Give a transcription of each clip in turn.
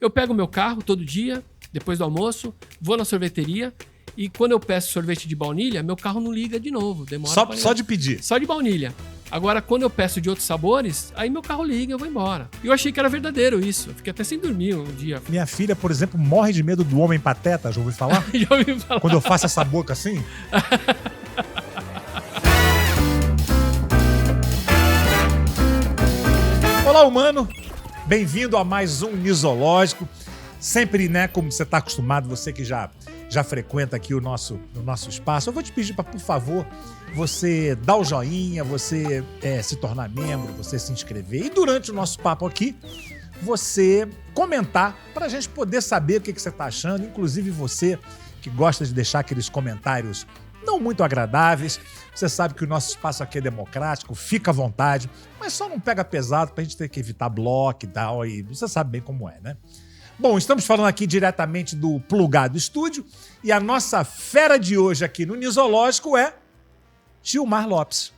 Eu pego meu carro todo dia, depois do almoço, vou na sorveteria e quando eu peço sorvete de baunilha, meu carro não liga de novo. Demora Só de pedir. Só de baunilha. Agora, quando eu peço de outros sabores, aí meu carro liga e eu vou embora. E eu achei que era verdadeiro isso. Eu fiquei até sem dormir um dia. Minha filha, por exemplo, morre de medo do homem pateta, já ouviu falar? Já ouvi falar. Quando eu faço essa boca assim. Olá, humano. Bem-vindo a mais um Nisológico. Sempre, né, como você está acostumado, você que já frequenta aqui o nosso espaço, eu vou te pedir para, por favor, você dar o joinha, você se tornar membro, você se inscrever. E durante o nosso papo aqui, você comentar para a gente poder saber o que você está achando, inclusive você que gosta de deixar aqueles comentários não muito agradáveis. Você sabe que o nosso espaço aqui é democrático, fica à vontade, mas só não pega pesado para a gente ter que evitar bloco e tal, e você sabe bem como é, né? Bom, estamos falando aqui diretamente do Plugado Estúdio e a nossa fera de hoje aqui no Nisológico é Gilmar Lopes.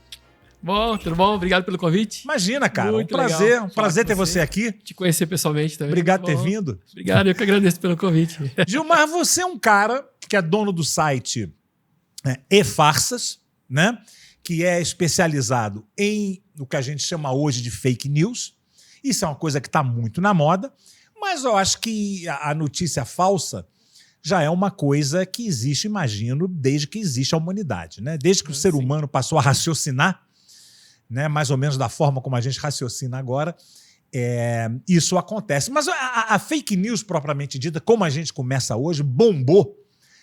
Bom, tudo bom? Obrigado pelo convite. Imagina, cara. Muito um prazer ter você aqui. Te conhecer pessoalmente também. Obrigado por ter vindo. Obrigado, eu que agradeço pelo convite. Gilmar, você é um cara que é dono do site E-Farsas, né? Que é especializado em o que a gente chama hoje de fake news. Isso é uma coisa que está muito na moda. Mas eu acho que a notícia falsa já é uma coisa que existe, imagino, desde que existe a humanidade, né? Desde que o ser humano passou a raciocinar, né? Mais ou menos da forma como a gente raciocina agora, isso acontece. Mas a fake news propriamente dita, como a gente começa hoje, bombou.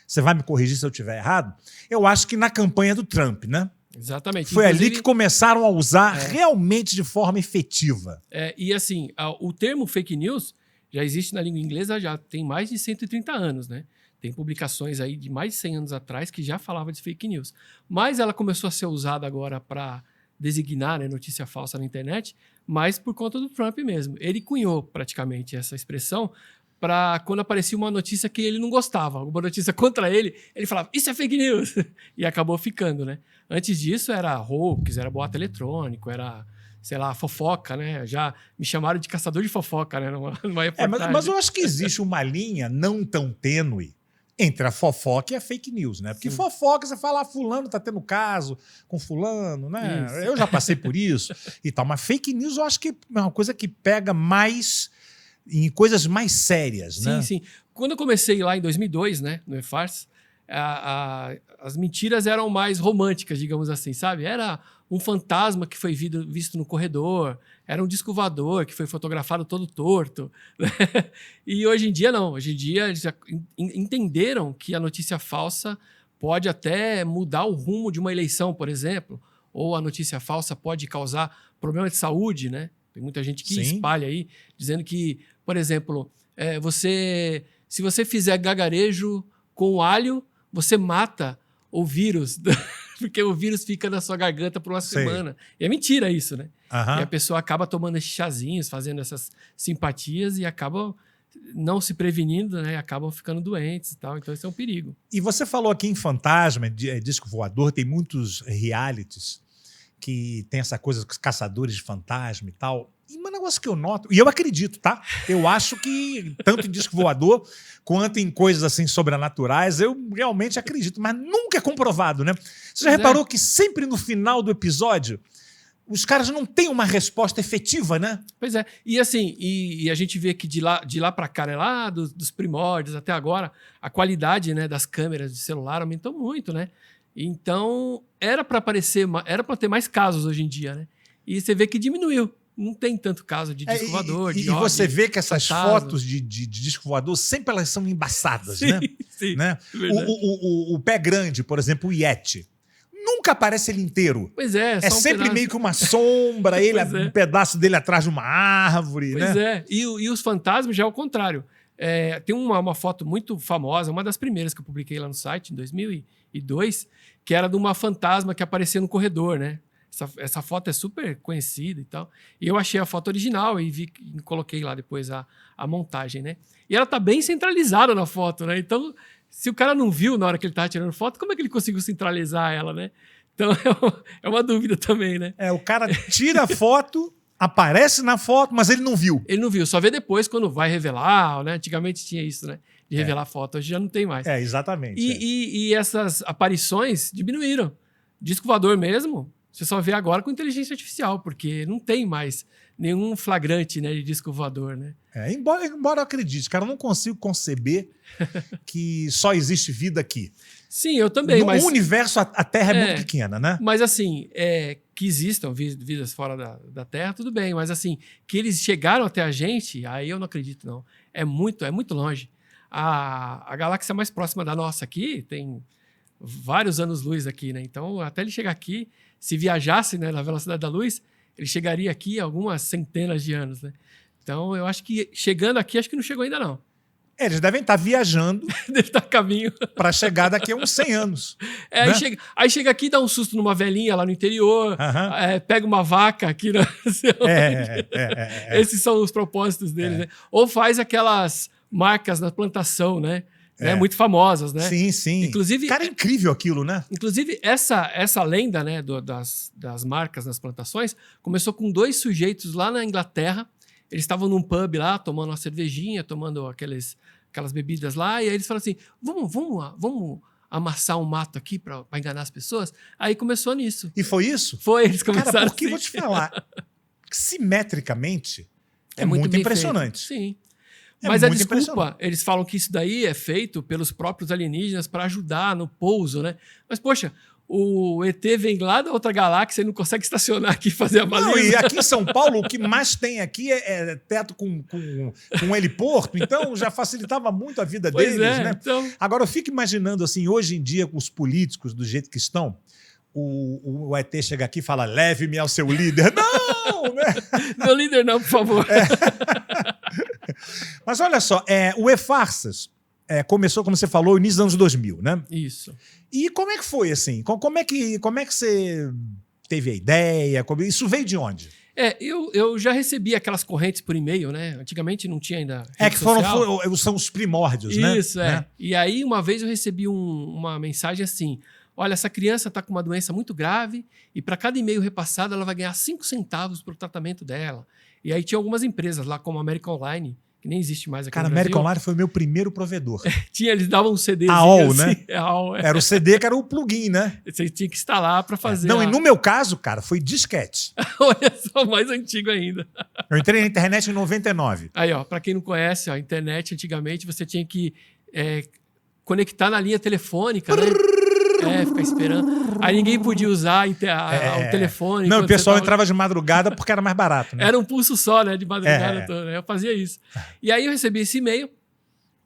Você vai me corrigir se eu estiver errado? Eu acho que na campanha do Trump, né? Exatamente. Foi ali que começaram a usar realmente de forma efetiva. E assim, o termo fake news já existe na língua inglesa já tem mais de 130 anos, né? Tem publicações aí de mais de 100 anos atrás que já falava de fake news. Mas ela começou a ser usada agora para designar, né, notícia falsa na internet, mas por conta do Trump mesmo. Ele cunhou praticamente essa expressão para quando aparecia uma notícia que ele não gostava, alguma notícia contra ele, ele falava, isso é fake news! E acabou ficando, né? Antes disso era hoax, era boato eletrônico, era, sei lá, fofoca, né? Já me chamaram de caçador de fofoca, né? Numa reportagem. Mas eu acho que existe uma linha não tão tênue entre a fofoca e a fake news, né? Porque fofoca, você fala, fulano tá tendo caso com fulano, né? Isso. Eu já passei por isso e tal. Mas fake news eu acho que é uma coisa que pega mais em coisas mais sérias, né? Sim. Quando eu comecei lá em 2002, né, no E-Farsas, as mentiras eram mais românticas, digamos assim, sabe? Era um fantasma que foi visto no corredor, era um disco voador que foi fotografado todo torto. Né? E hoje em dia, não. Hoje em dia, eles já entenderam que a notícia falsa pode até mudar o rumo de uma eleição, por exemplo, ou a notícia falsa pode causar problema de saúde, né? Tem muita gente que espalha aí, dizendo que, por exemplo, se você fizer gagarejo com alho, você mata o vírus, porque o vírus fica na sua garganta por uma semana. E é mentira isso, né? E a pessoa acaba tomando esses chazinhos, fazendo essas simpatias e acaba não se prevenindo, né? Acabam ficando doentes e tal. Então, isso é um perigo. E você falou aqui em fantasma, disco voador, tem muitos realities que tem essa coisa dos caçadores de fantasma e tal. E um negócio que eu noto, e eu acredito, tá? Eu acho que tanto em disco voador quanto em coisas assim sobrenaturais, eu realmente acredito, mas nunca é comprovado, né? Você já reparou que sempre no final do episódio os caras não têm uma resposta efetiva, né? Pois é. E assim, e a gente vê que de lá para cá, né, lá dos primórdios até agora, a qualidade, né, das câmeras de celular aumentou muito, né? Então, era para ter mais casos hoje em dia, né? E você vê que diminuiu. Não tem tanto caso de disco voador, e você vê que essas fotos de disco voador sempre elas são embaçadas, né? Sim, né? O pé grande, por exemplo, o Yeti. Nunca aparece ele inteiro. Pois é. É sempre meio que uma sombra, um pedaço dele atrás de uma árvore, pois né? E os fantasmas já é o contrário. Tem uma foto muito famosa, uma das primeiras que eu publiquei lá no site, em 2002, que era de uma fantasma que aparecia no corredor, né? Essa foto é super conhecida e tal. E eu achei a foto original e coloquei lá depois a montagem, né? E ela tá bem centralizada na foto, né? Então, se o cara não viu na hora que ele tava tirando foto, como é que ele conseguiu centralizar ela, né? Então, é uma dúvida também, né? O cara tira a foto Aparece na foto, mas ele não viu. Ele não viu, só vê depois quando vai revelar, né? Antigamente tinha isso, né? De revelar foto, hoje já não tem mais. Exatamente. E essas aparições diminuíram. Disco voador mesmo, você só vê agora com inteligência artificial, porque não tem mais nenhum flagrante, né, de disco voador, né? Embora eu acredite, cara, eu não consigo conceber que só existe vida aqui. Sim, eu também, mas... No universo, a Terra é muito pequena, né? Mas assim, que existam vidas fora da Terra, tudo bem, mas assim, que eles chegaram até a gente, aí eu não acredito, não. É muito longe. A galáxia mais próxima da nossa aqui tem vários anos-luz aqui, né? Então, até ele chegar aqui, se viajasse, né, na velocidade da luz, ele chegaria aqui algumas centenas de anos, né? Então, eu acho que chegando aqui, acho que não chegou ainda, não. Eles devem estar viajando Deve estar a caminho. para chegar daqui a uns 100 anos. Né? Aí chega aqui, dá um susto numa velhinha lá no interior, pega uma vaca aqui. Esses são os propósitos deles, né? Ou faz aquelas marcas na plantação, né? Muito famosas, né? Sim. Inclusive, cara, é incrível aquilo, né? Inclusive, essa lenda, né, das marcas nas plantações começou com 2 sujeitos lá na Inglaterra. Eles estavam num pub lá, tomando uma cervejinha, tomando aquelas bebidas lá, e aí eles falaram assim, vamos amassar um mato aqui para enganar as pessoas? Aí começou nisso. E foi isso? Foi, eles começaram cara, porque assim. vou te falar, simetricamente, é muito impressionante. Feito. Sim. Mas a desculpa, eles falam que isso daí é feito pelos próprios alienígenas para ajudar no pouso, né? Mas, poxa, o ET vem lá da outra galáxia e não consegue estacionar aqui e fazer a baliza. Não, e aqui em São Paulo, o que mais tem aqui é teto com heliporto, então já facilitava muito a vida deles, né? Então... Agora, eu fico imaginando, assim, hoje em dia, com os políticos do jeito que estão, o ET chega aqui e fala, leve-me ao seu líder. Não! Né? Meu líder não, por favor. Mas olha só, o E-Farsas começou, como você falou, no início dos anos 2000, né? Isso. E como é que foi, assim? Como é que você teve a ideia? Isso veio de onde? Eu já recebi aquelas correntes por e-mail, né? Antigamente não tinha ainda rede são os primórdios, né? Isso, né? E aí, uma vez eu recebi uma mensagem assim, olha, essa criança está com uma doença muito grave e para cada e-mail repassado ela vai ganhar 5 centavos para o tratamento dela. E aí tinha algumas empresas lá, como a American Online, que nem existe mais aqui no Brasil. Cara, a American Online foi o meu primeiro provedor. Eles davam um CD. AOL, assim, né? AOL, Era o CD que era o plugin, né? Você tinha que instalar para fazer. Não, e no meu caso, cara, foi disquete. Olha só, mais antigo ainda. Eu entrei na internet em 99. Aí, ó, para quem não conhece, a internet antigamente você tinha que conectar na linha telefônica, né? Ficar esperando. Aí ninguém podia usar o telefone. Não, o pessoal entrava de madrugada porque era mais barato, né? Era um pulso só, né? De madrugada toda. Eu fazia isso. E aí eu recebi esse e-mail.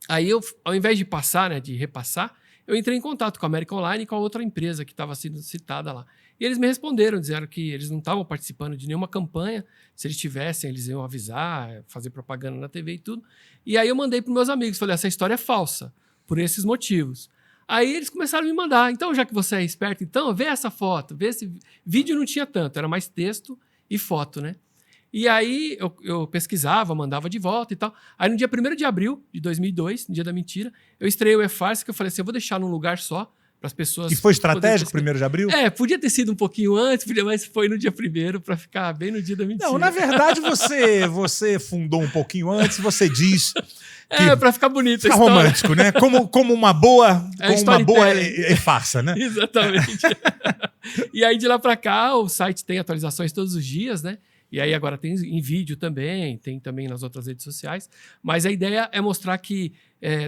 Aí eu, ao invés de passar, né? De repassar, eu entrei em contato com a American Online e com a outra empresa que estava sendo citada lá. E eles me responderam, disseram que eles não estavam participando de nenhuma campanha. Se eles tivessem, eles iam avisar, fazer propaganda na TV e tudo. E aí eu mandei para meus amigos. Falei, essa história é falsa, por esses motivos. Aí eles começaram a me mandar. Então, já que você é esperto, então, vê essa foto. Vê esse vídeo. Não tinha tanto, era mais texto e foto, né? E aí eu pesquisava, mandava de volta e tal. Aí no dia 1º de abril de 2002, no dia da mentira, eu estreiei o E-Farsa, que eu falei assim, eu vou deixar num lugar só para as pessoas... E foi estratégico, 1º de abril? Podia ter sido um pouquinho antes, mas foi no dia 1º para ficar bem no dia da mentira. Não, na verdade você fundou um pouquinho antes, você diz... para ficar bonito. Ficar romântico, né? Como uma boa farsa, né? Exatamente. E aí, de lá para cá, o site tem atualizações todos os dias, né? E aí agora tem em vídeo também, tem também nas outras redes sociais. Mas a ideia é mostrar que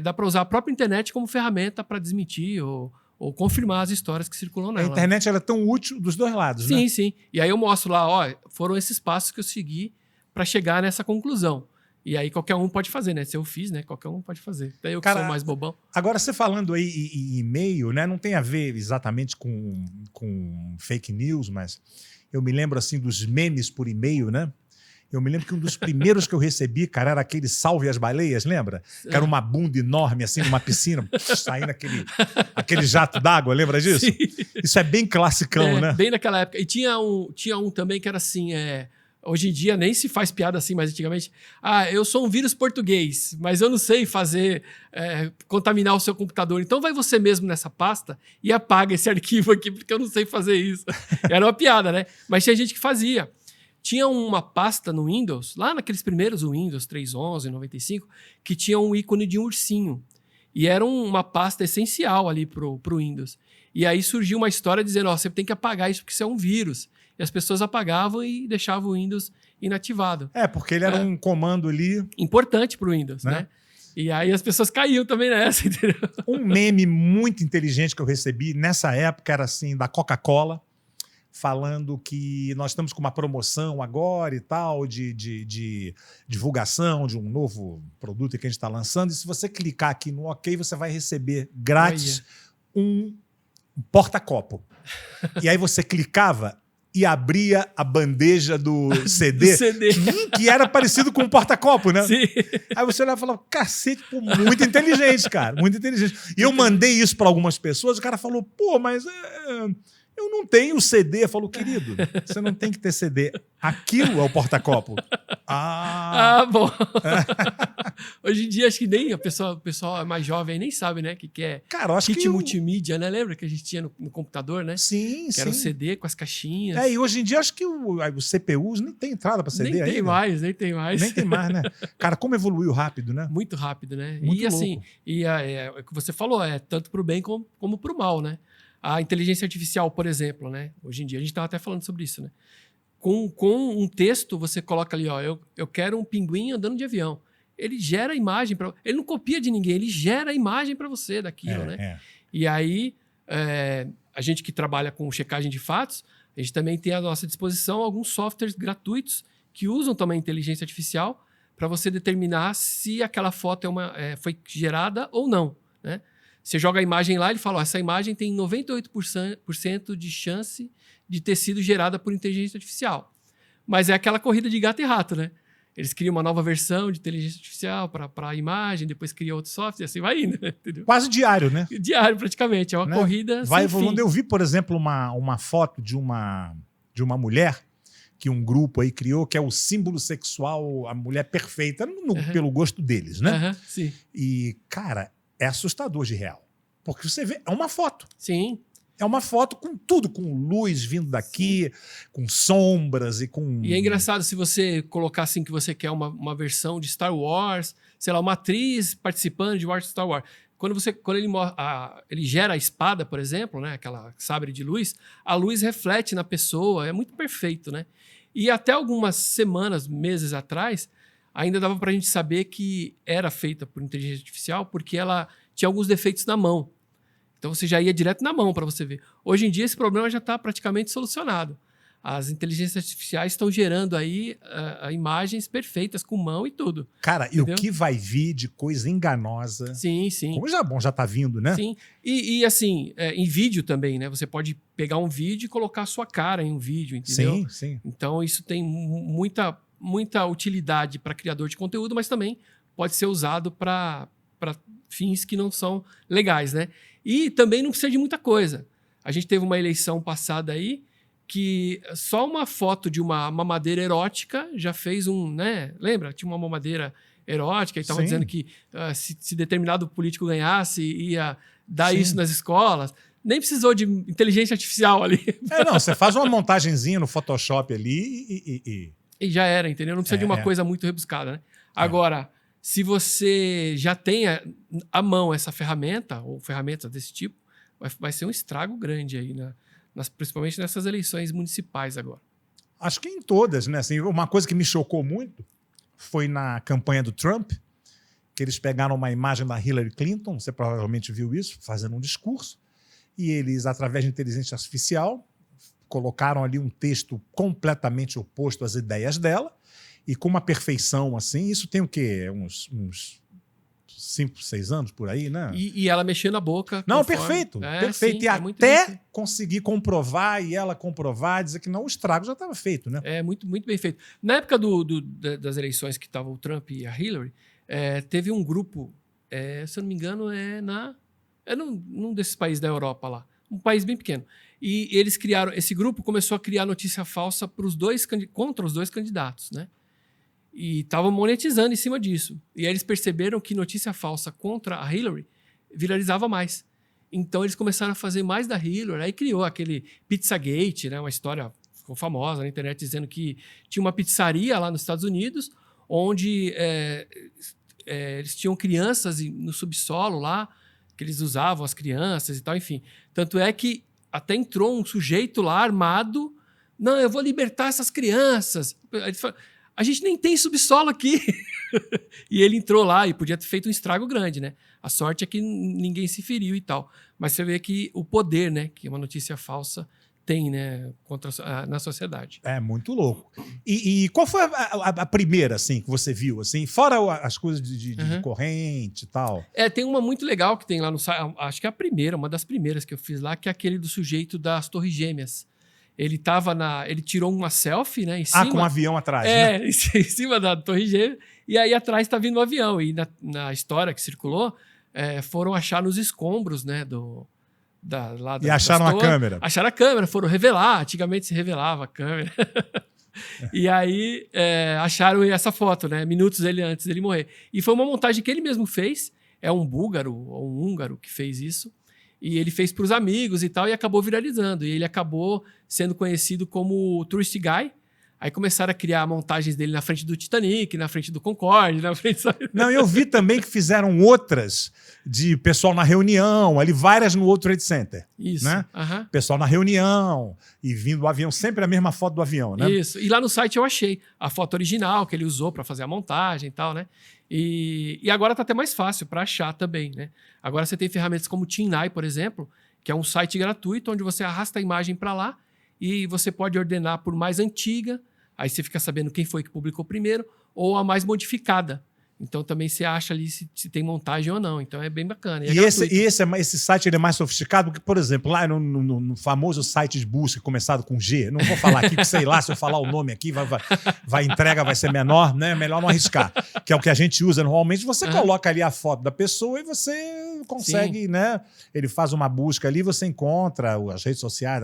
dá para usar a própria internet como ferramenta para desmentir ou confirmar as histórias que circulam nela. A internet ela é tão útil dos dois lados, né? Sim, sim. E aí eu mostro lá, foram esses passos que eu segui para chegar nessa conclusão. E aí qualquer um pode fazer, né? Se eu fiz, né? Qualquer um pode fazer. Daí eu que sou mais bobão. Agora, você falando aí em e-mail, né? Não tem a ver exatamente com fake news, mas eu me lembro assim dos memes por e-mail, né? Eu me lembro que um dos primeiros que eu recebi, cara, era aquele Salve as Baleias, lembra? Que era uma bunda enorme, assim, numa piscina, saindo aquele jato d'água, lembra disso? Sim. Isso é bem classicão, né? Bem naquela época. E tinha um também que era assim, hoje em dia nem se faz piada assim, mas antigamente, eu sou um vírus português, mas eu não sei contaminar o seu computador. Então vai você mesmo nessa pasta e apaga esse arquivo aqui, porque eu não sei fazer isso. Era uma piada, né? Mas tinha gente que fazia. Tinha uma pasta no Windows, lá naqueles primeiros Windows 3.11, 95, que tinha um ícone de um ursinho. E era uma pasta essencial ali pro Windows. E aí surgiu uma história dizendo, você tem que apagar isso porque isso é um vírus. E as pessoas apagavam e deixavam o Windows inativado. Porque ele era um comando ali... importante pro Windows, né? E aí as pessoas caíam também nessa, entendeu? Um meme muito inteligente que eu recebi nessa época era assim, da Coca-Cola, falando que nós estamos com uma promoção agora e tal, de divulgação de um novo produto que a gente está lançando, e se você clicar aqui no OK, você vai receber grátis um porta-copo. E aí você clicava e abria a bandeja do CD, que era parecido com um porta-copo, né? Sim. Aí você olhava e falava, cacete, pô, muito inteligente, cara, muito inteligente. E eu mandei isso para algumas pessoas, o cara falou, pô, mas eu não tenho CD. Falou, querido, você não tem que ter CD. Aquilo é o porta-copo. Bom. Hoje em dia, acho que nem o pessoal mais jovem nem sabe, né? Que é kit multimídia, né? Lembra que a gente tinha no computador, né? Sim, que era o CD com as caixinhas. E hoje em dia, acho que os CPUs nem tem entrada para CD aí. Nem tem mais. Nem tem mais, né? Cara, como evoluiu rápido, né? Muito rápido, né? Muito louco. Assim, o que você falou, tanto pro bem como pro mal, né? A inteligência artificial, por exemplo, né? Hoje em dia, a gente estava até falando sobre isso, né? Com um texto, você coloca ali, eu quero um pinguim andando de avião. Ele gera a imagem para... Ele não copia de ninguém, ele gera a imagem para você daquilo, né? E aí, a gente que trabalha com checagem de fatos, a gente também tem à nossa disposição alguns softwares gratuitos que usam também inteligência artificial para você determinar se aquela foto foi gerada ou não, né? Você joga a imagem lá, ele fala, essa imagem tem 98% de chance de ter sido gerada por inteligência artificial. Mas é aquela corrida de gato e rato, né? Eles criam uma nova versão de inteligência artificial para a imagem, depois criam outro software, e assim vai indo, né? Entendeu? Quase diário, né? Diário, praticamente. É uma corrida vai sem evoluindo. fim. Eu vi, por exemplo, uma foto de uma mulher que um grupo aí criou, que é o símbolo sexual, a mulher perfeita, pelo gosto deles, né? Sim. E, cara, é assustador de real. Porque você vê, é uma foto. Sim. É uma foto com tudo, com luz vindo daqui, com sombras e com... E é engraçado se você colocar assim que você quer uma versão de Star Wars, sei lá, uma atriz participando de Star Wars. Quando ele gera a espada, por exemplo, né, aquela sabre de luz, a luz reflete na pessoa, é muito perfeito, né? E até algumas semanas, meses atrás, ainda dava pra gente saber que era feita por inteligência artificial porque ela tinha alguns defeitos na mão. Então você já ia direto na mão para você ver. Hoje em dia esse problema já está praticamente solucionado. As inteligências artificiais estão gerando aí imagens perfeitas com mão e tudo. Cara, entendeu? E o que vai vir de coisa enganosa... Sim, sim. Como já está vindo, né? Sim. E assim, em vídeo também, né? Você pode pegar um vídeo e colocar a sua cara em um vídeo, entendeu? Sim, sim. Então isso tem muita utilidade para criador de conteúdo, mas também pode ser usado para fins que não são legais, né? E também não precisa de muita coisa. A gente teve uma eleição passada aí que só uma foto de uma mamadeira erótica já fez né? Lembra? Tinha uma mamadeira erótica e estavam dizendo que se determinado político ganhasse, ia dar isso nas escolas. Nem precisou de inteligência artificial ali. Você faz uma montagenzinha no Photoshop ali e já era, entendeu? Não precisa de uma coisa muito rebuscada, né? Agora, se você já tem à mão essa ferramenta, ou ferramentas desse tipo, vai ser um estrago grande aí, principalmente nessas eleições municipais agora. Acho que em todas, né? Assim, uma coisa que me chocou muito foi na campanha do Trump, que eles pegaram uma imagem da Hillary Clinton, você provavelmente viu isso, fazendo um discurso, e eles, através de inteligência artificial, colocaram ali um texto completamente oposto às ideias dela, e com uma perfeição assim, isso tem o quê? Uns 5, 6 anos por aí, né? E ela mexendo na boca. Não, perfeito. Perfeito. Sim, e até conseguir comprovar e ela comprovar, dizer que não, o estrago já estava feito, né? É muito, muito bem feito. Na época das eleições que estavam o Trump e a Hillary, teve um grupo, se eu não me engano, num desses países da Europa lá. Um país bem pequeno. E eles criaram, esse grupo começou a criar notícia falsa contra os dois candidatos, né? E estavam monetizando em cima disso. E aí eles perceberam que notícia falsa contra a Hillary viralizava mais. Então eles começaram a fazer mais da Hillary. Aí criou aquele Pizzagate, né? Uma história ficou famosa na internet, dizendo que tinha uma pizzaria lá nos Estados Unidos, onde eles tinham crianças no subsolo lá, que eles usavam as crianças e tal, enfim. Tanto é que até entrou um sujeito lá armado, não, eu vou libertar essas crianças. Ele falou, a gente nem tem subsolo aqui. E ele entrou lá e podia ter feito um estrago grande, né? A sorte é que ninguém se feriu e tal. Mas você vê que o poder, né, que uma notícia falsa tem, né, na sociedade. É muito louco. E qual foi a primeira, assim, que você viu, assim, fora as coisas de corrente e tal? Tem uma muito legal que tem lá no site, acho que é a primeira, uma das primeiras que eu fiz lá, que é aquele do sujeito das Torres Gêmeas. Ele ele tirou uma selfie, né, em cima. Com um avião atrás, né? Em cima da Torre Gêmea, e aí atrás está vindo um avião. E na história que circulou, foram achar nos escombros, né, e acharam a câmera. Acharam a câmera, foram revelar. Antigamente se revelava a câmera. E aí acharam essa foto, né? Minutos antes dele morrer. E foi uma montagem que ele mesmo fez. É um búlgaro ou um húngaro que fez isso. E ele fez para os amigos e tal, e acabou viralizando. E ele acabou sendo conhecido como Tourist Guy. Aí começaram a criar montagens dele na frente do Titanic, na frente do Concorde, na frente... Não, eu vi também que fizeram outras de pessoal na reunião, ali várias no World Trade Center. Isso. Né? Pessoal na reunião e vindo do avião, sempre a mesma foto do avião, né? Isso. E lá no site eu achei a foto original que ele usou para fazer a montagem e tal, né? E agora tá até mais fácil para achar também, né? Agora você tem ferramentas como o TinEye, por exemplo, que é um site gratuito onde você arrasta a imagem para lá e você pode ordenar por mais antiga, aí você fica sabendo quem foi que publicou primeiro, ou a mais modificada. Então também você acha ali se tem montagem ou não. Então é bem bacana. E esse site ele é mais sofisticado porque, por exemplo, lá no famoso site de busca começado com G, não vou falar aqui, que sei lá, se eu falar o nome aqui, a entrega vai ser menor, né? Melhor não arriscar. Que é o que a gente usa normalmente. Você coloca ali a foto da pessoa e você consegue, né? Ele faz uma busca ali, você encontra as redes sociais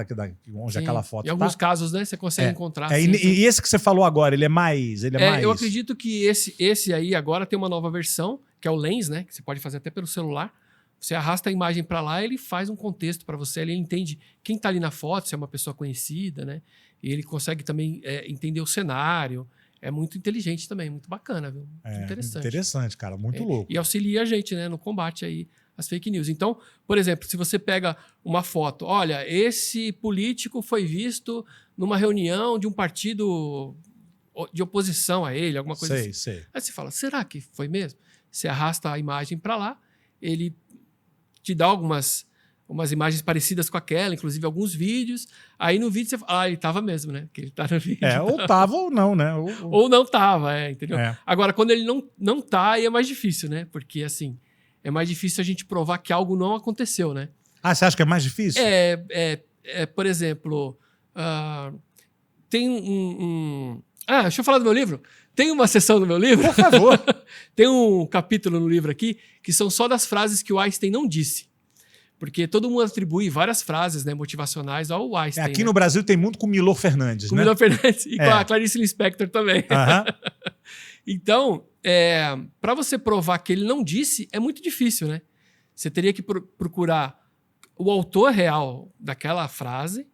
onde aquela foto está. Em alguns casos, né? Você consegue encontrar. E esse que você falou agora, ele é mais... Eu acredito que esse aí agora tem uma nova versão, que é o Lens, né? Que você pode fazer até pelo celular. Você arrasta a imagem para lá, ele faz um contexto para você, ele entende quem está ali na foto, se é uma pessoa conhecida, né? E ele consegue também entender o cenário. É muito inteligente também, muito bacana, viu? Muito interessante. Interessante, cara, muito louco. E auxilia a gente, né, no combate aí às fake news. Então, por exemplo, se você pega uma foto, olha, esse político foi visto numa reunião de um partido de oposição a ele, alguma coisa assim. Sei. Aí você fala, será que foi mesmo? Você arrasta a imagem para lá, ele te dá umas imagens parecidas com aquela, inclusive alguns vídeos. Aí no vídeo você fala, ele estava mesmo, né? Que ele tá no vídeo. Ou tava ou não, né? Ou não tava, entendeu? Agora, quando ele não tá, aí é mais difícil, né? Porque, assim, é mais difícil a gente provar que algo não aconteceu, né? Ah, você acha que é mais difícil? Por exemplo, tem deixa eu falar do meu livro. Tem uma seção no meu livro. Por favor. Tem um capítulo no livro aqui que são só das frases que o Einstein não disse. Porque todo mundo atribui várias frases, né, motivacionais ao Einstein. Aqui no Brasil tem muito com o Milor Fernandes, com né? Milor Fernandes e com a Clarice Lispector também. Então, para você provar que ele não disse, é muito difícil, né? Você teria que procurar o autor real daquela frase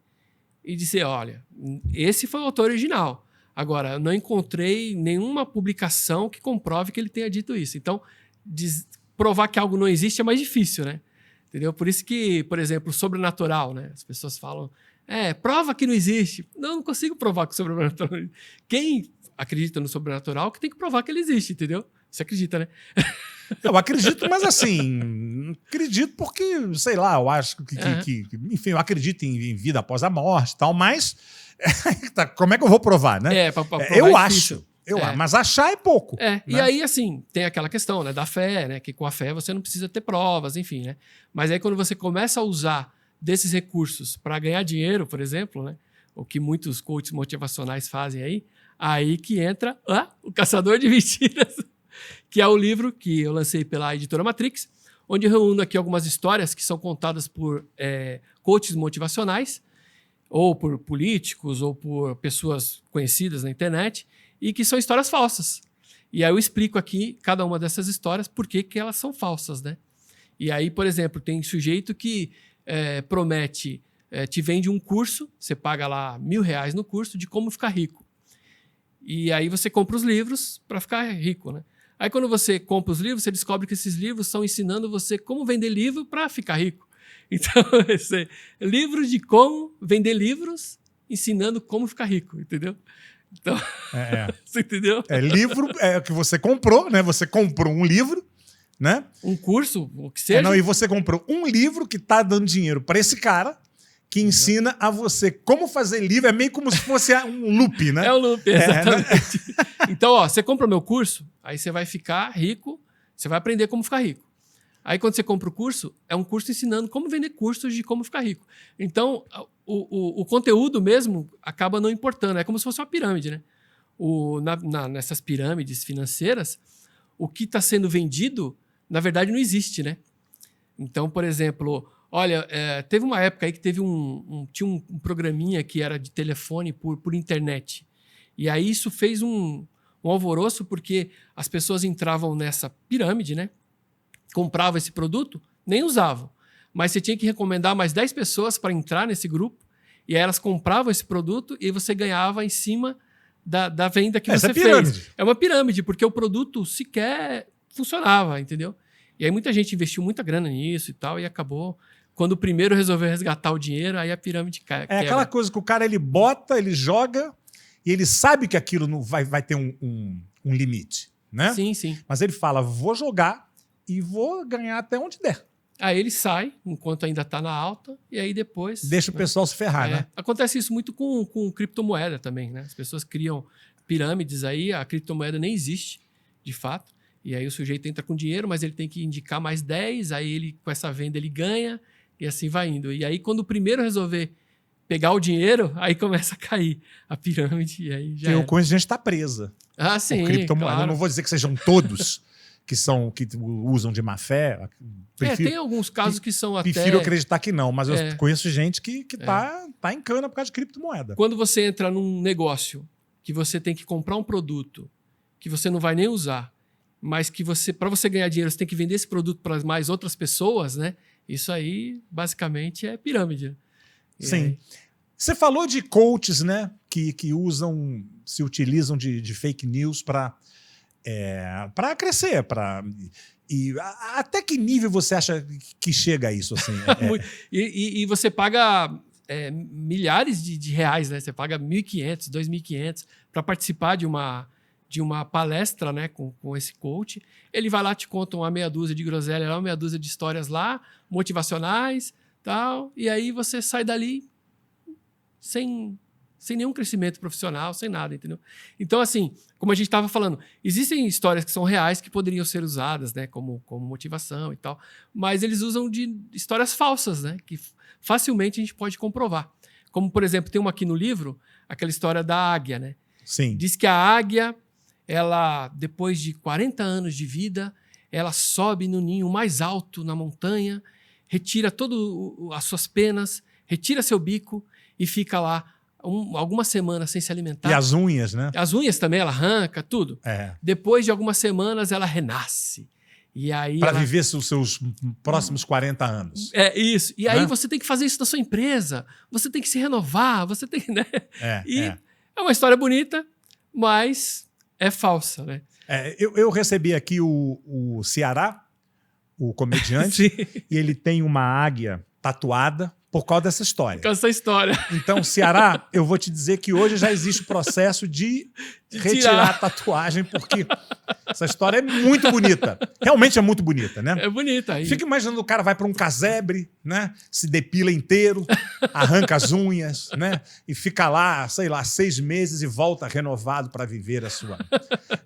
e dizer, olha, esse foi o autor original. Agora, eu não encontrei nenhuma publicação que comprove que ele tenha dito isso. Então, provar que algo não existe é mais difícil, né? Entendeu? Por isso que, por exemplo, sobrenatural, né? As pessoas falam, prova que não existe. Não consigo provar que o sobrenatural não existe. Quem acredita no sobrenatural que tem que provar que ele existe, entendeu? Você acredita, né? Eu acredito, mas assim, acredito porque, sei lá, eu acho que enfim, eu acredito em vida após a morte e tal, mas como é que eu vou provar, né? Pra provar eu é acho. Mas achar é pouco. Né? E aí, assim, tem aquela questão, né, da fé, né? Que com a fé você não precisa ter provas, enfim, né? Mas aí quando você começa a usar desses recursos para ganhar dinheiro, por exemplo, né? O que muitos coaches motivacionais fazem aí que entra O Caçador de Mentiras, que é o livro que eu lancei pela editora Matrix, onde eu reúno aqui algumas histórias que são contadas por coaches motivacionais, ou por políticos, ou por pessoas conhecidas na internet, e que são histórias falsas. E aí eu explico aqui cada uma dessas histórias por que elas são falsas, né? E aí, por exemplo, tem sujeito que promete te vende um curso, você paga lá R$1.000 no curso de como ficar rico. E aí você compra os livros para ficar rico, né? Aí quando você compra os livros, você descobre que esses livros estão ensinando você como vender livro para ficar rico. Então, livros de como vender livros ensinando como ficar rico, entendeu? Então, você entendeu? Livro que você comprou, né? Você comprou um livro, né? Um curso, o que seja. E você comprou um livro que tá dando dinheiro para esse cara que ensina a você como fazer livro. É meio como se fosse um loop, né? É um loop, exatamente. Então, você compra o meu curso, aí você vai ficar rico, você vai aprender como ficar rico. Aí, quando você compra o curso, é um curso ensinando como vender cursos de como ficar rico. Então, o conteúdo mesmo acaba não importando. É como se fosse uma pirâmide, né? Nessas pirâmides financeiras, o que está sendo vendido, na verdade, não existe, né? Então, por exemplo, olha, teve uma época aí que teve tinha um programinha que era de telefone por internet. E aí isso fez um alvoroço, porque as pessoas entravam nessa pirâmide, né? Compravam esse produto, nem usavam. Mas você tinha que recomendar mais 10 pessoas para entrar nesse grupo, e aí elas compravam esse produto e você ganhava em cima da venda que você fez. É uma pirâmide, porque o produto sequer funcionava, entendeu? E aí muita gente investiu muita grana nisso e tal, e acabou... Quando o primeiro resolveu resgatar o dinheiro, aí a pirâmide quebra. É aquela coisa que o cara, ele bota, ele joga, e ele sabe que aquilo não vai ter um limite, né? Sim, sim. Mas ele fala, vou jogar e vou ganhar até onde der. Aí ele sai, enquanto ainda está na alta, e aí depois... Deixa o pessoal se ferrar, né? Acontece isso muito com criptomoeda também, né? As pessoas criam pirâmides aí, a criptomoeda nem existe, de fato, e aí o sujeito entra com dinheiro, mas ele tem que indicar mais 10, aí ele, com essa venda ele ganha, e assim vai indo. E aí quando o primeiro resolver pegar o dinheiro, aí começa a cair a pirâmide, e aí já eu conheço gente que está presa. Ah, sim, criptomoeda. claro. Eu não vou dizer que sejam todos que usam de má fé. Tem alguns casos que são até... Prefiro acreditar que não, mas eu conheço gente que tá em cana por causa de criptomoeda. Quando você entra num negócio que você tem que comprar um produto que você não vai nem usar, mas que para você ganhar dinheiro, você tem que vender esse produto para mais outras pessoas, né? Isso aí, basicamente, é pirâmide. Sim. Você falou de coaches, né? Que se utilizam de fake news para crescer, e até que nível você acha que chega a isso? Assim? E você paga milhares de reais, né? Você paga 1.500, 2.500 para participar de uma palestra, né, com esse coach. Ele vai lá, te conta uma meia dúzia de groselha, uma meia dúzia de histórias lá, motivacionais, tal, e aí você sai dali sem nenhum crescimento profissional, sem nada, entendeu? Então, assim, como a gente estava falando, existem histórias que são reais que poderiam ser usadas, né, como motivação e tal, mas eles usam de histórias falsas, né, que facilmente a gente pode comprovar. Como, por exemplo, tem uma aqui no livro, aquela história da águia, né? Sim. Diz que a águia, ela, depois de 40 anos de vida, ela sobe no ninho mais alto na montanha, retira todas as suas penas, retira seu bico e fica lá algumas semanas sem se alimentar. E as unhas, né? As unhas também, ela arranca, tudo. É. Depois de algumas semanas, ela renasce. E aí para viver os seus próximos 40 anos. É isso. E aí você tem que fazer isso na sua empresa, você tem que se renovar, você tem, né? É uma história bonita, mas é falsa, né? Eu recebi aqui o Ceará, o comediante, e ele tem uma águia tatuada por causa dessa história. Por causa dessa história. Então, Ceará, eu vou te dizer que hoje já existe o processo de retirar a tatuagem, porque essa história é muito bonita. Realmente é muito bonita, né? É bonita. Aí. Fica imaginando o cara vai para um casebre, né? Se depila inteiro, arranca as unhas, né? E fica lá, sei lá, 6 meses e volta renovado para viver a sua...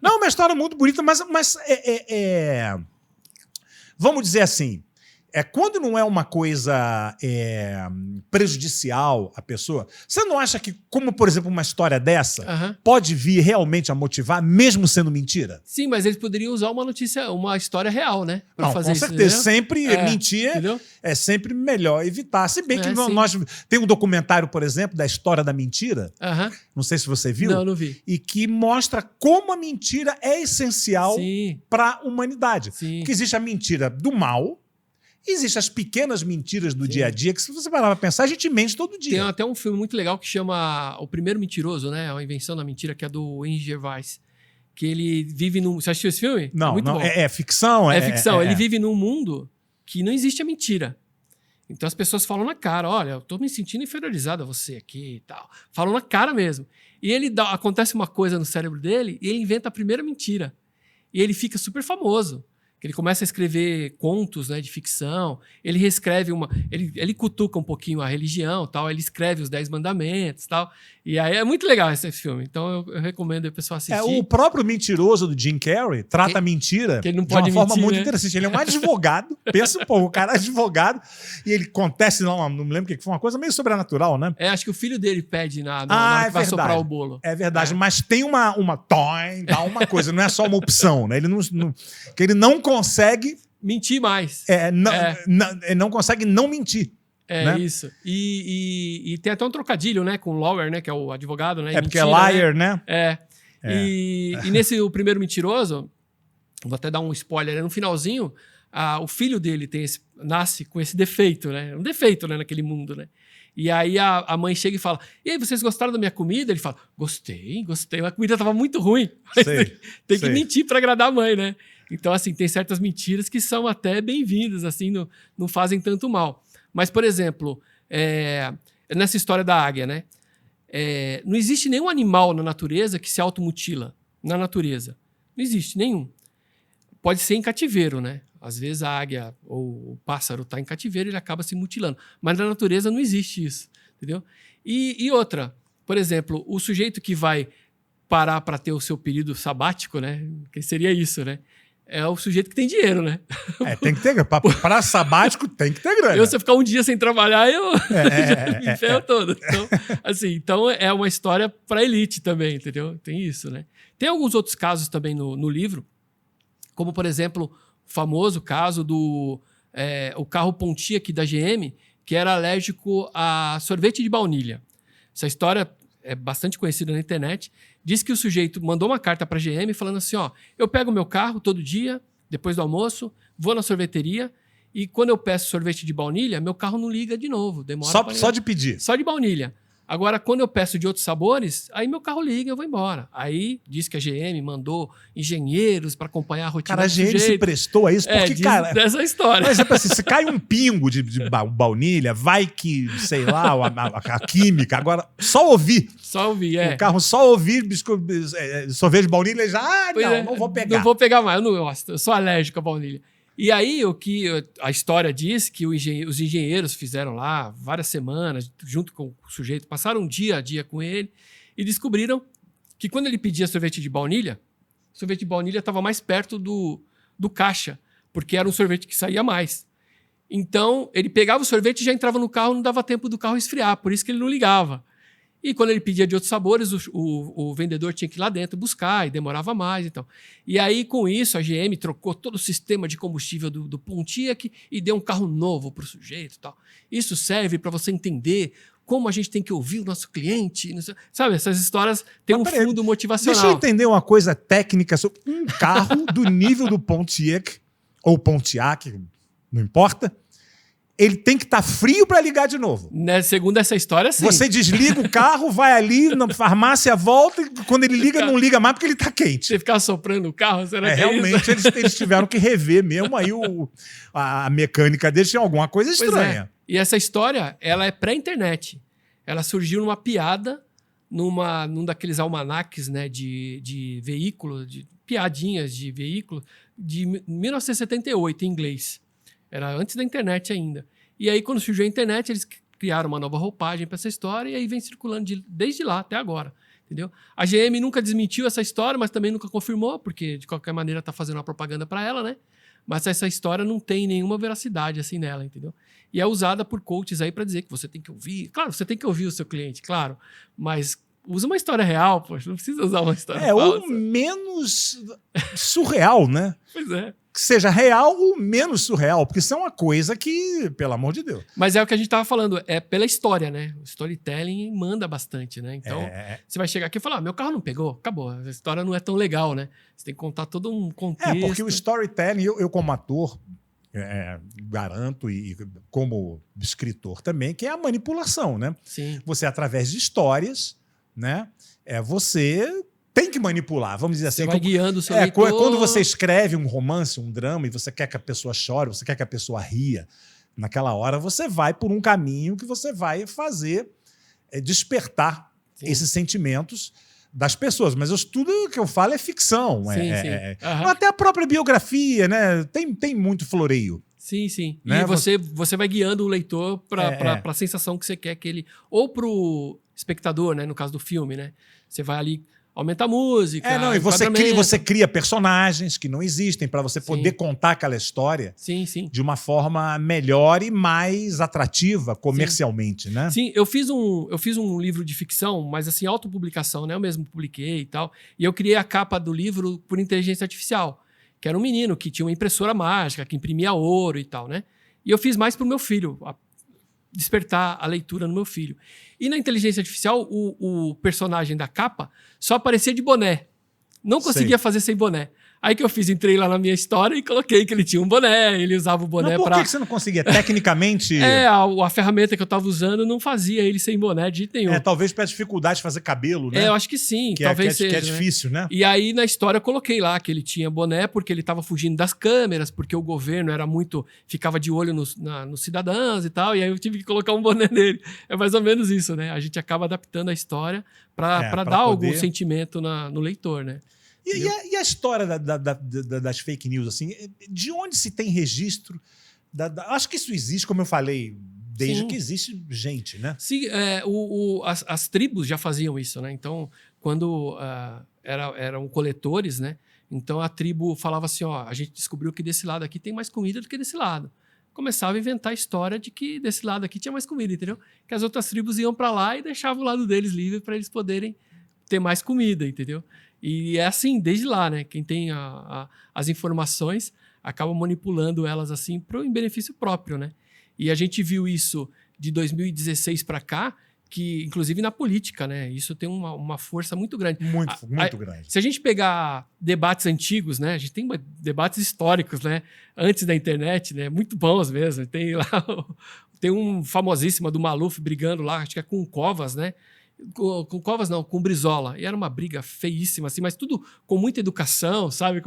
Não, uma história muito bonita, mas vamos dizer assim, quando não é uma coisa prejudicial à pessoa, você não acha que, como por exemplo uma história dessa, pode vir realmente a motivar, mesmo sendo mentira? Sim, mas eles poderiam usar uma história real, né? Não, fazer com certeza. Isso, sempre mentir entendeu? É sempre melhor evitar. Se bem que nós tem um documentário, por exemplo, da história da mentira, não sei se você viu. Não vi. E que mostra como a mentira é essencial para a humanidade. Sim. Porque existe a mentira do mal, Existem as pequenas mentiras do dia a dia que, se você parar pra pensar, a gente mente todo dia. Tem até um filme muito legal que chama O Primeiro Mentiroso, né? A Invenção da Mentira, que é do Henry Gervais. Que ele vive num... Você assistiu esse filme? Não, muito não, bom. é ficção. É ficção. Ele vive num mundo que não existe a mentira. Então as pessoas falam na cara, olha, eu tô me sentindo inferiorizado a você aqui e tal. Falam na cara mesmo. E acontece uma coisa no cérebro dele e ele inventa a primeira mentira. E ele fica super famoso. Ele começa a escrever contos, né, de ficção, ele reescreve ele cutuca um pouquinho a religião, tal, ele escreve os 10 mandamentos, tal. E aí é muito legal esse filme. Então eu recomendo a pessoa assistir. O próprio mentiroso do Jim Carrey trata a mentira que ele não de uma pode forma mentir, muito né? interessante. Ele é um advogado, pensa um pouco, o cara é advogado, e ele acontece, não me lembro o que foi, uma coisa meio sobrenatural, né? Acho que o filho dele pede na hora que vai soprar o bolo. É verdade, mas tem uma dá uma coisa, não é só uma opção, né? Que ele não consegue mentir mais. Não consegue não mentir. É, né? isso. E tem até um trocadilho, né, com o lawyer, né, que é o advogado, né? Porque é liar, né? E nesse O Primeiro Mentiroso, vou até dar um spoiler, no finalzinho, o filho dele nasce com esse defeito, né? Um defeito, né, naquele mundo, né? E aí a mãe chega e fala, e aí, vocês gostaram da minha comida? Ele fala, gostei, a comida estava muito ruim. Tem que mentir para agradar a mãe, né? Então, assim, tem certas mentiras que são até bem-vindas, assim, não fazem tanto mal. Mas, por exemplo, nessa história da águia, né? Não existe nenhum animal na natureza que se automutila. Na natureza. Não existe nenhum. Pode ser em cativeiro, né? Às vezes a águia ou o pássaro está em cativeiro e ele acaba se mutilando. Mas na natureza não existe isso, entendeu? E outra, por exemplo, o sujeito que vai parar para ter o seu período sabático, né? Que seria isso, né? É o sujeito que tem dinheiro, né? Tem que ter. Para sabático, tem que ter grana. Se eu ficar um dia sem trabalhar, eu me ferro todo. Então, é uma história para elite também, entendeu? Tem isso, né? Tem alguns outros casos também no livro, como, por exemplo, o famoso caso do o carro Pontiac da GM, que era alérgico a sorvete de baunilha. Essa história é bastante conhecida na internet. Diz que o sujeito mandou uma carta para a GM falando assim, eu pego meu carro todo dia, depois do almoço, vou na sorveteria e quando eu peço sorvete de baunilha, meu carro não liga de novo. Demora só de pedir. Só de baunilha. Agora, quando eu peço de outros sabores, aí meu carro liga e eu vou embora. Aí diz que a GM mandou engenheiros para acompanhar a rotina do sujeito. Cara, a GM se prestou a isso porque, cara... dessa história. Por exemplo, assim, se cai um pingo de baunilha, vai que, sei lá, a química. Agora, só ouvir. Só ouvir, O carro só ouvir sorvete de baunilha, já, não vou pegar. Não vou pegar mais, eu não gosto. Eu sou alérgico à baunilha. E aí, o que a história diz que os engenheiros fizeram lá várias semanas, junto com o sujeito, passaram um dia a dia com ele e descobriram que quando ele pedia sorvete de baunilha, o sorvete de baunilha estava mais perto do caixa, porque era um sorvete que saía mais. Então, ele pegava o sorvete e já entrava no carro, não dava tempo do carro esfriar, por isso que ele não ligava. E quando ele pedia de outros sabores, o vendedor tinha que ir lá dentro buscar e demorava mais. Então. E aí, com isso, a GM trocou todo o sistema de combustível do Pontiac e deu um carro novo para o sujeito. Tal. Isso serve para você entender como a gente tem que ouvir o nosso cliente. Sabe, essas histórias têm um fundo motivacional. Deixa eu entender uma coisa técnica sobre um carro do nível do Pontiac, ou Pontiac, não importa. Ele tem que estar frio para ligar de novo. Né, segundo essa história, sim. Você desliga o carro, vai ali na farmácia, volta, e quando ele liga, não liga mais porque ele está quente. Você ficar soprando o carro, será que realmente é isso? eles tiveram que rever mesmo aí a mecânica deles, tinha alguma coisa estranha. E essa história, ela é pré-internet. Ela surgiu numa piada, num daqueles almanaques, né, de veículo, de piadinhas de veículo, de 1978, em inglês. Era antes da internet ainda. E aí, quando surgiu a internet, eles criaram uma nova roupagem para essa história e aí vem circulando desde lá até agora. Entendeu? A GM nunca desmentiu essa história, mas também nunca confirmou, porque de qualquer maneira está fazendo uma propaganda para ela, né? Mas essa história não tem nenhuma veracidade assim nela, entendeu? E é usada por coaches aí para dizer que você tem que ouvir. Claro, você tem que ouvir o seu cliente, claro. Mas usa uma história real, poxa. Não precisa usar uma história falsa. O menos surreal, né? Pois é. Que seja real ou menos surreal, porque isso é uma coisa que, pelo amor de Deus. Mas é o que a gente estava falando, é pela história, né? O storytelling manda bastante, né? Então, você vai chegar aqui e falar, meu carro não pegou, acabou, a história não é tão legal, né? Você tem que contar todo um contexto. Porque o storytelling, eu como ator, garanto, e como escritor também, que é a manipulação, né? Sim. Você, através de histórias, né? Você tem que manipular, vamos dizer Você assim. vai guiando o seu leitor. Quando você escreve um romance, um drama, e você quer que a pessoa chore, você quer que a pessoa ria, naquela hora você vai por um caminho que você vai fazer despertar esses sentimentos das pessoas. Mas tudo que eu falo é ficção. Até a própria biografia, né? Tem muito floreio. Sim, sim. Né? E você vai guiando o leitor para a sensação que você quer que ele... Ou pro espectador, né? No caso do filme, né? Você vai ali... Aumenta a música. E você cria personagens que não existem para você poder contar aquela história de uma forma melhor e mais atrativa comercialmente, né? Sim, eu fiz um livro de ficção, mas assim, autopublicação, né? Eu mesmo publiquei e tal. E eu criei a capa do livro por inteligência artificial, que era um menino que tinha uma impressora mágica, que imprimia ouro e tal, né? E eu fiz mais pro meu filho, despertar a leitura no meu filho. E na inteligência artificial, o personagem da capa só aparecia de boné. Não conseguia fazer sem boné. Aí que eu fiz, entrei lá na minha história e coloquei que ele tinha um boné, ele usava o boné para... Por que você não conseguia? Tecnicamente... a ferramenta que eu estava usando não fazia ele sem boné de jeito nenhum. Talvez pela dificuldade de fazer cabelo, né? Eu acho que sim, talvez seja. Que é difícil, né? E aí na história eu coloquei lá que ele tinha boné porque ele estava fugindo das câmeras, porque o governo ficava de olho nos cidadãos e tal, e aí eu tive que colocar um boné nele. É mais ou menos isso, né? A gente acaba adaptando a história para dar algum sentimento no leitor, né? E a história das fake news, assim, de onde se tem registro? Acho que isso existe, como eu falei, desde que existe gente, né? Sim, as tribos já faziam isso, né? Então, quando eram coletores, né? Então a tribo falava assim, ó, a gente descobriu que desse lado aqui tem mais comida do que desse lado. Começava a inventar a história de que desse lado aqui tinha mais comida, entendeu? Que as outras tribos iam para lá e deixavam o lado deles livre para eles poderem ter mais comida, entendeu? E é assim, desde lá, né? Quem tem as informações acaba manipulando elas assim em benefício próprio, né? E a gente viu isso de 2016 para cá, que inclusive na política, né? Isso tem uma força muito grande. Muito grande. Se a gente pegar debates antigos, né? A gente tem debates históricos, né? Antes da internet, né? Muito bons mesmo. Tem lá... Tem um famosíssimo do Maluf brigando lá, acho que é com o Covas, né? Com Covas não, com Brizola. E era uma briga feíssima, assim, mas tudo com muita educação, sabe?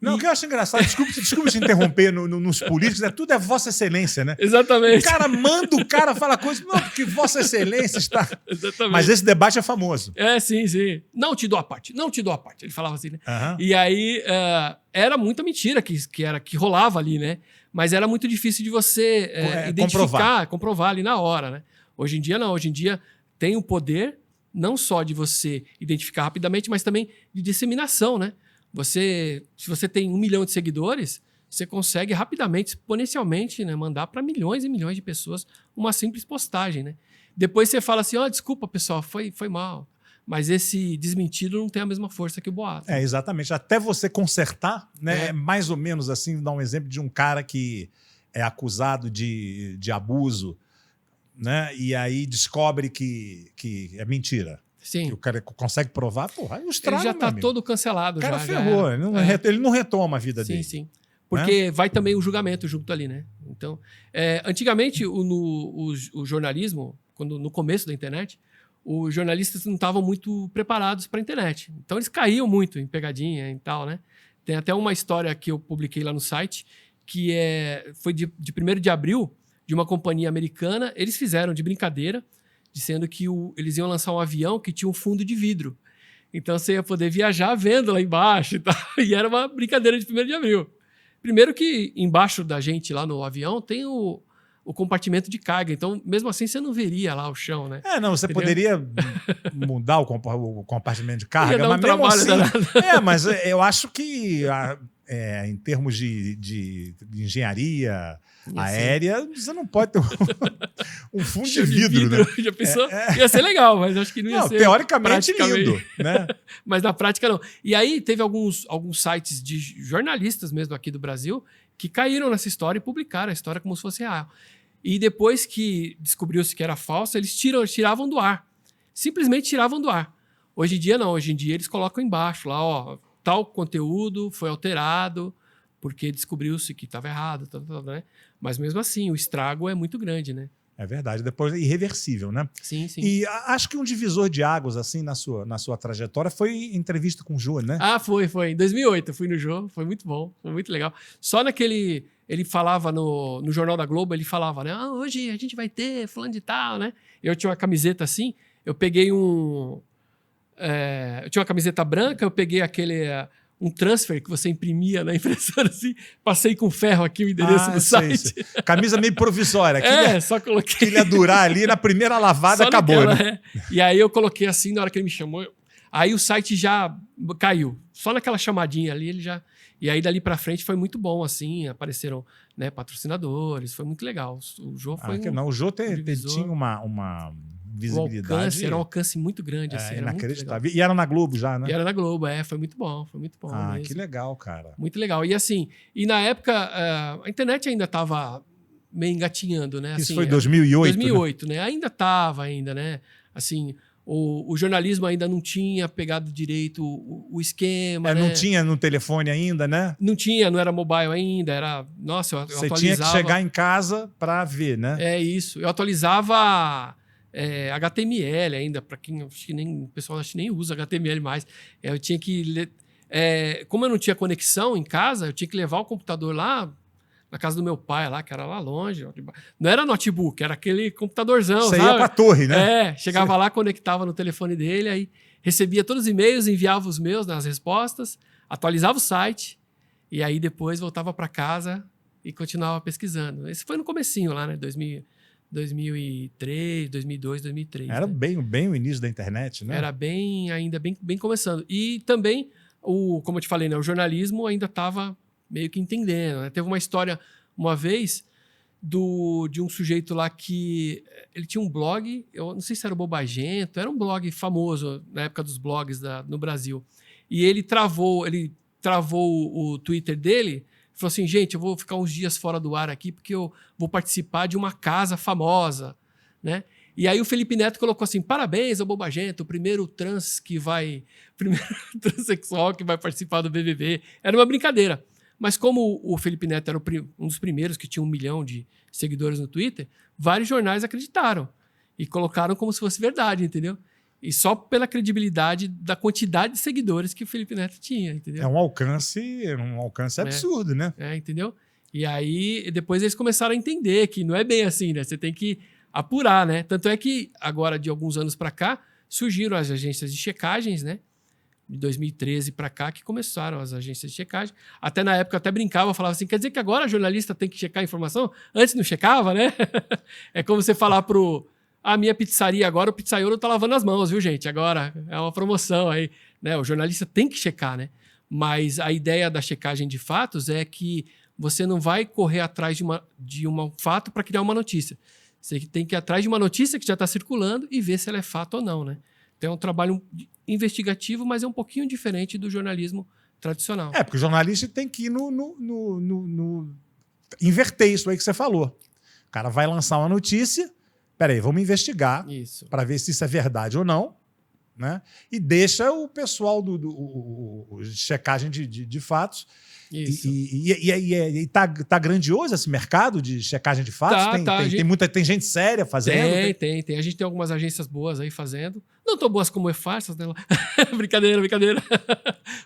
Não, o que eu acho engraçado, desculpa te interromper nos políticos, tudo é Vossa Excelência, né? Exatamente. O cara manda, o cara fala coisa, não, porque Vossa Excelência está... Exatamente. Mas esse debate é famoso. Sim. Não te dou a parte. Ele falava assim, né? Uhum. E aí, era muita mentira que rolava ali, né? Mas era muito difícil de você identificar, comprovar ali na hora, né? Hoje em dia, não. Hoje em dia, tem o poder não só de você identificar rapidamente, mas também de disseminação, né? Se você tem 1 milhão de seguidores, você consegue rapidamente, exponencialmente, né, mandar para milhões e milhões de pessoas uma simples postagem, né? Depois você fala assim, desculpa, pessoal, foi mal. Mas esse desmentido não tem a mesma força que o boato. Exatamente. Até você consertar, né? Mais ou menos assim, dar um exemplo de um cara que é acusado de abuso, né? E aí descobre que é mentira. Sim. Que o cara consegue provar, porra, aí estraga, ele já está todo cancelado. O cara ferrou, ele não retoma a vida dele. Sim. Porque vai também o julgamento junto ali, né? Então, antigamente, o jornalismo, no começo da internet, os jornalistas não estavam muito preparados para a internet. Então, eles caíam muito em pegadinha e tal, né? Tem até uma história que eu publiquei lá no site, que foi de 1º de abril, de uma companhia americana. Eles fizeram de brincadeira, dizendo que eles iam lançar um avião que tinha um fundo de vidro. Então, você ia poder viajar vendo lá embaixo e tal. E era uma brincadeira de 1º de abril. Primeiro que embaixo da gente lá no avião tem o compartimento de carga. Então, mesmo assim, você não veria lá o chão, né? Você poderia mudar o compartimento de carga, mas mesmo assim... mas eu acho que em termos de engenharia aérea, você não pode ter um fundo de vidro, né? Já pensou? Ia ser legal, mas acho que não ia ser teoricamente lindo, né? Mas na prática não. E aí teve alguns sites de jornalistas mesmo aqui do Brasil que caíram nessa história e publicaram a história como se fosse real. E depois que descobriu-se que era falsa, eles tiravam do ar. Simplesmente tiravam do ar. Hoje em dia não. Hoje em dia eles colocam embaixo lá, tal conteúdo foi alterado porque descobriu-se que estava errado, né? Mas mesmo assim, o estrago é muito grande, né? É verdade, depois é irreversível, né? Sim, sim. E acho que um divisor de águas, assim, na sua trajetória foi entrevista com o Jô, né? Ah, foi. Em 2008 eu fui no Jô, foi muito bom, foi muito legal. Só naquele... Ele falava no Jornal da Globo, ele falava, né? Hoje a gente vai ter fulano de tal, né? Eu tinha uma camiseta assim, eu peguei eu tinha uma camiseta branca, eu peguei um transfer que você imprimia na impressora assim, passei com ferro aqui o endereço do sei, site. sei. Camisa meio provisória. Só coloquei. Que ele ia durar ali, na primeira lavada só acabou, naquela, né? E aí eu coloquei assim, na hora que ele me chamou, aí o site já caiu. Só naquela chamadinha ali, ele já... E aí, dali pra frente, foi muito bom, assim. Apareceram, né, patrocinadores. Foi muito legal. O Jô foi o Jô divisor. tinha uma visibilidade... Era um alcance muito grande, assim. Era inacreditável. E era na Globo já, né? E era na Globo, foi muito bom. Foi muito bom mesmo. Que legal, cara. Muito legal. E assim, na época, a internet ainda estava meio engatinhando, né? Isso assim, foi 2008, 2008, né? Ainda estava, né? Assim... O jornalismo ainda não tinha pegado direito o esquema, né? Não tinha no telefone ainda, né? Não tinha, não era mobile ainda, era... Nossa, eu Você atualizava... tinha que chegar em casa para ver, né? É isso. Eu atualizava HTML ainda, para quem... Acho que o pessoal acho que nem usa HTML mais. Eu tinha que... como eu não tinha conexão em casa, eu tinha que levar o computador lá na casa do meu pai, lá, que era lá longe. Não era notebook, era aquele computadorzão, Você sabe? ia pra torre, né? Chegava lá, conectava no telefone dele, aí recebia todos os e-mails, enviava os meus nas respostas, atualizava o site, e aí depois voltava para casa e continuava pesquisando. Esse foi no comecinho lá, né? 2003, 2002, 2003. Era né? bem o início da internet, né? Era ainda bem começando. E também, como eu te falei, né? O jornalismo ainda estava meio que entendendo, né? Teve uma história uma vez de um sujeito lá que ele tinha um blog, eu não sei se era o Bobagento, era um blog famoso na época dos blogs no Brasil. E ele travou o Twitter dele, falou assim, gente, eu vou ficar uns dias fora do ar aqui porque eu vou participar de uma casa famosa, né? E aí o Felipe Neto colocou assim, parabéns ao Bobagento, o primeiro transexual que vai participar do BBB. Era uma brincadeira. Mas como o Felipe Neto era um dos primeiros que tinha 1 milhão de seguidores no Twitter, vários jornais acreditaram e colocaram como se fosse verdade, entendeu? E só pela credibilidade da quantidade de seguidores que o Felipe Neto tinha, entendeu? É um alcance absurdo, né? Entendeu? E aí, depois eles começaram a entender que não é bem assim, né? Você tem que apurar, né? Tanto é que, agora, de alguns anos para cá, surgiram as agências de checagens, né? De 2013 para cá, que começaram as agências de checagem. Até na época, eu até brincava, falava assim, quer dizer que agora a jornalista tem que checar a informação? Antes não checava, né? É como você falar a minha pizzaria agora, o pizzaiolo tá lavando as mãos, viu, gente? Agora é uma promoção aí, né? O jornalista tem que checar, né? Mas a ideia da checagem de fatos é que você não vai correr atrás de um fato para criar uma notícia. Você tem que ir atrás de uma notícia que já está circulando e ver se ela é fato ou não, né? Então é um trabalho investigativo, mas é um pouquinho diferente do jornalismo tradicional. Porque o jornalista tem que ir inverter isso aí que você falou. O cara vai lançar uma notícia, peraí, vamos investigar para ver se isso é verdade ou não, né? E deixa o pessoal do checagem de fatos. Isso. E tá grandioso esse mercado de checagem de fatos? Tem gente séria fazendo? Tem. A gente tem algumas agências boas aí fazendo. Não tão boas como E-Farsas, né? Brincadeira.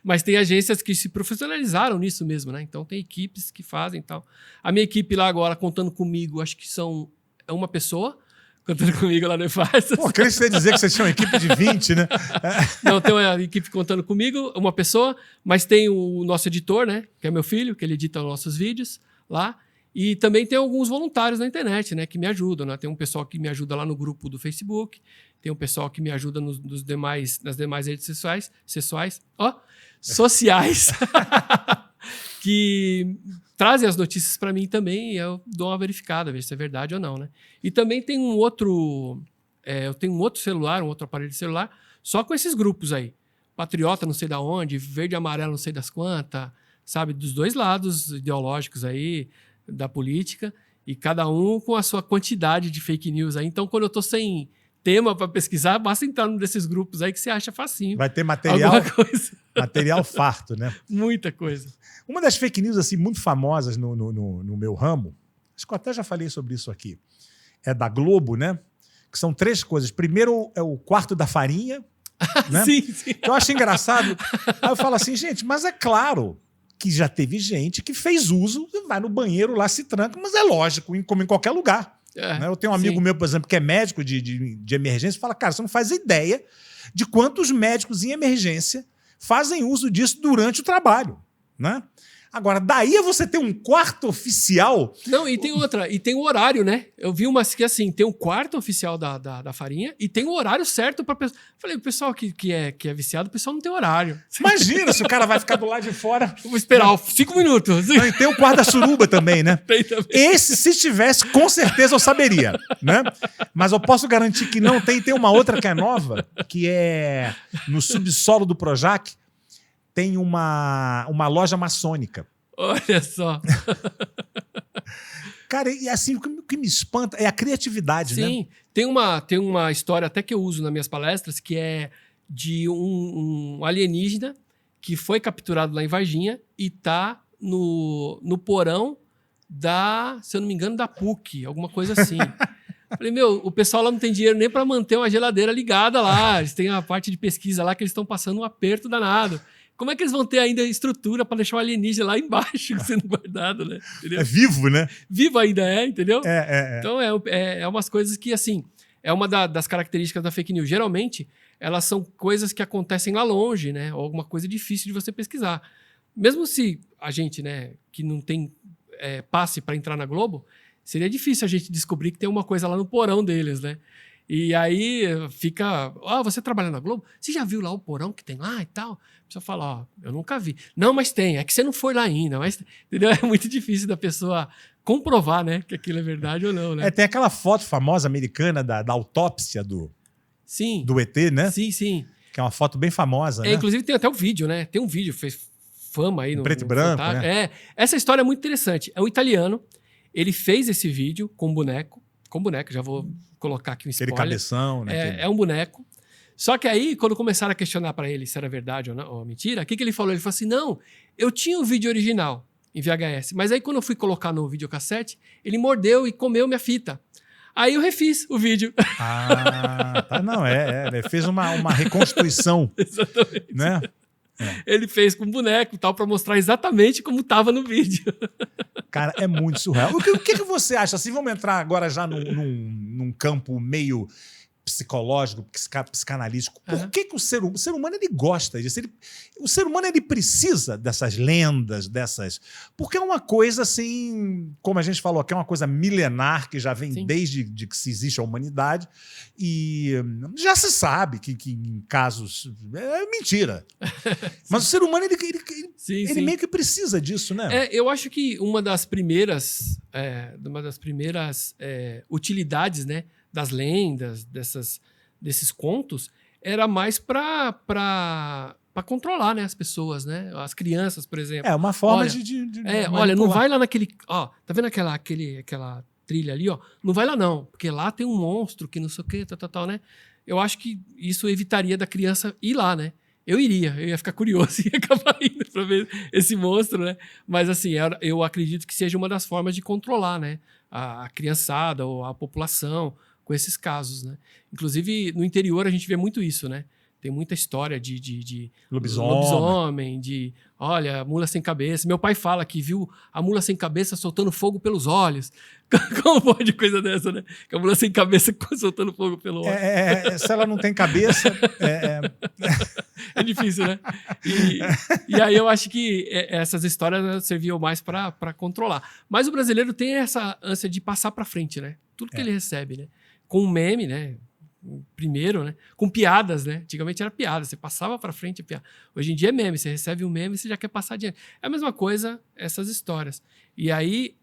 Mas tem agências que se profissionalizaram nisso mesmo, né? Então tem equipes que fazem e tal. A minha equipe lá agora, contando comigo, acho que é uma pessoa contando comigo lá no E-Farsas. Pô, queria você dizer que você tinha uma equipe de 20, né? Não, tem uma equipe contando comigo, uma pessoa, mas tem o nosso editor, né? Que é meu filho, que ele edita os nossos vídeos lá. E também tem alguns voluntários na internet, né? Que me ajudam, né? Tem um pessoal que me ajuda lá no grupo do Facebook, tem um pessoal que me ajuda nas demais redes sociais, que trazem as notícias para mim também e eu dou uma verificada, ver se é verdade ou não, né? E também tem eu tenho um outro celular, um outro aparelho de celular, só com esses grupos aí. Patriota não sei da onde, verde e amarelo não sei das quantas, sabe? Dos dois lados ideológicos aí, da política, e cada um com a sua quantidade de fake news aí. Então, quando eu tô sem tema para pesquisar, basta entrar num desses grupos aí que você acha facinho. Vai ter material, Alguma coisa. material farto, né? Muita coisa. Uma das fake news assim, muito famosas no meu ramo, acho que eu até já falei sobre isso aqui, é da Globo, né? Que são 3 coisas. Primeiro é o quarto da farinha, né? Sim, sim. Que eu acho engraçado. Aí eu falo assim, gente, mas é claro que já teve gente que fez uso, vai no banheiro lá, se tranca, mas é lógico, como em qualquer lugar. Né? Eu tenho um amigo meu, por exemplo, que é médico de emergência, fala, cara, você não faz ideia de quantos médicos em emergência fazem uso disso durante o trabalho, né? Agora, daí a você ter um quarto oficial... Não, e tem outra, e tem o horário, né? Eu vi umas que assim, tem um quarto oficial da farinha e tem o horário certo para pessoa. Falei, o pessoal que é viciado, o pessoal não tem horário. Imagina se o cara vai ficar do lado de fora... Vou esperar 5 minutos. Não, e tem o quarto da suruba também, né? Tem também. Esse, se tivesse, com certeza eu saberia, né? Mas eu posso garantir que não tem. Tem uma outra que é nova, que é no subsolo do Projac, tem uma loja maçônica. Olha só. Cara, e assim, o que me espanta é a criatividade, né? Sim, tem uma história até que eu uso nas minhas palestras, que é de um alienígena que foi capturado lá em Varginha e tá no porão se eu não me engano, da PUC, alguma coisa assim. Falei, o pessoal lá não tem dinheiro nem para manter uma geladeira ligada lá. Eles têm a parte de pesquisa lá que eles estão passando um aperto danado. Como é que eles vão ter ainda estrutura para deixar o alienígena lá embaixo sendo guardado, né? Entendeu? É vivo, né? Vivo ainda entendeu? É. Então, é umas coisas que, assim, é uma das características da fake news. Geralmente, elas são coisas que acontecem lá longe, né? Ou alguma coisa difícil de você pesquisar. Mesmo se a gente, né, que não tem passe para entrar na Globo, seria difícil a gente descobrir que tem uma coisa lá no porão deles, né? E aí fica... você trabalha na Globo? Você já viu lá o porão que tem lá e tal? A pessoa fala, eu nunca vi. Não, mas tem. É que você não foi lá ainda. Mas, entendeu? É muito difícil da pessoa comprovar, né? Que aquilo é verdade ou não, né? Tem aquela foto famosa americana da autópsia do ET, né? Sim, sim. Que é uma foto bem famosa, né? Inclusive tem até o vídeo, né? Tem um vídeo, fez fama aí no preto e branco, Fantástico. né? Essa história é muito interessante. É um italiano. Ele fez esse vídeo com boneco, já vou colocar aqui um spoiler. Aquele cabeção, né? É um boneco. Só que aí, quando começaram a questionar para ele se era verdade ou, não, ou mentira, o que ele falou? Ele falou assim, não, eu tinha o vídeo original em VHS, mas aí quando eu fui colocar no videocassete, ele mordeu e comeu minha fita. Aí eu refiz o vídeo. Tá, não, fez uma reconstituição. Exatamente. Né? Ele fez com boneco e tal, para mostrar exatamente como estava no vídeo. Cara, é muito surreal. O que você acha? Assim, vamos entrar agora já num campo meio psicológico, psicanalítico. Por que o ser humano ele gosta disso? O ser humano ele precisa dessas lendas, porque é uma coisa assim, como a gente falou aqui, é uma coisa milenar que já vem Sim. desde que se existe a humanidade e já se sabe que em casos é mentira. Mas o ser humano ele meio que precisa disso, né? Eu acho que uma das primeiras utilidades, né, das lendas, desses contos, era mais para controlar, né, as pessoas, né? As crianças, por exemplo. É uma forma olha, de olha, não vai lá naquele... Ó, tá vendo aquela trilha ali, ó? Não vai lá não, porque lá tem um monstro que não sei o que, tal, né? Eu acho que isso evitaria da criança ir lá, né? Eu ia ficar curioso e ia acabar indo para ver esse monstro, né? Mas assim, eu acredito que seja uma das formas de controlar, né? A criançada ou a população com esses casos, né? Inclusive, no interior a gente vê muito isso, né? Tem muita história de lobisomem, olha, mula sem cabeça. Meu pai fala que viu a mula sem cabeça soltando fogo pelos olhos. Como pode coisa dessa, né? Que a mula sem cabeça soltando fogo pelo olho. Se ela não tem cabeça... É difícil, né? E aí eu acho que essas histórias serviam mais para controlar. Mas o brasileiro tem essa ânsia de passar para frente, né? Tudo que ele recebe, né? Com um meme, né? Primeiro, né? Com piadas, né? Antigamente era piada, você passava para frente a piada. Hoje em dia é meme, você recebe um meme e você já quer passar adiante. É a mesma coisa essas histórias. E aí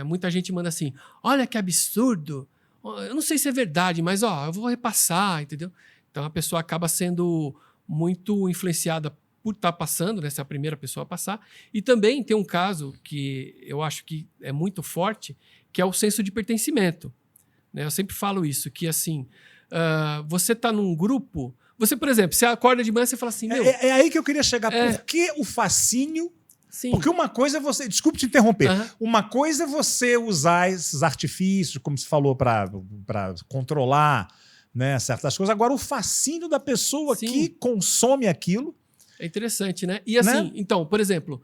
muita gente manda assim, olha que absurdo, eu não sei se é verdade, mas eu vou repassar, entendeu? Então a pessoa acaba sendo muito influenciada por estar passando, né? Ser a primeira pessoa a passar. E também tem um caso que eu acho que é muito forte, que é o senso de pertencimento. Eu sempre falo isso, que assim, você tá num grupo... Você, por exemplo, você acorda de manhã e você fala assim... Meu, É aí que eu queria chegar. Por que o fascínio... sim. Porque uma coisa é você... Desculpe te interromper. Aham. Uma coisa é você usar esses artifícios, como se falou, para controlar, né, certas coisas. Agora, o fascínio da pessoa Sim. que consome aquilo... É interessante, né? E assim, Né? então, por exemplo,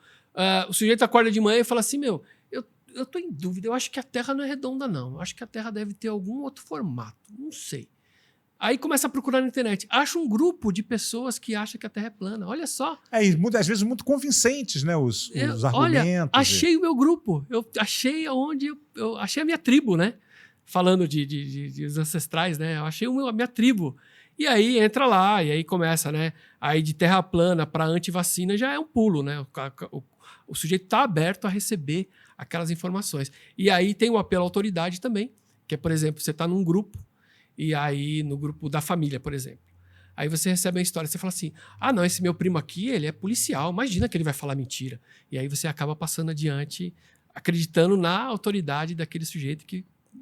o sujeito acorda de manhã e fala assim, meu, eu tô em dúvida, eu acho que a Terra não é redonda, não. Eu acho que a Terra deve ter algum outro formato, não sei. Aí começa a procurar na internet. Acha um grupo de pessoas que acham que a Terra é plana. Olha só. E às vezes muito convincentes, né, os argumentos. Olha, achei o meu grupo. Eu achei onde eu achei a minha tribo, né? Falando de os ancestrais, né? Eu achei a minha tribo. E aí entra lá, e aí começa, né? Aí de terra plana para antivacina já é um pulo, né? O sujeito está aberto a receber aquelas informações. E aí tem o apelo à autoridade também, que é, por exemplo, você está num grupo, e aí no grupo da família, por exemplo. Aí você recebe a história, você fala assim, não, esse meu primo aqui, ele é policial, imagina que ele vai falar mentira. E aí você acaba passando adiante, acreditando na autoridade daquele sujeito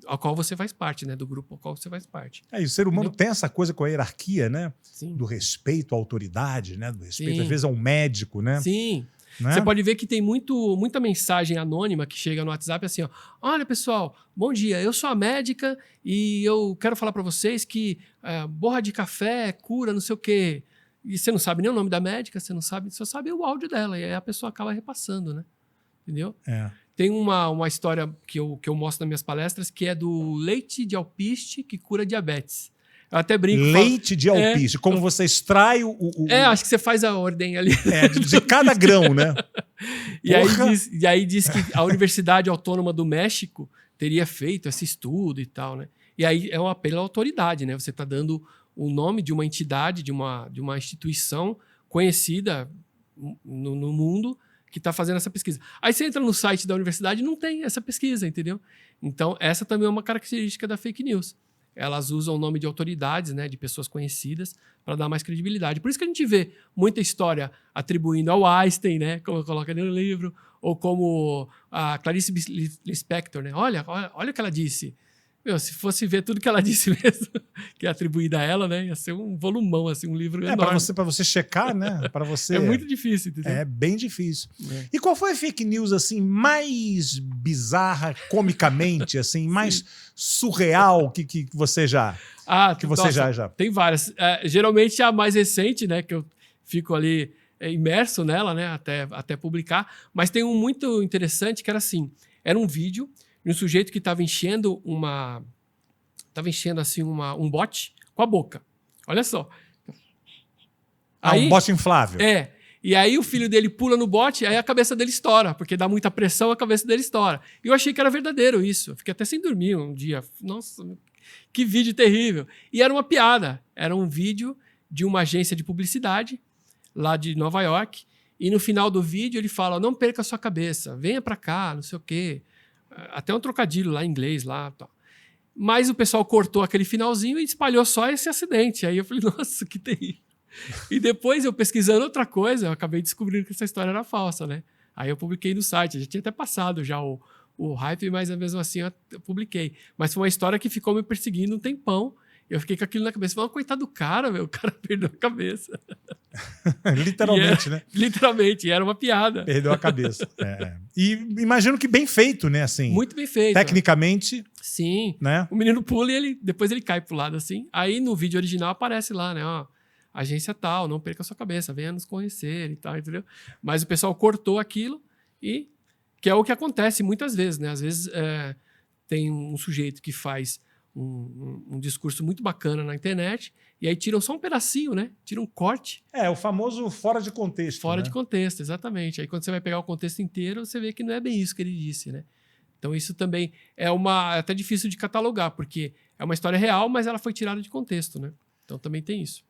ao qual você faz parte, né? Do grupo ao qual você faz parte. E o ser humano Entendeu? tem essa coisa com a hierarquia, né? Sim. Do respeito à autoridade, né? Do respeito, Sim. às vezes, a um médico, né? Sim. Né? Você pode ver que tem muita mensagem anônima que chega no WhatsApp assim, ó. Olha, pessoal, bom dia, eu sou a médica e eu quero falar para vocês que borra de café cura não sei o quê. E você não sabe nem o nome da médica, você não sabe, só sabe o áudio dela. E aí a pessoa acaba repassando, né? Entendeu? Tem uma história que eu mostro nas minhas palestras que é do leite de alpiste que cura diabetes. Eu até brinco. Leite de alpiste, como você extrai acho que você faz a ordem ali. De cada grão, né? E aí diz que a Universidade Autônoma do México teria feito esse estudo e tal, né? E aí é um apelo à autoridade, né? Você está dando o nome de uma entidade, de uma instituição conhecida no mundo que está fazendo essa pesquisa. Aí você entra no site da universidade e não tem essa pesquisa, entendeu? Então, essa também é uma característica da fake news. Elas usam o nome de autoridades, né, de pessoas conhecidas, para dar mais credibilidade. Por isso que a gente vê muita história atribuindo ao Einstein, né, como coloca no livro, ou como a Clarice Lispector, né? Olha o que ela disse. Meu, se fosse ver tudo que ela disse mesmo, que é atribuída a ela, né, ia ser um volumão, assim, um livro enorme. Para você checar, né? Para você. É muito difícil, entendeu? É bem difícil. E qual foi a fake news assim mais bizarra, comicamente, assim, mais surreal que você já? Que você nossa, já. Tem várias. Geralmente a mais recente, né, que eu fico ali imerso nela, né, até publicar. Mas tem um muito interessante que era assim: era um vídeo de um sujeito que estava enchendo assim um bote com a boca. Olha só. Um bote inflável. E aí o filho dele pula no bote, aí a cabeça dele estoura, porque dá muita pressão, a cabeça dele estoura. E eu achei que era verdadeiro isso. Eu fiquei até sem dormir um dia. Nossa, que vídeo terrível. E era uma piada. Era um vídeo de uma agência de publicidade lá de Nova York. E no final do vídeo ele fala, não perca a sua cabeça, venha pra cá, não sei o quê. Até um trocadilho lá em inglês. Tal. Mas o pessoal cortou aquele finalzinho e espalhou só esse acidente. Aí eu falei, nossa, que terrível. E depois, eu pesquisando outra coisa, eu acabei descobrindo que essa história era falsa, né? Aí eu publiquei no site. Já tinha até passado já o hype, mas mesmo assim eu publiquei. Mas foi uma história que ficou me perseguindo um tempão. Eu fiquei com aquilo na cabeça. Falei, coitado do cara, meu. O cara perdeu a cabeça. Literalmente, né? Literalmente. E era uma piada. Perdeu a cabeça. E imagino que bem feito, né? Assim, muito bem feito. Tecnicamente. Sim. Né? O menino pula e depois ele cai pro lado assim. Aí no vídeo original aparece lá, né? Ó, agência tal, não perca a sua cabeça, venha nos conhecer e tal, entendeu? Mas o pessoal cortou aquilo e... Que é o que acontece muitas vezes, né? Às vezes tem um sujeito que faz um discurso muito bacana na internet e aí tiram só um pedacinho, né? Tiram um corte. O famoso fora de contexto. Fora de contexto, exatamente. Aí quando você vai pegar o contexto inteiro, você vê que não é bem isso que ele disse, né? Então isso também é até difícil de catalogar, porque é uma história real, mas ela foi tirada de contexto, né? Então também tem isso.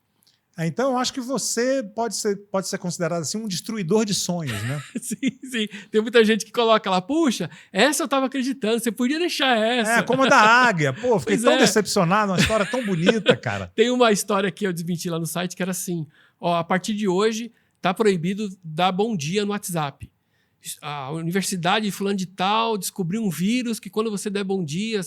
Então, eu acho que você pode ser considerado assim um destruidor de sonhos, né? Sim. Tem muita gente que coloca lá, puxa, essa eu tava acreditando, você podia deixar essa. Como a da águia. Pô, fiquei tão decepcionado, uma história tão bonita, cara. Tem uma história que eu desmenti lá no site que era assim, a partir de hoje tá proibido dar bom dia no WhatsApp. A universidade de fulano de tal descobriu um vírus que quando você der bom dia,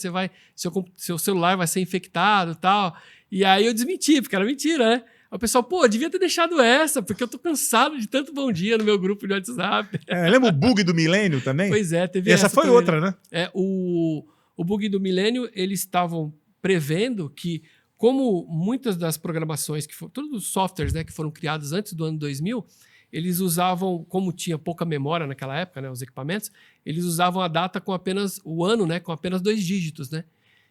seu celular vai ser infectado e tal. E aí eu desmenti, porque era mentira, né? Aí o pessoal, pô, devia ter deixado essa, porque eu tô cansado de tanto bom dia no meu grupo de WhatsApp. Lembra o bug do milênio também? Pois é, teve Essa foi também, outra, né? O bug do milênio, eles estavam prevendo que, como muitas das programações, todos os softwares, né, que foram criados antes do ano 2000, eles usavam, como tinha pouca memória naquela época, né, os equipamentos, eles usavam a data com apenas o ano, né, com apenas 2 dígitos, né?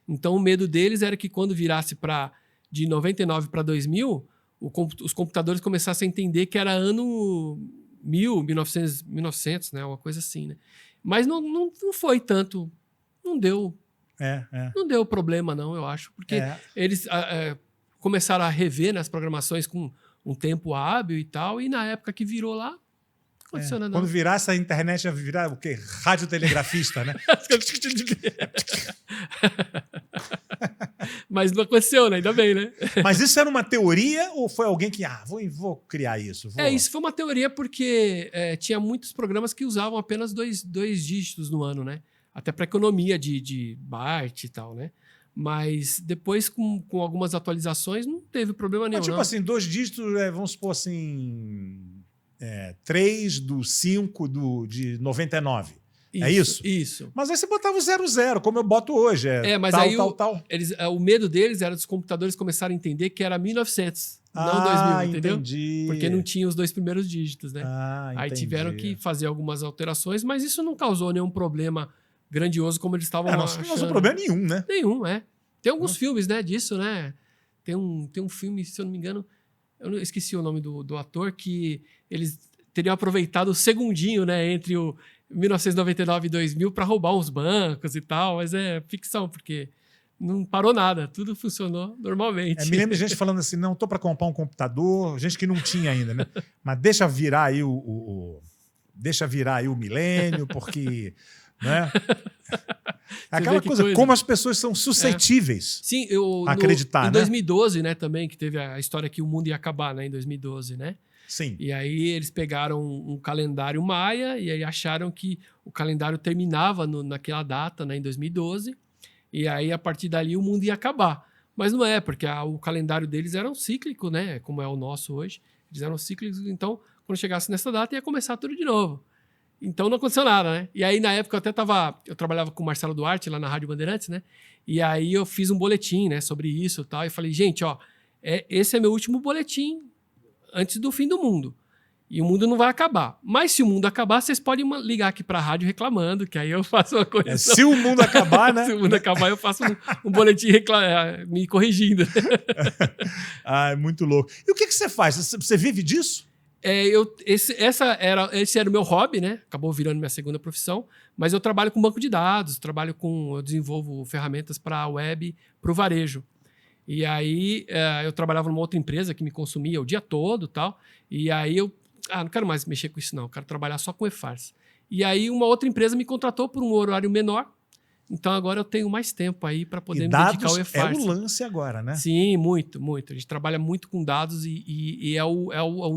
Então o medo deles era que quando virasse de 99 para 2000, os computadores começassem a entender que era ano 1900, né, uma coisa assim, né? Mas não foi tanto, não deu problema não, eu acho, porque eles começaram a rever, né, as programações com um tempo hábil e tal, e na época que virou lá, não aconteceu nada. Quando virasse a internet, ia virar o quê? Radiotelegrafista, né? Mas não aconteceu, né? Ainda bem, né? Mas isso era uma teoria ou foi alguém que, vou criar isso? Isso foi uma teoria porque tinha muitos programas que usavam apenas dois dígitos no ano, né? Até para economia de byte e tal, né? Mas depois, com algumas atualizações, não teve problema nenhum. Mas, tipo assim, 2 dígitos, vamos supor assim, 3 do 5 de 99. É isso? Isso. Mas aí você botava o 00, como eu boto hoje. Mas tal, aí tal. O medo deles era dos computadores começarem a entender que era 1900, não 2000, entendeu? Entendi. Porque não tinha os 2 primeiros dígitos, né? Aí entendi. tiveram que fazer algumas alterações, mas isso não causou nenhum problema grandioso como eles estavam achando. Não causou problema nenhum, né? Nenhum, Tem alguns filmes, né, disso, né? Tem um filme, se eu não me engano, eu esqueci o nome do ator, que eles teriam aproveitado o segundinho, né, entre o 1999 e 2000 para roubar uns bancos e tal, mas é ficção, porque não parou nada, tudo funcionou normalmente. Me lembro de gente falando assim, não, tô para comprar um computador, gente que não tinha ainda, né? Mas deixa virar aí deixa virar aí o milênio, porque, né? Aquela coisa, como as pessoas são suscetíveis a acreditar, em 2012, né, também, que teve a história que o mundo ia acabar, né, em 2012, né? Sim. E aí eles pegaram um calendário maia e aí acharam que o calendário terminava naquela data, né, em 2012, e aí a partir dali o mundo ia acabar. Mas não é, porque o calendário deles era um cíclico, né, como é o nosso hoje. Eles eram cíclicos, então quando chegasse nessa data ia começar tudo de novo. Então não aconteceu nada, né? E aí, na época, eu trabalhava com o Marcelo Duarte lá na Rádio Bandeirantes, né? E aí eu fiz um boletim, né, sobre isso e tal. E falei, gente, esse é meu último boletim antes do fim do mundo. E o mundo não vai acabar. Mas se o mundo acabar, vocês podem ligar aqui para a rádio reclamando, que aí eu faço uma coisa. Se o mundo acabar, né? Se o mundo acabar, eu faço um boletim me corrigindo. É muito louco. E o que você faz? Você vive disso? Esse era o meu hobby, né? Acabou virando minha segunda profissão, mas eu trabalho com banco de dados, eu desenvolvo ferramentas para a web, para o varejo. E aí eu trabalhava numa outra empresa que me consumia o dia todo e tal, e aí eu não quero mais mexer com isso não, eu quero trabalhar só com e-farce. E aí uma outra empresa me contratou por um horário menor, então agora eu tenho mais tempo aí para poder me dedicar ao e-farce. É o lance agora, né? Sim, muito, muito. A gente trabalha muito com dados e é o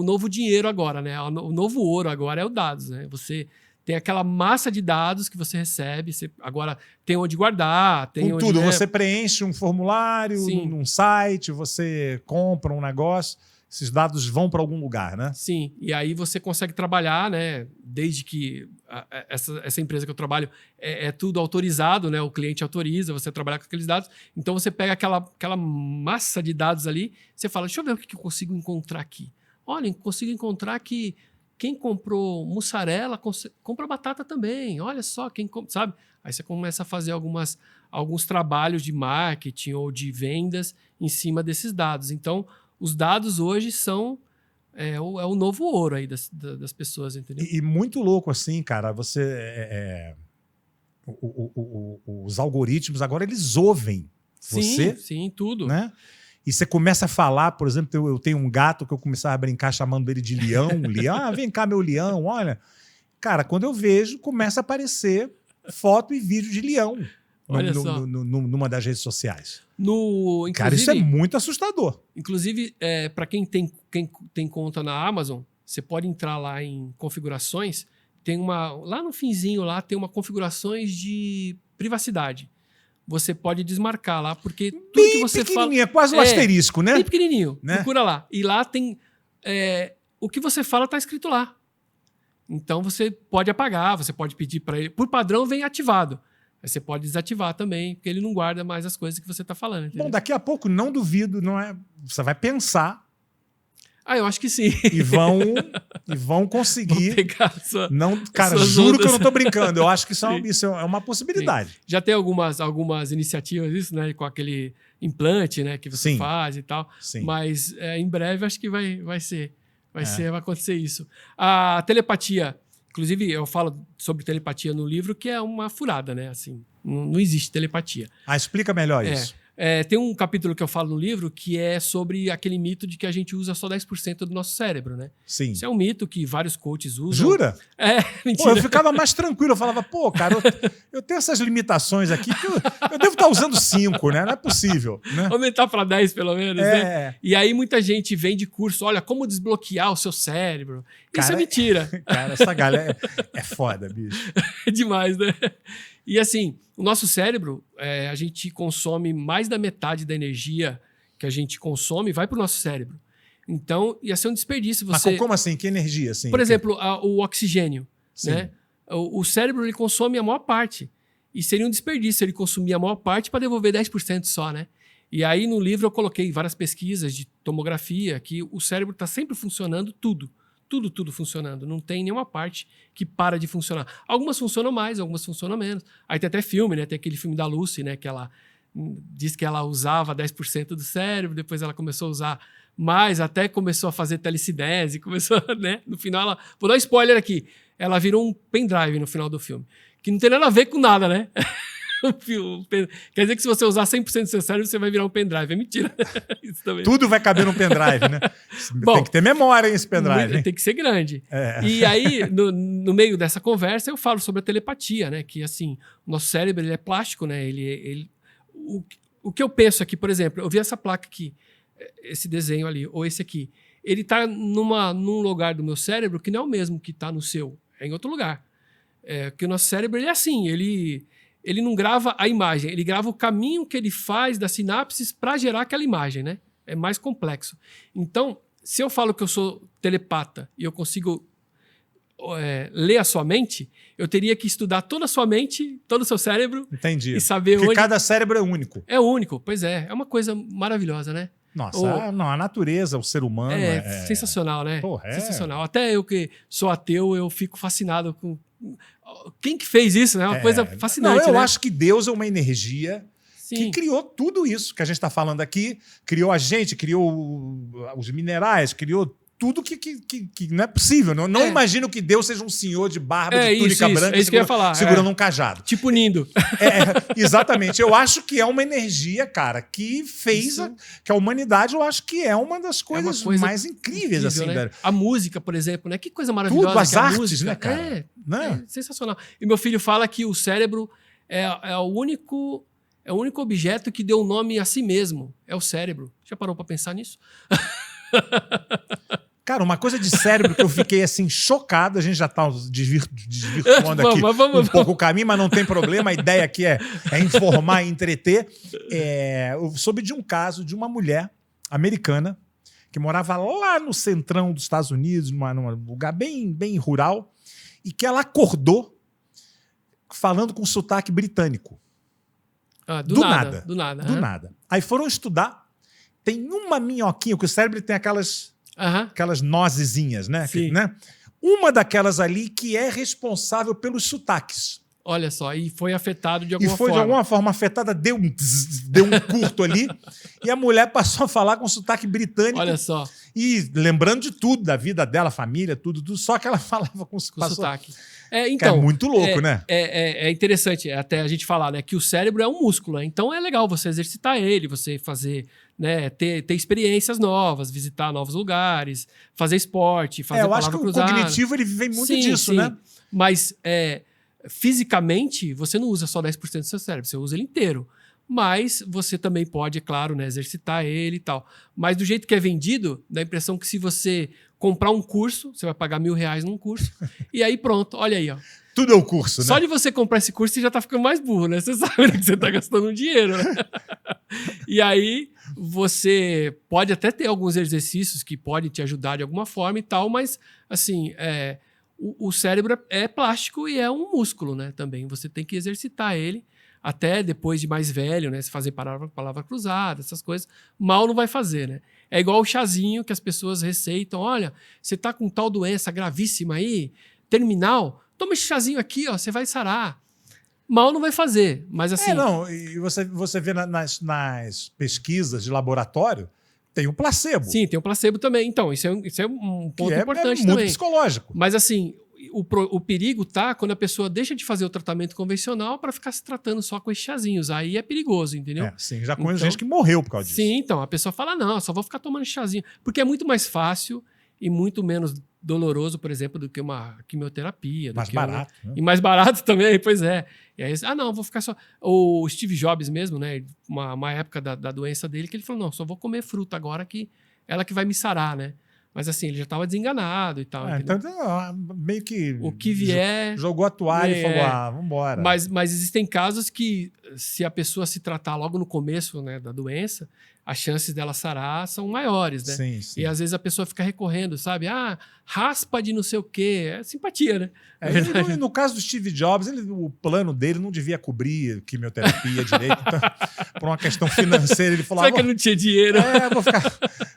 novo dinheiro agora, né? O novo ouro agora é o dados, né? Você tem aquela massa de dados que você recebe, você agora tem onde guardar, tem com onde... tudo, você preenche um formulário num site, você compra um negócio, esses dados vão para algum lugar, né? Sim, e aí você consegue trabalhar, né? Desde que essa empresa que eu trabalho é tudo autorizado, né? O cliente autoriza você trabalhar com aqueles dados. Então você pega aquela massa de dados ali, você fala, deixa eu ver o que eu consigo encontrar aqui. Olha, consigo encontrar que quem comprou mussarela compra batata também. Olha só, sabe? Aí você começa a fazer alguns trabalhos de marketing ou de vendas em cima desses dados. Então, os dados hoje são o novo ouro aí das pessoas, entendeu? E muito louco assim, cara, os algoritmos agora eles ouvem você. Sim, tudo. Né? E você começa a falar, por exemplo, eu tenho um gato que eu começava a brincar chamando ele de leão. Leão, vem cá meu leão, olha. Cara, quando eu vejo, começa a aparecer foto e vídeo de leão. Olha só. Numa das redes sociais. Cara, isso é muito assustador. Inclusive, para quem tem conta na Amazon, você pode entrar lá em configurações, lá no finzinho lá tem uma configurações de privacidade. você pode desmarcar lá, porque tudo Bem que você fala... é quase um asterisco, né? Bem pequenininho, Né? procura lá. E lá tem... o que você fala está escrito lá. Então você pode apagar, você pode pedir para ele... Por padrão vem ativado. Aí você pode desativar também, porque ele não guarda mais as coisas que você está falando. Entendeu? Bom, daqui a pouco, não duvido, não é? Você vai pensar Eu acho que sim. e vão conseguir. Vou pegar a sua... Não, cara, suas juro que eu ondas. não tô brincando. Eu acho que Sim. isso é uma possibilidade. Já tem algumas iniciativas, isso, né? Com aquele implante, né? Que você Sim. faz e tal. Sim. Mas em breve acho que vai acontecer isso. A telepatia, inclusive eu falo sobre telepatia no livro, que é uma furada, né? Assim, não existe telepatia. Explica melhor isso. Tem um capítulo que eu falo no livro que é sobre aquele mito de que a gente usa só 10% do nosso cérebro, né? Sim. Isso é um mito que vários coaches usam. Jura? Mentira. Pô, eu ficava mais tranquilo. Eu falava, cara, eu tenho essas limitações aqui que eu devo estar usando 5, né? Não é possível. Né? Aumentar para 10, pelo menos, né? E aí muita gente vende curso, olha, como desbloquear o seu cérebro. Isso é mentira. Cara, essa galera é foda, bicho. É demais, né? E assim, o nosso cérebro, a gente consome mais da metade da energia que a gente consome, vai para o nosso cérebro. Então, ia ser um desperdício você... Mas como assim? Que energia? Assim? Por exemplo, o oxigênio. Sim. Né? O cérebro ele consome a maior parte. E seria um desperdício ele consumir a maior parte para devolver 10% só, né? E aí no livro eu coloquei várias pesquisas de tomografia que o cérebro está sempre funcionando tudo funcionando. Não tem nenhuma parte que para de funcionar. Algumas funcionam mais, algumas funcionam menos. Aí tem até filme, né? Tem aquele filme da Lucy, né? Que ela diz que ela usava 10% do cérebro, depois ela começou a usar mais, até começou a fazer telecinese, começou, né? No final ela... Vou dar um spoiler aqui. Ela virou um pendrive no final do filme. Que não tem nada a ver com nada, né? Quer dizer que se você usar 100% do seu cérebro, você vai virar um pendrive. É mentira. Isso também. Tudo vai caber num pendrive, né? Bom, tem que ter memória esse pendrive. Hein? Tem que ser grande. E aí, no meio dessa conversa, eu falo sobre a telepatia, né? Que, assim, o nosso cérebro ele é plástico, né? O que eu penso aqui, por exemplo, eu vi essa placa aqui, esse desenho ali, ou esse aqui. Ele está num lugar do meu cérebro que não é o mesmo que está no seu. É em outro lugar. Porque o nosso cérebro ele é assim, ele não grava a imagem, ele grava o caminho que ele faz das sinapses para gerar aquela imagem, né? É mais complexo. Então, se eu falo que eu sou telepata e eu consigo ler a sua mente, eu teria que estudar toda a sua mente, todo o seu cérebro. Entendi. E saber Porque onde... cada cérebro é único. É único, pois é. É uma coisa maravilhosa, né? Nossa, a natureza, o ser humano... É sensacional, né? Porra, sensacional. Até eu que sou ateu, eu fico fascinado com... Quem que fez isso, né? Uma coisa fascinante, eu né? acho que Deus é uma energia Sim. que criou tudo isso que a gente está falando aqui. Criou a gente, criou os minerais, criou tudo que não é possível. Não imagino que Deus seja um senhor de barba, de túnica branca, isso que eu ia falar. segurando um cajado. Tipo Nindo. Exatamente. Eu acho que é uma energia, cara, que fez que a humanidade, eu acho que é uma das coisas mais incríveis, assim, né? velho. A música, por exemplo, né? Que coisa maravilhosa. Tudo, as artes, música. né, cara? É sensacional. E meu filho fala que o cérebro é o único objeto que deu nome a si mesmo. É o cérebro. Já parou para pensar nisso? Cara, uma coisa de cérebro que eu fiquei assim chocado, a gente já tá desvirtuando aqui um pouco o caminho, mas não tem problema, a ideia aqui é informar e entreter. Eu soube de um caso de uma mulher americana que morava lá no centrão dos Estados Unidos, num lugar bem, bem rural, e que ela acordou falando com sotaque britânico. Do nada. Aí foram estudar, tem uma minhoquinha, porque o cérebro tem aquelas nozezinhas, né? Né? Uma daquelas ali que é responsável pelos sotaques. Olha só, e foi afetado de alguma forma. E foi de alguma forma afetada, deu um curto ali, e a mulher passou a falar com sotaque britânico. Olha só. E lembrando de tudo, da vida dela, família, tudo, só que ela falava com sotaque. Então, é muito louco, né? É interessante até a gente falar, né, que o cérebro é um músculo, né? Então é legal você exercitar ele, você fazer, né, ter experiências novas, visitar novos lugares, fazer esporte, fazer palavra cruzada. Eu acho que o cognitivo ele vem muito disso, né? Mas fisicamente, você não usa só 10% do seu cérebro, você usa ele inteiro. Mas você também pode, claro, né, exercitar ele e tal. Mas do jeito que é vendido, dá a impressão que se você comprar um curso, você vai pagar R$1.000 num curso, e aí pronto, olha aí, ó. Tudo é o curso, né? Só de você comprar esse curso, você já tá ficando mais burro, né? Você sabe, né, que você tá gastando um dinheiro, né? E aí, você pode até ter alguns exercícios que podem te ajudar de alguma forma e tal, mas, assim, o cérebro é plástico e é um músculo, né? Também você tem que exercitar ele até depois de mais velho, né? Se fazer palavra cruzada, essas coisas, mal não vai fazer, né? É igual o chazinho que as pessoas receitam. Olha, você tá com tal doença gravíssima aí, terminal, toma esse chazinho aqui, ó, você vai sarar. Mal não vai fazer, mas assim... não, e você vê nas pesquisas de laboratório, tem o placebo. Sim, tem o placebo também. Então, isso é um ponto importante muito também. psicológico. Mas assim, o perigo tá quando a pessoa deixa de fazer o tratamento convencional para ficar se tratando só com esses chazinhos. Aí é perigoso, entendeu? Sim, já conheço gente que morreu por causa disso. Sim, então, a pessoa fala, não, só vou ficar tomando chazinho. Porque é muito mais fácil e muito menos doloroso, por exemplo, do que uma quimioterapia. Mais barato. Né? E mais barato também, pois é. E aí, não, vou ficar só... O Steve Jobs mesmo, né? Uma época da doença dele, que ele falou, não, só vou comer fruta agora que ela que vai me sarar, né? Mas assim, ele já estava desenganado e tal. Então, meio que... O que vier... Jogou a toalha e falou, vambora. Mas existem casos que, se a pessoa se tratar logo no começo, né, da doença, as chances dela sarar são maiores, né? Sim, sim. E às vezes a pessoa fica recorrendo, sabe? Raspa de não sei o quê. É simpatia, né? E no caso do Steve Jobs, o plano dele não devia cobrir quimioterapia direito. Então, por uma questão financeira, ele falou... Será que ele não tinha dinheiro?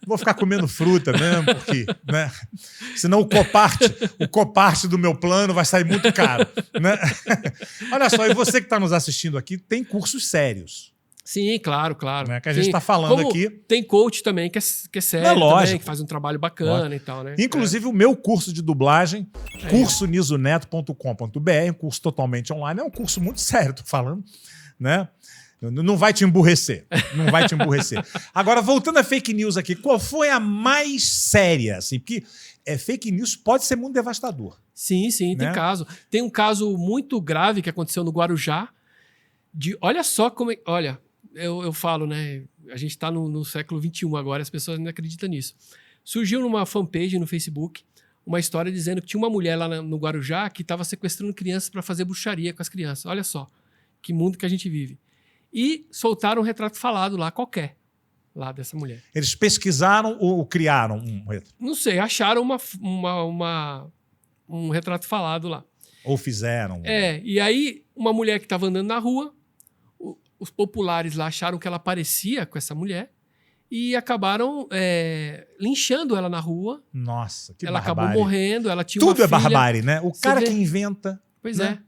Vou ficar comendo fruta mesmo, porque... Né? Senão o coparte do meu plano vai sair muito caro. Né? Olha só, e você que está nos assistindo aqui, tem cursos sérios. Sim, claro. Né? Que a gente está falando aqui. Tem coach também, que é sério também, que faz um trabalho bacana e tal, né? Inclusive, o meu curso de dublagem, cursonisoneto.com.br, um curso totalmente online, é um curso muito sério, tô falando, né? Não vai te emburrecer. Não vai te emburrecer. Agora, voltando a fake news aqui, qual foi a mais séria? Assim, porque fake news pode ser muito devastador. Sim, né? tem caso. Tem um caso muito grave que aconteceu no Guarujá. Olha só como... Olha, eu falo, né? A gente está no século XXI agora, as pessoas não acreditam nisso. Surgiu numa fanpage no Facebook uma história dizendo que tinha uma mulher lá no Guarujá que estava sequestrando crianças para fazer bruxaria com as crianças. Olha só, que mundo que a gente vive. E soltaram um retrato falado lá, qualquer, lá dessa mulher. Eles pesquisaram ou criaram um retrato? Não sei, acharam um retrato falado lá. Ou fizeram? E aí uma mulher que estava andando na rua, os populares lá acharam que ela parecia com essa mulher e acabaram linchando ela na rua. Nossa, que ela barbárie. Acabou morrendo, ela tinha Tudo uma é filha. barbárie, né? O cara que inventa... Pois né?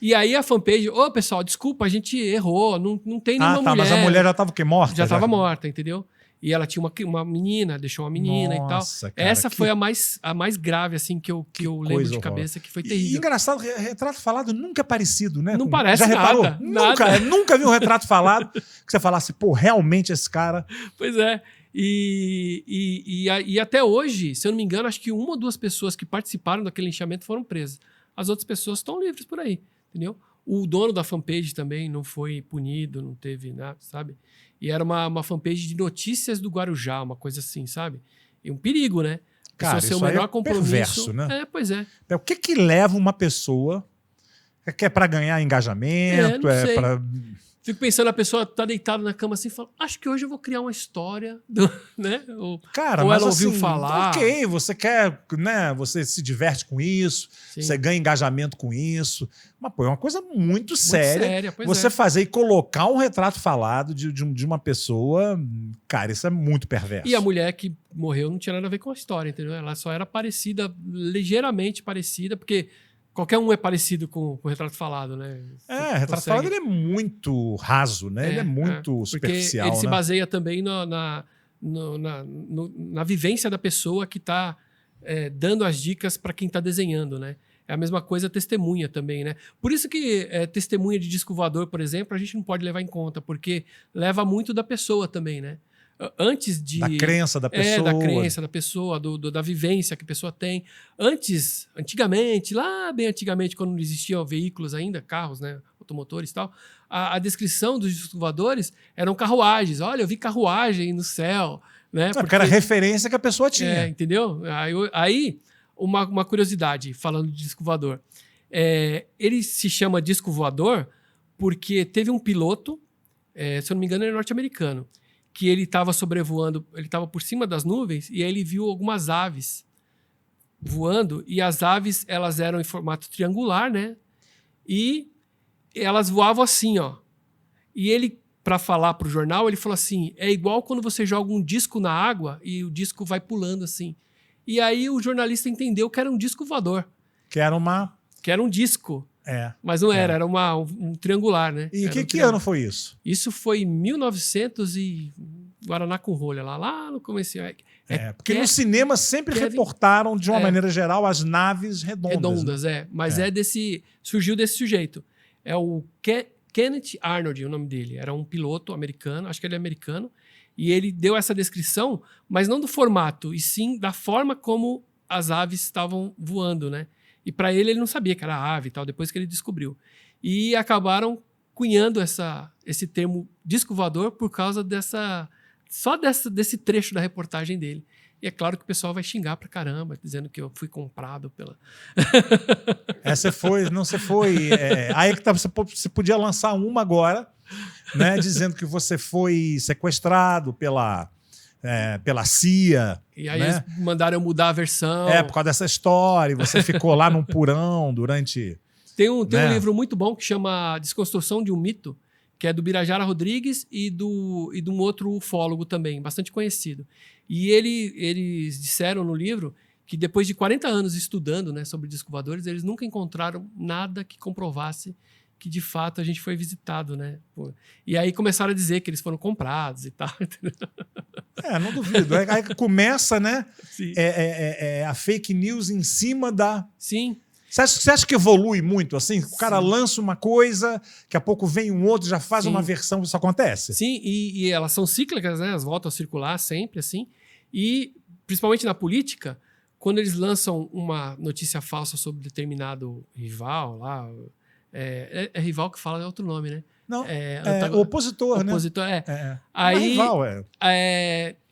E aí a fanpage, pessoal, desculpa, a gente errou, não tem nenhuma mulher. Mas a mulher já estava o quê? Morta? Já estava morta, entendeu? E ela tinha uma menina, deixou uma menina e tal. Cara, essa foi a mais grave, assim, que eu lembro de cabeça, que foi terrível. E engraçado, retrato falado nunca é parecido, né? Não parece já reparou? nada. Nunca vi um retrato falado que você falasse, pô, realmente esse cara... Pois é. E até hoje, se eu não me engano, acho que uma ou duas pessoas que participaram daquele linchamento foram presas. As outras pessoas estão livres por aí, entendeu? O dono da fanpage também não foi punido, não teve nada, sabe? E era uma fanpage de notícias do Guarujá, uma coisa assim, sabe? E um perigo, né? Cara, seu isso menor aí é compromisso, perverso, né? Pois é. O que leva uma pessoa que é para ganhar engajamento, não sei. para... Fico pensando, a pessoa tá deitada na cama assim e fala, acho que hoje eu vou criar uma história, né? Cara, ou mas ela ouviu assim, falar. Ok, você quer, né? Você se diverte com isso, Sim. você ganha engajamento com isso. Mas, pô, é uma coisa muito séria. Pois você fazer e colocar um retrato falado de uma pessoa, cara, isso é muito perverso. E a mulher que morreu não tinha nada a ver com a história, entendeu? Ela só era parecida, ligeiramente parecida, porque qualquer um é parecido com o retrato falado, né? Retrato falado ele é muito raso, né? Ele é muito superficial. Porque ele se né? baseia também na vivência da pessoa que está dando as dicas para quem está desenhando, né? É a mesma coisa testemunha também, né? Por isso que testemunha de disco voador, por exemplo, a gente não pode levar em conta, porque leva muito da pessoa também, né? Antes de... Da crença da pessoa. Da crença da pessoa, da vivência que a pessoa tem. Antigamente, lá bem antigamente, quando não existiam veículos ainda, carros, né? Automotores e tal, a descrição dos discos voadores eram carruagens. Olha, eu vi carruagem no céu, né? Porque era referência que a pessoa tinha. Entendeu? Aí uma curiosidade, falando de disco voador. Ele se chama disco voador porque teve um piloto, se eu não me engano, ele é norte-americano, que ele estava sobrevoando, ele estava por cima das nuvens e aí ele viu algumas aves voando, e as aves, elas eram em formato triangular, né? E elas voavam assim, ó. E ele, para falar para o jornal, ele falou assim, é igual quando você joga um disco na água e o disco vai pulando assim. E aí o jornalista entendeu que era um disco voador. Que era uma... Que era um disco. Mas não era um triangular, né? E que ano foi isso? Isso foi em 1900 e Guaraná com rolha, lá no começo. Porque no cinema sempre reportaram, de uma maneira geral, as naves redondas. Né? Mas surgiu desse sujeito. É o Kenneth Arnold, o nome dele. Era um piloto americano, acho que ele é americano, e ele deu essa descrição, mas não do formato, e sim da forma como as aves estavam voando, né? E para ele não sabia que era ave e tal, depois que ele descobriu. E acabaram cunhando esse termo disco voador por causa desse trecho da reportagem dele. E é claro que o pessoal vai xingar pra caramba, dizendo que eu fui comprado pela... Você foi... Aí que você podia lançar uma agora, né, dizendo que você foi sequestrado pela CIA. E aí eles mandaram eu mudar a versão. Por causa dessa história. E você ficou lá num porão durante... Tem um livro muito bom que chama Desconstrução de um Mito, que é do Birajara Rodrigues e de um outro ufólogo também, bastante conhecido. E eles disseram no livro que depois de 40 anos estudando, né, sobre discos voadores, eles nunca encontraram nada que comprovasse que de fato a gente foi visitado, né? E aí começaram a dizer que eles foram comprados e tal. Não duvido. Aí começa, né? Sim. A fake news em cima da... Sim. Você acha que evolui muito assim? O cara lança uma coisa, daqui a pouco vem um outro, já faz uma versão, isso acontece? Sim, e elas são cíclicas, né? Elas voltam a circular sempre, assim. E, principalmente na política, quando eles lançam uma notícia falsa sobre determinado rival lá... É rival que fala, é outro nome, né? Não, opositor, né? Opositor, Aí, rival,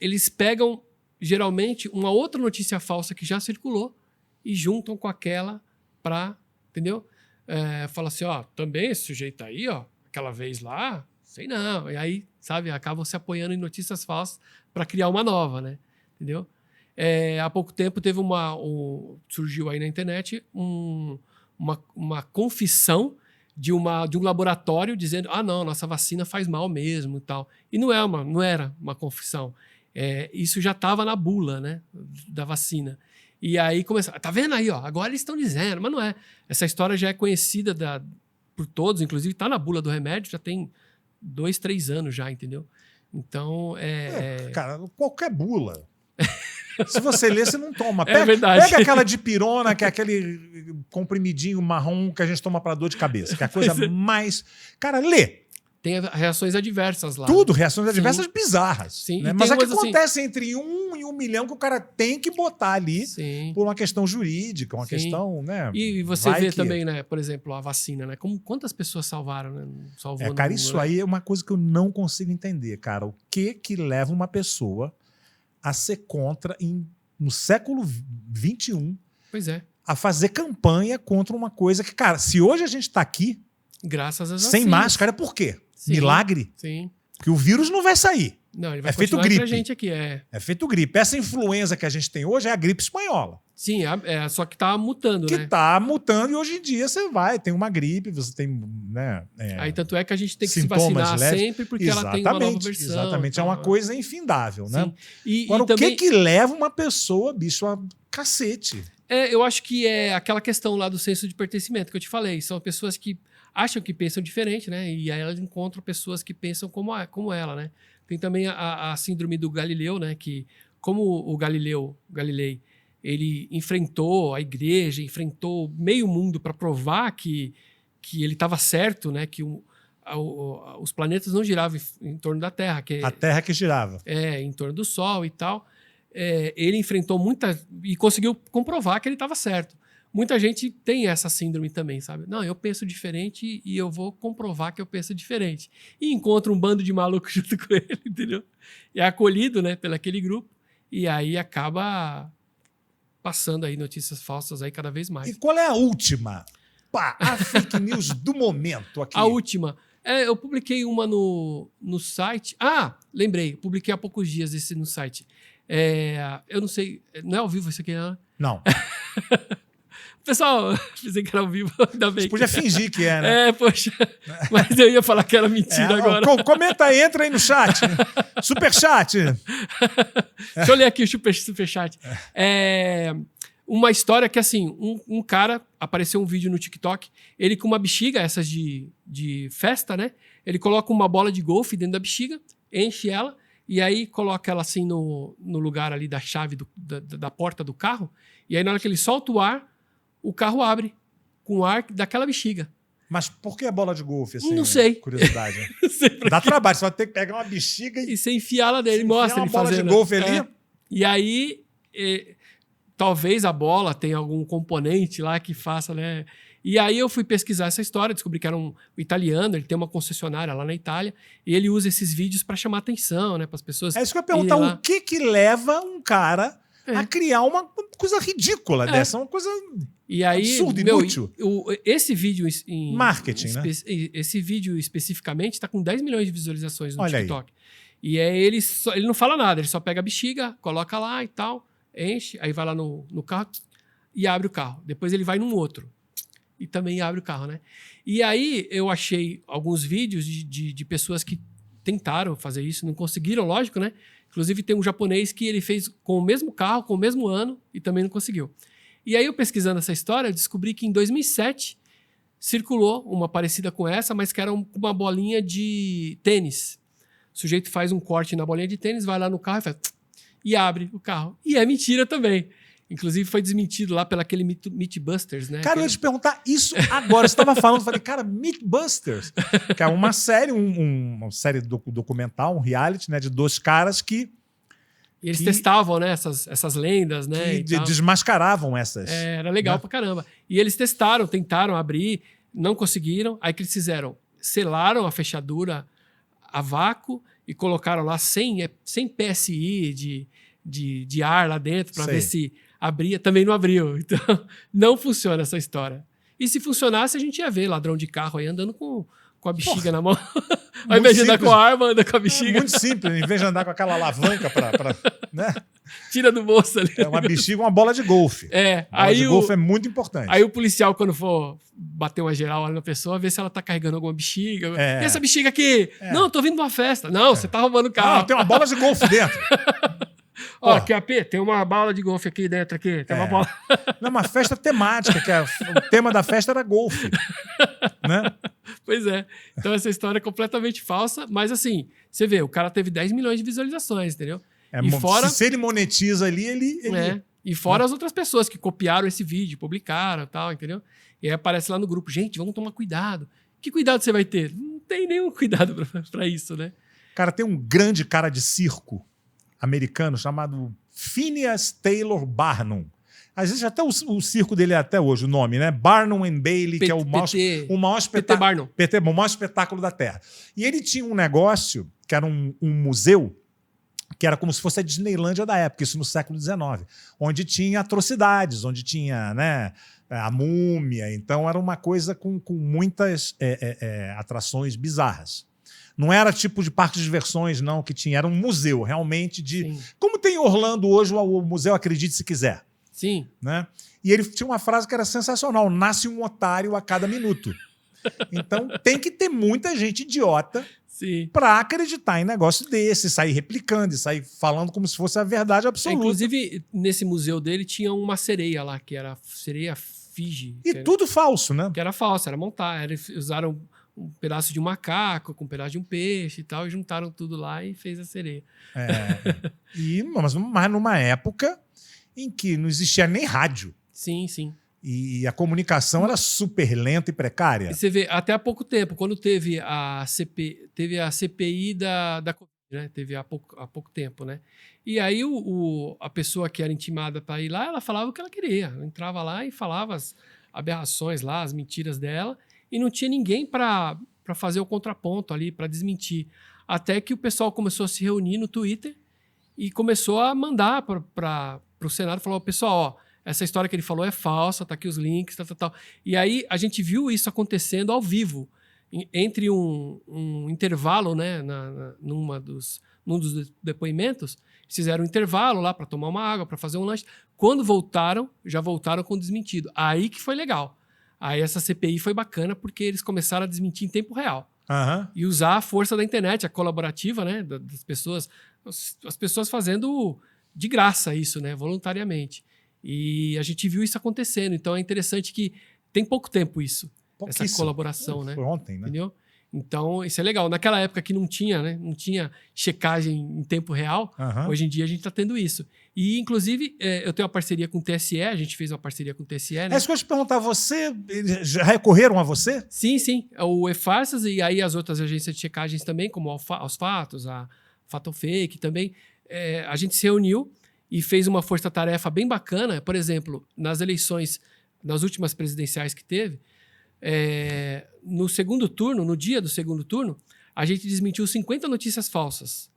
eles pegam, geralmente, uma outra notícia falsa que já circulou e juntam com aquela pra, entendeu? Fala assim, ó, também esse sujeito aí, ó, aquela vez lá, sei não. E aí, sabe, acabam se apoiando em notícias falsas para criar uma nova, né? Entendeu? Há pouco tempo teve surgiu aí na internet uma confissão de um laboratório dizendo não, nossa vacina faz mal mesmo e tal. E não era uma confissão. Isso já estava na bula, né, da vacina. E aí começaram, tá vendo aí, ó, agora eles estão dizendo, mas não é. Essa história já é conhecida por todos, inclusive está na bula do remédio, já tem 2, 3 anos já, entendeu? Então, Cara, qualquer bula... Se você ler, você não toma. Verdade. Pega aquela dipirona, que é aquele comprimidinho marrom que a gente toma para dor de cabeça, que é a coisa mais... Cara, lê. Tem reações adversas lá. Tudo, reações adversas bizarras. Sim. Né? Mas é que acontece entre 1 e 1 milhão que o cara tem que botar ali por uma questão jurídica, uma questão, né? E você vê também, né? Por exemplo, a vacina, né? Quantas pessoas salvaram, né? Salvou cara, isso aí é uma coisa que eu não consigo entender, cara. O que leva uma pessoa a ser contra, no século XXI, a fazer campanha contra uma coisa que, cara, se hoje a gente está aqui graças às sem máscara, por quê? Sim, milagre? Sim. Porque o vírus não vai sair. Não, ele vai feito gripe. Pra gente aqui, É feito gripe. Essa influenza que a gente tem hoje é a gripe espanhola. Sim, só que tá mutando, né? Que tá mutando e hoje em dia você tem uma gripe, você tem, né? Aí tanto é que a gente tem que se vacinar sempre porque ela tem uma nova versão. Exatamente, é uma coisa infindável, né? Agora, o que leva uma pessoa, bicho, a cacete? Eu acho que é aquela questão lá do senso de pertencimento que eu te falei. São pessoas que acham que pensam diferente, né? E aí elas encontram pessoas que pensam como ela, né? Tem também a síndrome do Galileu, né? Que como o Galilei, ele enfrentou a igreja, enfrentou meio mundo para provar que ele estava certo, né? Que os planetas não giravam em torno da Terra. A Terra que girava. Em torno do Sol e tal. Ele enfrentou e conseguiu comprovar que ele estava certo. Muita gente tem essa síndrome também, sabe? Não, eu penso diferente e eu vou comprovar que eu penso diferente. E encontra um bando de malucos junto com ele, entendeu? É acolhido, né, pelo aquele grupo. E aí acaba passando aí notícias falsas aí cada vez mais. E qual é a última? Opa! A fake news do momento aqui. A última. Eu publiquei uma no site. Ah, lembrei. Publiquei há poucos dias esse no site. Eu não sei. Não é ao vivo isso aqui, não? Não. Pessoal, pensei que era ao vivo. Ainda bem. Você podia fingir que é, né? Poxa. Mas eu ia falar que era mentira agora. Comenta aí, entra aí no chat. Superchat. Deixa eu ler aqui o superchat. Uma história que, assim, um cara, apareceu um vídeo no TikTok, ele com uma bexiga, essas de festa, né? Ele coloca uma bola de golfe dentro da bexiga, enche ela, e aí coloca ela assim no lugar ali da chave da porta do carro, e aí na hora que ele solta o carro abre com o ar daquela bexiga. Mas por que a bola de golfe, assim? Não sei. Curiosidade. Não sei Dá trabalho, você vai ter que pegar uma bexiga e você enfiar lá dentro. Ele mostra ele fazendo. Uma bola de golfe ali. E aí, talvez a bola tenha algum componente lá que faça, né? E aí eu fui pesquisar essa história, descobri que era um italiano, ele tem uma concessionária lá na Itália, e ele usa esses vídeos para chamar atenção, né? Para as pessoas. É isso que eu ia perguntar, o que leva um cara a criar uma coisa ridícula dessa? Uma coisa... E aí, absurdo, inútil. Esse vídeo marketing, né? Esse vídeo especificamente está com 10 milhões de visualizações no TikTok. Aí. E ele não fala nada, ele só pega a bexiga, coloca lá e tal, enche, aí vai lá no carro e abre o carro. Depois ele vai num outro e também abre o carro, né? E aí eu achei alguns vídeos de pessoas que tentaram fazer isso, não conseguiram, lógico, né? Inclusive tem um japonês que ele fez com o mesmo carro, com o mesmo ano e também não conseguiu. E aí eu pesquisando essa história, eu descobri que em 2007 circulou uma parecida com essa, mas que era uma bolinha de tênis. O sujeito faz um corte na bolinha de tênis, vai lá no carro e abre o carro. E é mentira também. Inclusive foi desmentido lá pelo aquele Mythbusters, né? Cara, eu ia te perguntar isso agora. Você estava falando, eu falei, cara, Mythbusters, que é uma série, uma série documental, um reality, né, de dois caras que... E eles testavam, né, essas lendas, né? Que desmascaravam essas. Era legal, né? Pra caramba. E eles tentaram abrir, não conseguiram. Aí o que eles fizeram? Selaram a fechadura a vácuo e colocaram lá 100 PSI de ar lá dentro para ver se abria. Também não abriu. Então, não funciona essa história. E se funcionasse, a gente ia ver ladrão de carro aí andando com a bexiga na mão. Ao invés de andar com a arma, anda com a bexiga. Muito simples, em vez de andar com aquela alavanca né? Tira do bolso ali. Uma bexiga, uma bola de golfe. Bola de golfe é muito importante. Aí o policial, quando for bater uma geral ali na pessoa, vê se ela tá carregando alguma bexiga. E essa bexiga aqui? Não, tô vindo de uma festa. Não, você tá roubando o carro. Não, tem uma bola de golfe dentro. Ó, aqui, AP, tem uma bola de golfe aqui dentro, aqui. Tem uma bola. Não, uma festa temática, que o tema da festa era golfe. Né? Pois é. Então essa história é completamente falsa, mas assim, você vê, o cara teve 10 milhões de visualizações, entendeu? E fora, se ele monetiza ali, ele... E fora as outras pessoas que copiaram esse vídeo, publicaram e tal, entendeu? E aí aparece lá no grupo, gente, vamos tomar cuidado. Que cuidado você vai ter? Não tem nenhum cuidado pra isso, né? Cara, tem um grande cara de circo americano chamado Phineas Taylor Barnum. Às vezes até o circo dele é até hoje o nome, né? Barnum and Bailey, que é o maior espetáculo da Terra. E ele tinha um negócio que era um museu que era como se fosse a Disneylândia da época, isso no século XIX, onde tinha atrocidades, onde tinha, né, a múmia. Então era uma coisa com muitas atrações bizarras. Não era tipo de parque de diversões, não, que tinha. Era um museu, realmente, de... Sim. Como tem em Orlando hoje o museu Acredite Se Quiser. Sim. Né? E ele tinha uma frase que era sensacional: nasce um otário a cada minuto. Então tem que ter muita gente idiota para acreditar em negócio desse, sair replicando e sair falando como se fosse a verdade absoluta. Inclusive, nesse museu dele tinha uma sereia lá, que era sereia Fiji. E tudo falso, né? Que era falso, era montar. Eles usaram um pedaço de um macaco com um pedaço de um peixe e tal, e juntaram tudo lá e fez a sereia. Mas numa época em que não existia nem rádio. Sim, sim. E a comunicação era super lenta e precária. E você vê, até há pouco tempo, quando teve a CPI da Covid, né? Teve há pouco tempo, né? E aí a pessoa que era intimada para ir lá, ela falava o que ela queria. Ela entrava lá e falava as aberrações lá, as mentiras dela, e não tinha ninguém para fazer o contraponto ali, para desmentir. Até que o pessoal começou a se reunir no Twitter e começou a mandar para o Senado, falou, pessoal, ó, essa história que ele falou é falsa, tá aqui os links, tal. E aí a gente viu isso acontecendo ao vivo, entre um intervalo, né, num dos depoimentos, eles fizeram um intervalo lá para tomar uma água, para fazer um lanche. Quando voltaram, já voltaram com desmentido. Aí que foi legal. Aí essa CPI foi bacana porque eles começaram a desmentir em tempo real. E usar a força da internet, a colaborativa, né, das pessoas, as pessoas fazendo de graça isso, né, voluntariamente. E a gente viu isso acontecendo. Então é interessante que tem pouco tempo isso, essa colaboração, né? Foi ontem, né? Entendeu? Então, isso é legal. Naquela época que não tinha, né? Não tinha checagem em tempo real. Hoje em dia a gente está tendo isso. E, inclusive, eu tenho uma parceria com o TSE, a gente fez uma parceria com o TSE, né? É isso que eu ia te perguntar, eles já recorreram a você? Sim, sim. O EFARSAS e aí as outras agências de checagens também, como Aos Fatos, a Fatal Fake também. A gente se reuniu e fez uma força-tarefa bem bacana. Por exemplo, nas eleições, nas últimas presidenciais que teve, no segundo turno, no dia do segundo turno, a gente desmentiu 50 notícias falsas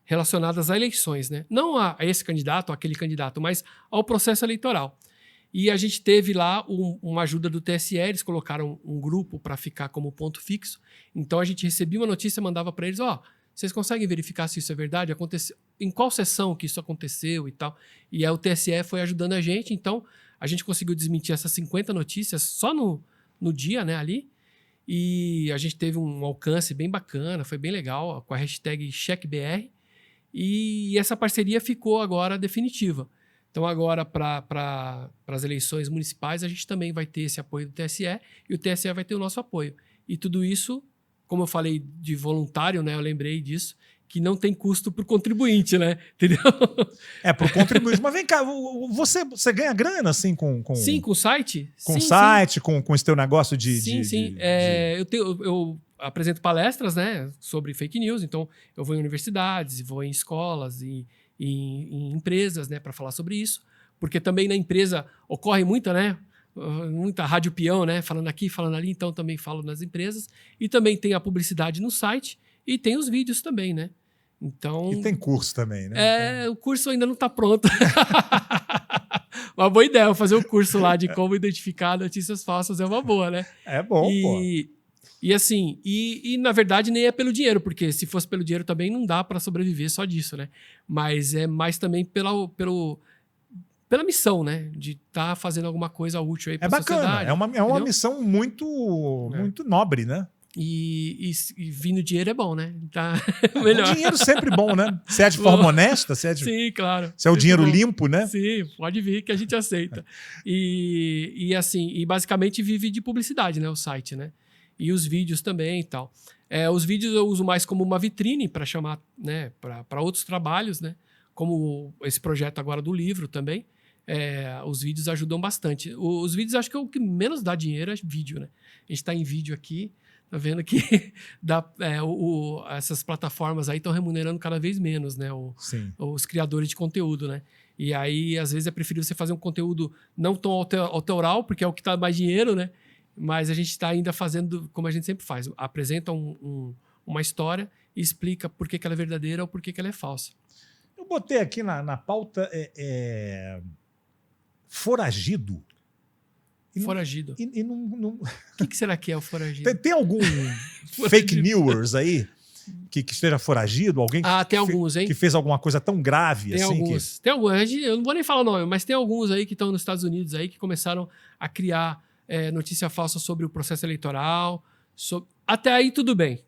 relacionadas a eleições, né? Não a esse candidato, ou aquele candidato, mas ao processo eleitoral. E a gente teve lá uma ajuda do TSE, eles colocaram um grupo para ficar como ponto fixo. Então a gente recebia uma notícia, mandava para eles, vocês conseguem verificar se isso é verdade? Aconteceu, em qual sessão que isso aconteceu e tal? E aí o TSE foi ajudando a gente, então a gente conseguiu desmentir essas 50 notícias só no dia, né, ali. E a gente teve um alcance bem bacana, foi bem legal, com a hashtag CheckBR. E essa parceria ficou agora definitiva. Então, agora, para as eleições municipais, a gente também vai ter esse apoio do TSE e o TSE vai ter o nosso apoio. E tudo isso, como eu falei de voluntário, né, eu lembrei disso, que não tem custo para o contribuinte, né? Entendeu? Para o contribuinte. Mas vem cá, você ganha grana assim com... Sim, com o site? Com o site, com esse teu negócio de... Sim. Eu apresento palestras, né, sobre fake news, então eu vou em universidades, vou em escolas e em empresas, né, para falar sobre isso, porque também na empresa ocorre muita rádio peão, né, falando aqui, falando ali, então também falo nas empresas, e também tem a publicidade no site e tem os vídeos também, né. Então, e tem curso também, né? O curso ainda não está pronto. Uma boa ideia, eu fazer um curso lá de como identificar notícias falsas é uma boa, né? É bom, pô. E assim, na verdade nem é pelo dinheiro, porque se fosse pelo dinheiro também não dá para sobreviver só disso, né? Mas é mais também pela missão, né? De estar fazendo alguma coisa útil aí para a sociedade. É uma missão muito nobre, né? E vindo dinheiro é bom, né? Tá melhor. O dinheiro sempre bom, né? Se é de forma honesta, Sim, claro. Se é o dinheiro limpo, né? Sim, pode vir que a gente aceita. E basicamente vive de publicidade, né? O site, né? E os vídeos também e tal. Os vídeos eu uso mais como uma vitrine para chamar, né? Para outros trabalhos, né? Como esse projeto agora do livro também. Os vídeos ajudam bastante. Os vídeos acho que o que menos dá dinheiro é vídeo, né? A gente está em vídeo aqui. Tá vendo que essas plataformas aí estão remunerando cada vez menos, né? Os criadores de conteúdo, né? E aí, às vezes, é preferível você fazer um conteúdo não tão autoral, porque é o que dá mais dinheiro, né? Mas a gente está ainda fazendo como a gente sempre faz. Apresenta uma história e explica por que ela é verdadeira ou por que ela é falsa. Eu botei aqui na pauta foragido. Foragido. E não... O que será que é o foragido? Tem algum fake news aí que esteja foragido? Alguém tem alguns, hein? Que fez alguma coisa tão grave tem assim? Alguns. Tem alguns. Eu não vou nem falar o nome, mas tem alguns aí que estão nos Estados Unidos aí que começaram a criar notícia falsa sobre o processo eleitoral. Até aí tudo bem.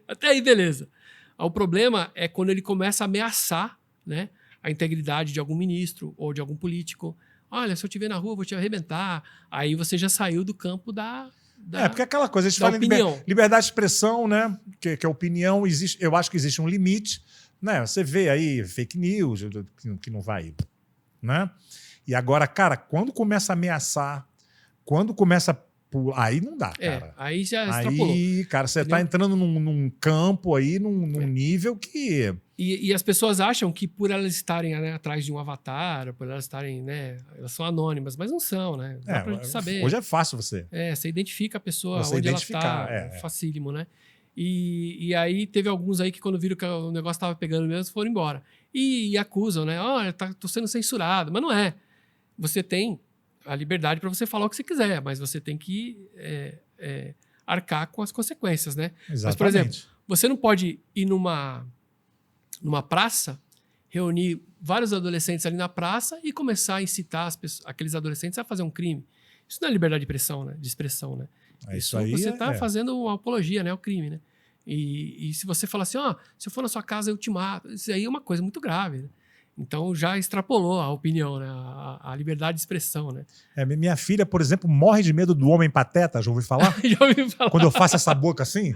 Até aí beleza. O problema é quando ele começa a ameaçar, né, a integridade de algum ministro ou de algum político. Olha, se eu te ver na rua, eu vou te arrebentar. Aí você já saiu do campo da porque aquela coisa, a gente fala opinião. Em liberdade de expressão, né? Que a opinião existe, eu acho que existe um limite, né? Você vê aí fake news que não vai, né? E agora, cara, quando começa a ameaçar, quando começa aí não dá, cara. Aí já extrapolou. Aí, cara, você tá entrando num campo aí, num nível que... E as pessoas acham que por elas estarem, né, atrás de um avatar, por elas estarem, né, elas são anônimas, mas não são, né? Dá pra gente saber. Hoje é fácil você. Você identifica a pessoa, onde ela tá, facílimo, né? E aí teve alguns aí que quando viram que o negócio tava pegando mesmo, foram embora. E acusam, né? Olha, tô sendo censurado, mas não é. você tem a liberdade para você falar o que você quiser, mas você tem que arcar com as consequências, né? Exatamente. Mas, por exemplo, você não pode ir numa praça, reunir vários adolescentes ali na praça e começar a incitar aqueles adolescentes a fazer um crime. Isso não é liberdade de expressão, né? Isso aí você está fazendo uma apologia, né, ao crime, né? E se você falar assim, se eu for na sua casa eu te mato, isso aí é uma coisa muito grave, né? Então já extrapolou a opinião, né? A liberdade de expressão, né? Minha filha, por exemplo, morre de medo do homem pateta, já ouviu falar? Já ouvi falar. Quando eu faço essa boca assim,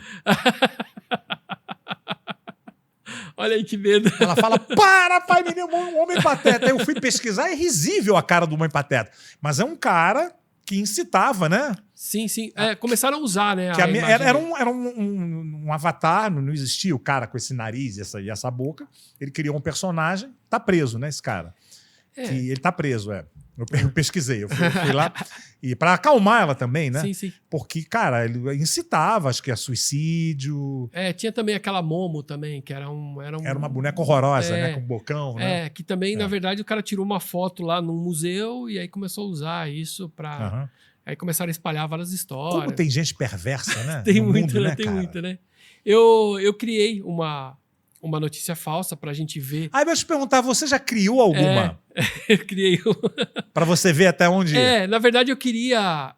olha aí que medo. ela fala, para, pai, menino, um homem pateta. Aí eu fui pesquisar, é risível a cara do homem pateta. Mas é um cara que incitava, né? Sim, sim. Começaram a usar, né? Era um avatar, não existia o cara com esse nariz e essa boca. Ele criou um personagem, tá preso, né, esse cara? Que ele tá preso, Eu pesquisei, eu fui lá. E para acalmar ela também, né? Sim, sim. Porque, cara, ele incitava, acho que a suicídio. Tinha também aquela Momo também, que era uma boneca horrorosa, né? Com bocão, né? Que também, na verdade, o cara tirou uma foto lá num museu e aí começou a usar isso pra... Aí começaram a espalhar várias histórias. Como tem gente perversa, né? Tem no muita, mundo, né? Né, Tem cara? muita, né? Eu criei uma notícia falsa pra gente ver. Aí eu vou te perguntar, você já criou alguma? Eu criei Pra você ver até onde... na verdade eu queria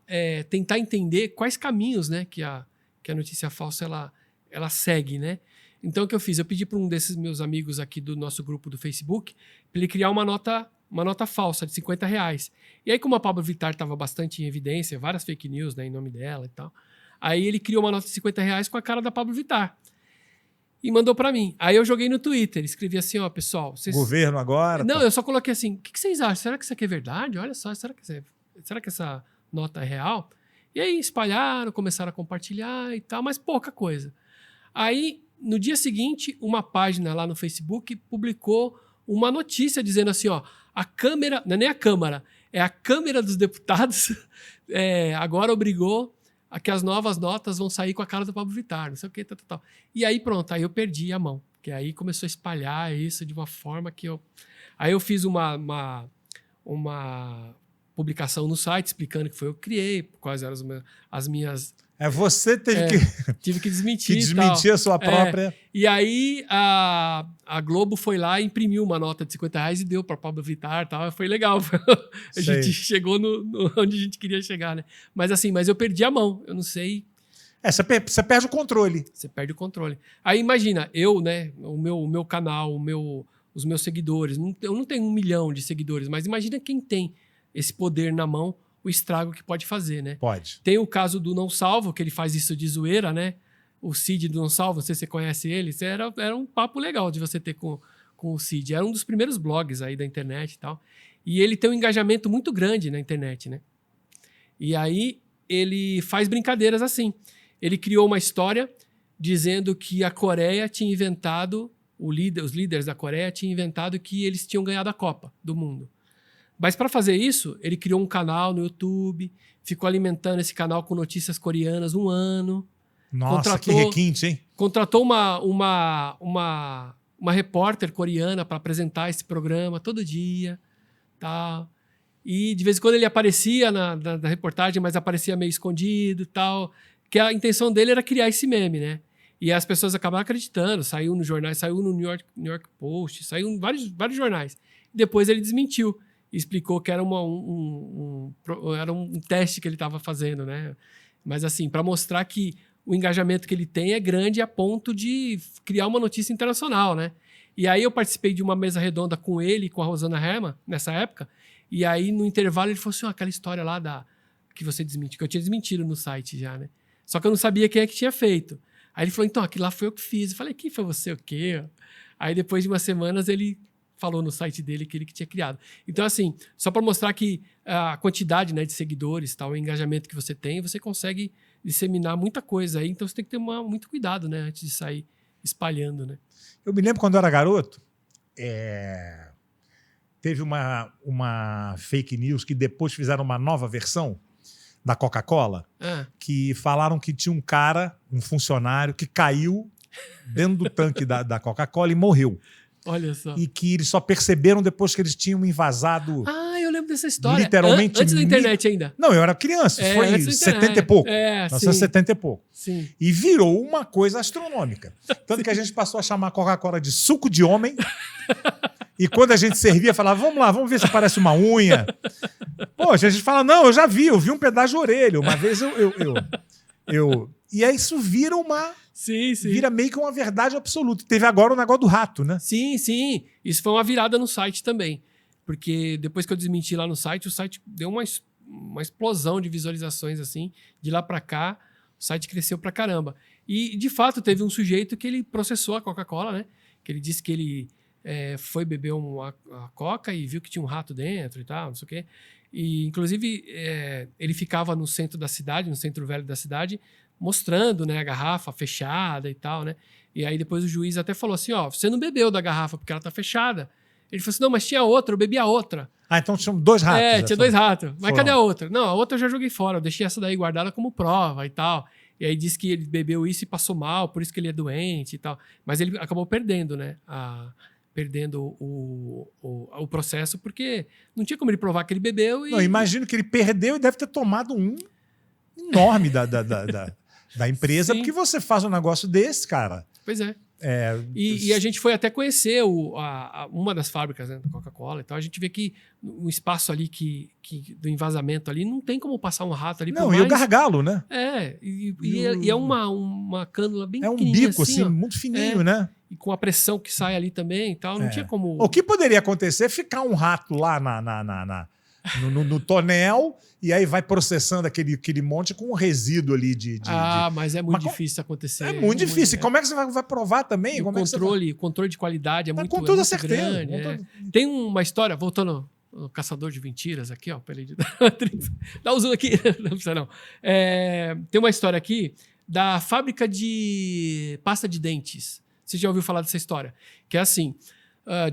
tentar entender quais caminhos, né, que a notícia falsa ela segue, né? Então o que eu fiz? Eu pedi para um desses meus amigos aqui do nosso grupo do Facebook para ele criar uma nota falsa de R$50. E aí, como a Pablo Vittar estava bastante em evidência, várias fake news, né, em nome dela e tal, aí ele criou uma nota de R$50 com a cara da Pablo Vittar. E mandou para mim. Aí eu joguei no Twitter, escrevi assim, pessoal... Governo agora... Não, eu só coloquei assim, o que vocês acham? Será que isso aqui é verdade? Olha só, será que essa nota é real? E aí espalharam, começaram a compartilhar e tal, mas pouca coisa. Aí, no dia seguinte, uma página lá no Facebook publicou uma notícia dizendo assim, a Câmara... Não é nem a Câmara, é a Câmara dos Deputados agora obrigou a que as novas notas vão sair com a cara do Pablo Vittar, não sei o que, tal. E aí pronto, aí eu perdi a mão. Porque aí começou a espalhar isso de uma forma que eu... Aí eu fiz uma publicação no site explicando que foi eu que criei, quais eram as minhas... Você tive que desmentir. Que desmentir a sua própria... E aí a Globo foi lá e imprimiu uma nota de R$50 e deu para Pablo Vittar e tal. Foi legal. A gente chegou no onde a gente queria chegar, né? Mas eu perdi a mão. Eu não sei... Você perde o controle. Você perde o controle. Aí imagina, eu, né? O meu canal, os meus seguidores. Eu não tenho 1 milhão de seguidores, mas imagina quem tem esse poder na mão, o estrago que pode fazer, né? Pode. Tem o caso do Não Salvo, que ele faz isso de zoeira, né? O Cid do Não Salvo, não sei se você conhece ele. Isso era um papo legal de você ter com o Cid. Era um dos primeiros blogs aí da internet e tal. E ele tem um engajamento muito grande na internet, né? E aí ele faz brincadeiras assim. Ele criou uma história dizendo que a Coreia tinha inventado, os líderes da Coreia tinham inventado que eles tinham ganhado a Copa do Mundo. Mas para fazer isso, ele criou um canal no YouTube, ficou alimentando esse canal com notícias coreanas 1 ano. Nossa, que requinte, hein? Contratou uma repórter coreana para apresentar esse programa todo dia. Tal. E de vez em quando ele aparecia na reportagem, mas aparecia meio escondido e tal. Que a intenção dele era criar esse meme, né? E as pessoas acabaram acreditando. Saiu nos jornais, saiu no New York Post, saiu em vários jornais. Depois ele desmentiu. Explicou que era era um teste que ele estava fazendo, né? Mas assim, para mostrar que o engajamento que ele tem é grande a ponto de criar uma notícia internacional, né? E aí eu participei de uma mesa redonda com ele e com a Rosana Herman, nessa época, e aí no intervalo ele falou assim, aquela história lá que você desmentiu, que eu tinha desmentido no site já, né? Só que eu não sabia quem é que tinha feito. Aí ele falou, então, aquilo lá foi eu que fiz. Eu falei, que foi você o quê? Aí depois de umas semanas ele falou no site dele que ele que tinha criado. Então, assim, só para mostrar que a quantidade, né, de seguidores, tal, o engajamento que você tem, você consegue disseminar muita coisa aí. Então, você tem que ter muito cuidado, né, antes de sair espalhando, né? Eu me lembro quando eu era garoto, teve uma fake news que depois fizeram uma nova versão da Coca-Cola, que falaram que tinha um cara, um funcionário, que caiu dentro do tanque da Coca-Cola e morreu. Olha só. E que eles só perceberam depois que eles tinham invasado lembro dessa história. Literalmente. Antes da internet ainda. Não, eu era criança. Foi antes da 70 e pouco. 70 e pouco. Sim. E virou uma coisa astronômica. Tanto que a gente passou a chamar a Coca-Cola de suco de homem. E quando a gente servia, falava, vamos lá, vamos ver se parece uma unha. Poxa, a gente fala, não, eu vi um pedaço de orelha. Uma vez E aí isso vira uma... Sim. Vira meio que uma verdade absoluta. Teve agora o negócio do rato, né? Sim. Isso foi uma virada no site também. Porque depois que eu desmenti lá no site, o site deu uma explosão de visualizações, assim. De lá pra cá, o site cresceu pra caramba. E, de fato, teve um sujeito que ele processou a Coca-Cola, né? Que ele disse que ele foi beber a Coca e viu que tinha um rato dentro e tal, não sei o quê. E, inclusive, ele ficava no centro da cidade, no centro velho da cidade, mostrando, né, a garrafa fechada e tal, né? E aí depois o juiz até falou assim, ó, você não bebeu da garrafa porque ela tá fechada. Ele falou assim, não, mas tinha outra, eu bebi a outra. Ah, então tinham 2 ratos. Tinha 2 ratos. Mas cadê a outra? Não, a outra eu já joguei fora, eu deixei essa daí guardada como prova e tal. E aí disse que ele bebeu isso e passou mal, por isso que ele é doente e tal. Mas ele acabou perdendo, né? Perdendo o processo, porque não tinha como ele provar que ele bebeu. Não, imagino que ele perdeu e deve ter tomado um enorme da empresa, Sim. porque você faz um negócio desse, cara. Pois é. E a gente foi até conhecer uma das fábricas, né, da Coca-Cola. Então a gente vê que o espaço ali do envasamento ali não tem como passar um rato ali. Não, e o gargalo, né? E é uma cânula bem pequenininha. É um bico, assim, muito fininho, né? E com a pressão que sai ali também e tal, não tinha como... O que poderia acontecer é ficar um rato lá no tonel e aí vai processando aquele monte com um resíduo ali mas é muito difícil acontecer. É muito difícil. Como é que você vai provar também? O controle de qualidade é muito grande. Com toda certeza. Tem uma história, voltando ao Caçador de Mentiras aqui, ó, peraí, dá um zoom aqui, não precisa não. Tem uma história aqui da fábrica de pasta de dentes. Você já ouviu falar dessa história? Que é assim,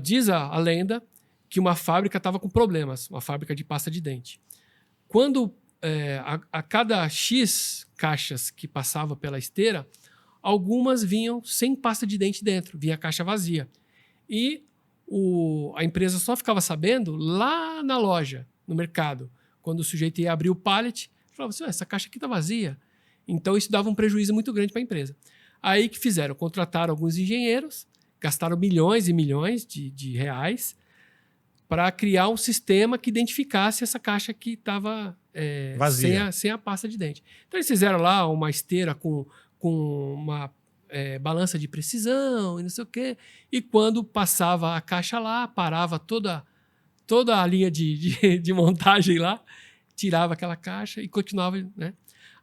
diz a lenda que uma fábrica estava com problemas, uma fábrica de pasta de dente. Quando a cada X caixas que passava pela esteira, algumas vinham sem pasta de dente dentro, vinha a caixa vazia. E a empresa só ficava sabendo lá na loja, no mercado, quando o sujeito ia abrir o pallet, falava assim, essa caixa aqui está vazia. Então isso dava um prejuízo muito grande para a empresa. Aí que fizeram? Contrataram alguns engenheiros, gastaram milhões e milhões de reais para criar um sistema que identificasse essa caixa que estava sem a pasta de dente. Então eles fizeram lá uma esteira com uma balança de precisão e não sei o quê, e quando passava a caixa lá, parava toda a linha de montagem lá, tirava aquela caixa e continuava, né?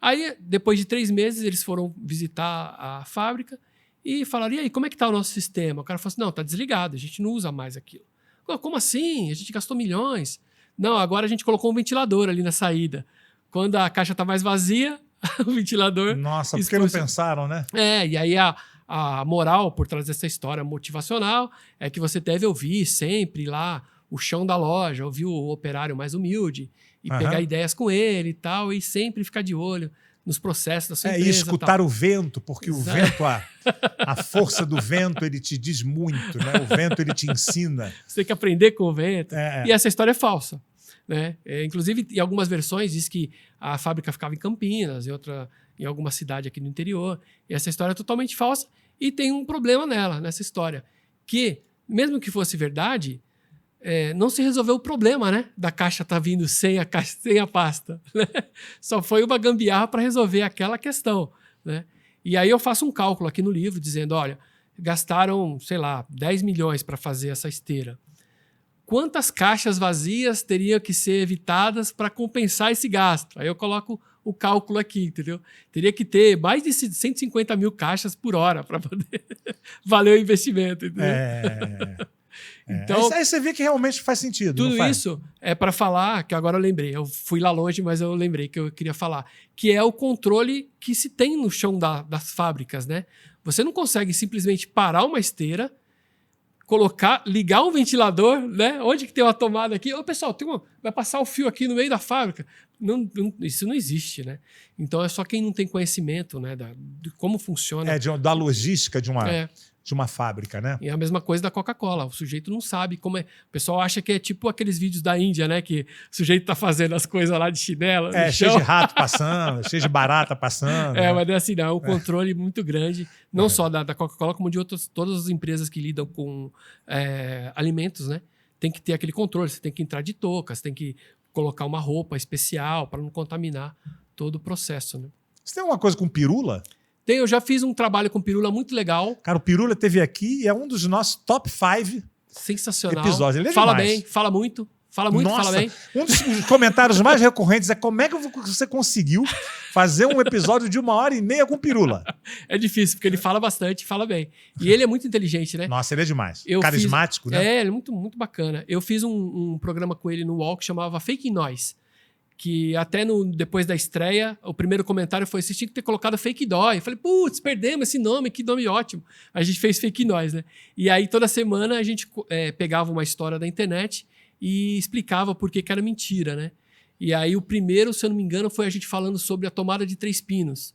Aí, depois de 3 meses, eles foram visitar a fábrica e falaram, e aí, como é que está o nosso sistema? O cara falou assim, não, está desligado, a gente não usa mais aquilo. Como assim? A gente gastou milhões. Não, agora a gente colocou um ventilador ali na saída. Quando a caixa está mais vazia, o ventilador... Nossa, porque não pensaram, né? E aí a moral por trás dessa história motivacional é que você deve ouvir sempre lá o chão da loja, ouvir o operário mais humilde e pegar ideias com ele e tal, e sempre ficar de olho nos processos da sua empresa. E escutar o vento, porque o vento, a força do vento, ele te diz muito, né? O vento, ele te ensina. Você tem que aprender com o vento. E essa história é falsa, né? Inclusive, em algumas versões, diz que a fábrica ficava em Campinas, em alguma cidade aqui no interior. E essa história é totalmente falsa e tem um problema nessa história, que, mesmo que fosse verdade... não se resolveu o problema, né? Da caixa estar vindo sem a pasta. Né? Só foi uma gambiarra para resolver aquela questão. Né? E aí eu faço um cálculo aqui no livro dizendo, olha, gastaram, sei lá, 10 milhões para fazer essa esteira. Quantas caixas vazias teriam que ser evitadas para compensar esse gasto? Aí eu coloco o cálculo aqui, entendeu? Teria que ter mais de 150 mil caixas por hora para poder valer o investimento, entendeu? Então, aí você vê que realmente faz sentido. Tudo isso é para falar, que agora eu lembrei, eu fui lá longe, mas eu lembrei que eu queria falar, que é o controle que se tem no chão das fábricas, né? Você não consegue simplesmente parar uma esteira, ligar um ventilador, né? Onde que tem uma tomada aqui? Ô, pessoal, vai passar o fio aqui no meio da fábrica. Isso não existe, né? Então é só quem não tem conhecimento, né, de como funciona. Da logística de de uma fábrica, né? E é a mesma coisa da Coca-Cola. O sujeito não sabe como é. O pessoal acha que é tipo aqueles vídeos da Índia, né? Que o sujeito tá fazendo as coisas lá de chinela. Cheio de rato passando, cheio de barata passando. Né? Mas é assim, não. É um controle muito grande. Não só da Coca-Cola, como de todas as empresas que lidam com alimentos, né? Tem que ter aquele controle. Você tem que entrar de touca, você tem que colocar uma roupa especial para não contaminar todo o processo, né? Você tem uma coisa com pirula? Eu já fiz um trabalho com pirula muito legal. Cara, o Pirula esteve aqui e é um dos nossos top 5 sensacional. episódios. Ele é fala demais. bem, fala muito. Fala muito, Nossa, fala bem. Um dos comentários mais recorrentes é como é que você conseguiu fazer um episódio de 1h30 com o Pirula? É difícil, porque ele fala bastante, fala bem. E ele é muito inteligente, né? Nossa, ele é demais. Carismático, né? Ele é muito, muito bacana. Eu fiz um programa com ele no UOL que chamava Fake Noise. Que até depois da estreia, o primeiro comentário foi: vocês tinham que ter colocado Fake Dói. Eu falei, putz, perdemos esse nome, que nome ótimo. A gente fez Fake Noise, né? E aí, toda semana, a gente pegava uma história da internet e explicava por que era mentira, né? E aí, o primeiro, se eu não me engano, foi a gente falando sobre a tomada de 3 pinos.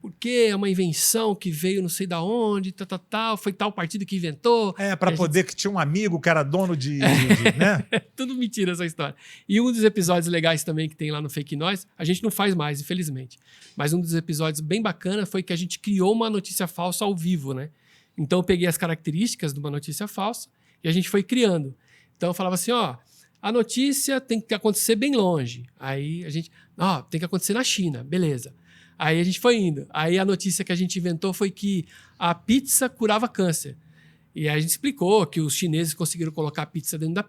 Porque é uma invenção que veio não sei da onde, foi tal partido que inventou. Para poder que tinha um amigo que era dono de né? Tudo mentira essa história. E um dos episódios legais também que tem lá no Fake Noise, a gente não faz mais, infelizmente. Mas um dos episódios bem bacana foi que a gente criou uma notícia falsa ao vivo, né? Então eu peguei as características de uma notícia falsa e a gente foi criando. Então eu falava assim, a notícia tem que acontecer bem longe. Aí a gente, tem que acontecer na China, beleza. Aí a gente foi indo. Aí a notícia que a gente inventou foi que a pizza curava câncer. E aí a gente explicou que os chineses conseguiram colocar a pizza dentro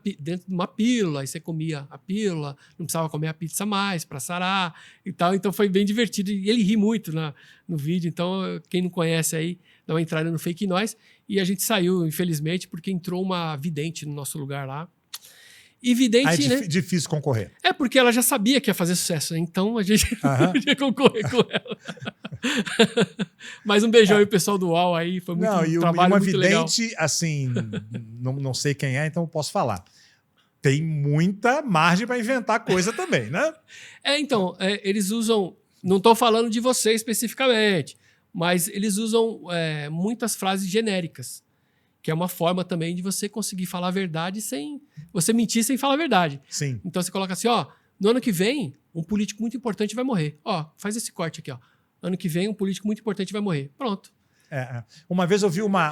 de uma pílula, aí você comia a pílula, não precisava comer a pizza mais para sarar e tal. Então foi bem divertido. E ele ri muito no vídeo. Então, quem não conhece aí, dá uma entrada no Fake Noise. E a gente saiu, infelizmente, porque entrou uma vidente no nosso lugar lá. E vidente, né? Difícil concorrer. Porque ela já sabia que ia fazer sucesso, né? Então a gente não podia concorrer com ela. Mas um beijão aí, pessoal do UOL aí. Foi muito trabalho muito legal. Vidente, assim, não sei quem é, então eu posso falar. Tem muita margem para inventar coisa também, né? Eles usam... Não estou falando de você especificamente, mas eles usam muitas frases genéricas. Que é uma forma também de você conseguir falar a verdade sem... Você mentir sem falar a verdade. Sim. Então você coloca assim, no ano que vem, um político muito importante vai morrer. Faz esse corte aqui, Ano que vem, um político muito importante vai morrer. Pronto. Uma vez eu vi uma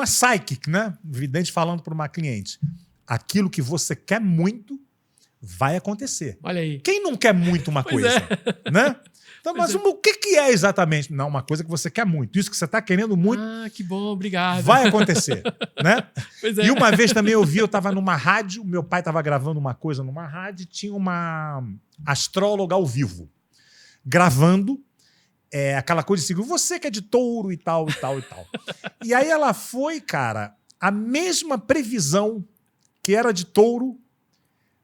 psychic, né? Vidente falando para uma cliente. Aquilo que você quer muito vai acontecer. Olha aí. Quem não quer muito uma coisa? Né? Então, mas o que é exatamente? Não, uma coisa que você quer muito. Isso que você está querendo muito. Que bom, obrigado. Vai acontecer, né? Pois é. E uma vez também eu estava numa rádio, meu pai estava gravando uma coisa numa rádio, tinha uma astróloga ao vivo, gravando aquela coisa de signo, você que é de touro e tal, e tal, e tal. E aí ela foi, cara, a mesma previsão que era de touro,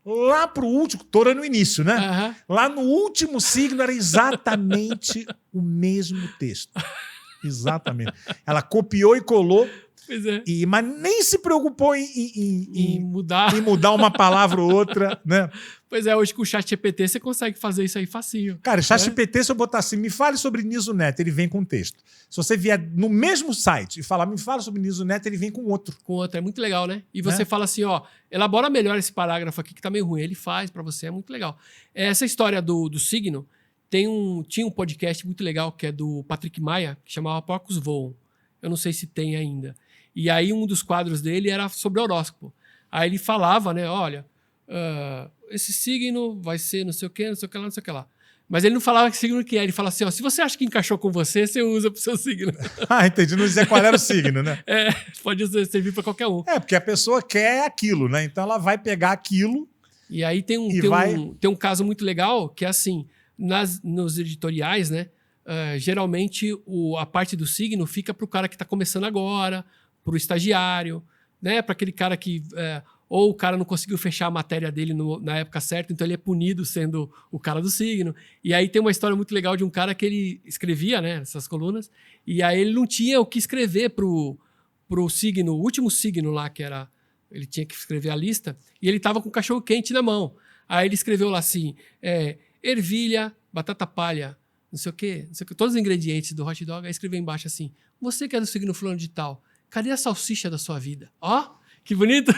lá pro último, touro é no início, né? Uhum. Lá no último signo era exatamente o mesmo texto. Exatamente. Ela copiou e colou, pois é. Mas nem se preocupou em mudar uma palavra ou outra, né? Pois é, hoje com o ChatGPT você consegue fazer isso aí facinho. Cara, o ChatGPT, se eu botar assim, me fale sobre NisoNet, ele vem com texto. Se você vier no mesmo site e falar, me fala sobre NisoNet, ele vem com outro. Com outro, é muito legal, né? E você fala assim, elabora melhor esse parágrafo aqui que tá meio ruim. Ele faz pra você, é muito legal. Essa história do signo, tinha um podcast muito legal que é do Patrick Maia, que chamava Porcos Voam. Eu não sei se tem ainda. E aí um dos quadros dele era sobre horóscopo. Aí ele falava, né, olha, esse signo vai ser não sei o que, não sei o que lá, não sei o que lá. Mas ele não falava que signo que é. Ele fala assim, se você acha que encaixou com você, você usa pro seu signo. Entendi. Não dizer qual era o signo, né? Pode servir para qualquer um. Porque a pessoa quer aquilo, né? Então ela vai pegar aquilo. E aí tem um caso muito legal que é assim, nos editoriais, né? Geralmente a parte do signo fica pro cara que está começando agora, pro estagiário, né? Para aquele cara que... ou o cara não conseguiu fechar a matéria dele na época certa, então ele é punido sendo o cara do signo. E aí tem uma história muito legal de um cara que ele escrevia, né, essas colunas, e aí ele não tinha o que escrever pro signo, o último signo lá, que era... Ele tinha que escrever a lista, e ele estava com o cachorro quente na mão. Aí ele escreveu lá assim, ervilha, batata palha, não sei o quê, todos os ingredientes do hot dog, aí escreveu embaixo assim, você que é do signo fulano de tal, cadê a salsicha da sua vida? Ó, que bonito!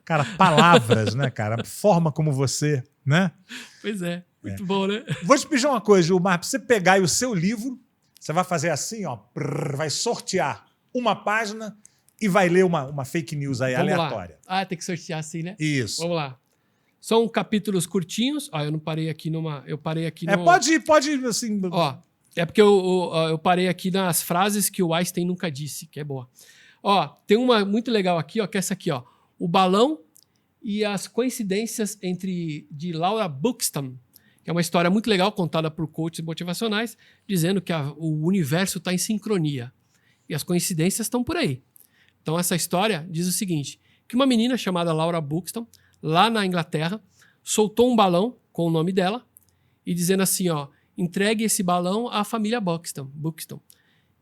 Cara, palavras, né, cara? A forma como você, né? Pois é, muito bom, né? Vou te pedir uma coisa, Gilmar, pra você pegar aí o seu livro, você vai fazer assim, ó, vai sortear uma página e vai ler uma fake news aí, Vamos aleatória. lá. Ah, tem que sortear assim, né? Isso. Vamos lá. São capítulos curtinhos. Ó, eu não parei aqui numa... Eu parei aqui no... Pode ir, assim... Ó, é porque eu parei aqui nas frases que o Einstein nunca disse, que é boa. Ó, tem uma muito legal aqui, ó, que é essa aqui, ó. O balão e as coincidências de Laura Buxton, que é uma história muito legal contada por coaches motivacionais, dizendo que o universo está em sincronia. E as coincidências estão por aí. Então, essa história diz o seguinte, que uma menina chamada Laura Buxton, lá na Inglaterra, soltou um balão com o nome dela e dizendo assim, ó, entregue esse balão à família Buxton.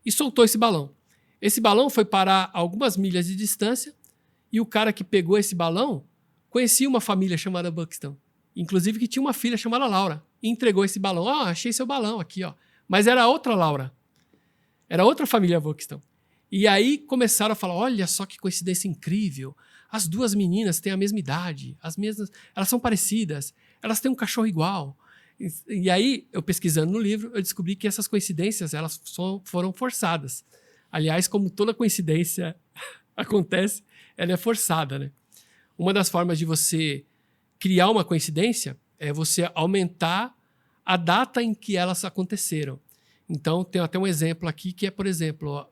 E soltou esse balão. Esse balão foi parar a algumas milhas de distância e o cara que pegou esse balão conhecia uma família chamada Buxton. Inclusive que tinha uma filha chamada Laura. E entregou esse balão. Ó, achei seu balão aqui, ó. Mas era outra Laura. Era outra família Buxton. E aí começaram a falar, olha só que coincidência incrível. As duas meninas têm a mesma idade. Elas são parecidas. Elas têm um cachorro igual. E aí, eu pesquisando no livro, eu descobri que essas coincidências elas foram forçadas. Aliás, como toda coincidência acontece, ela é forçada, né? Uma das formas de você criar uma coincidência é você aumentar a data em que elas aconteceram. Então, tem até um exemplo aqui que é, por exemplo,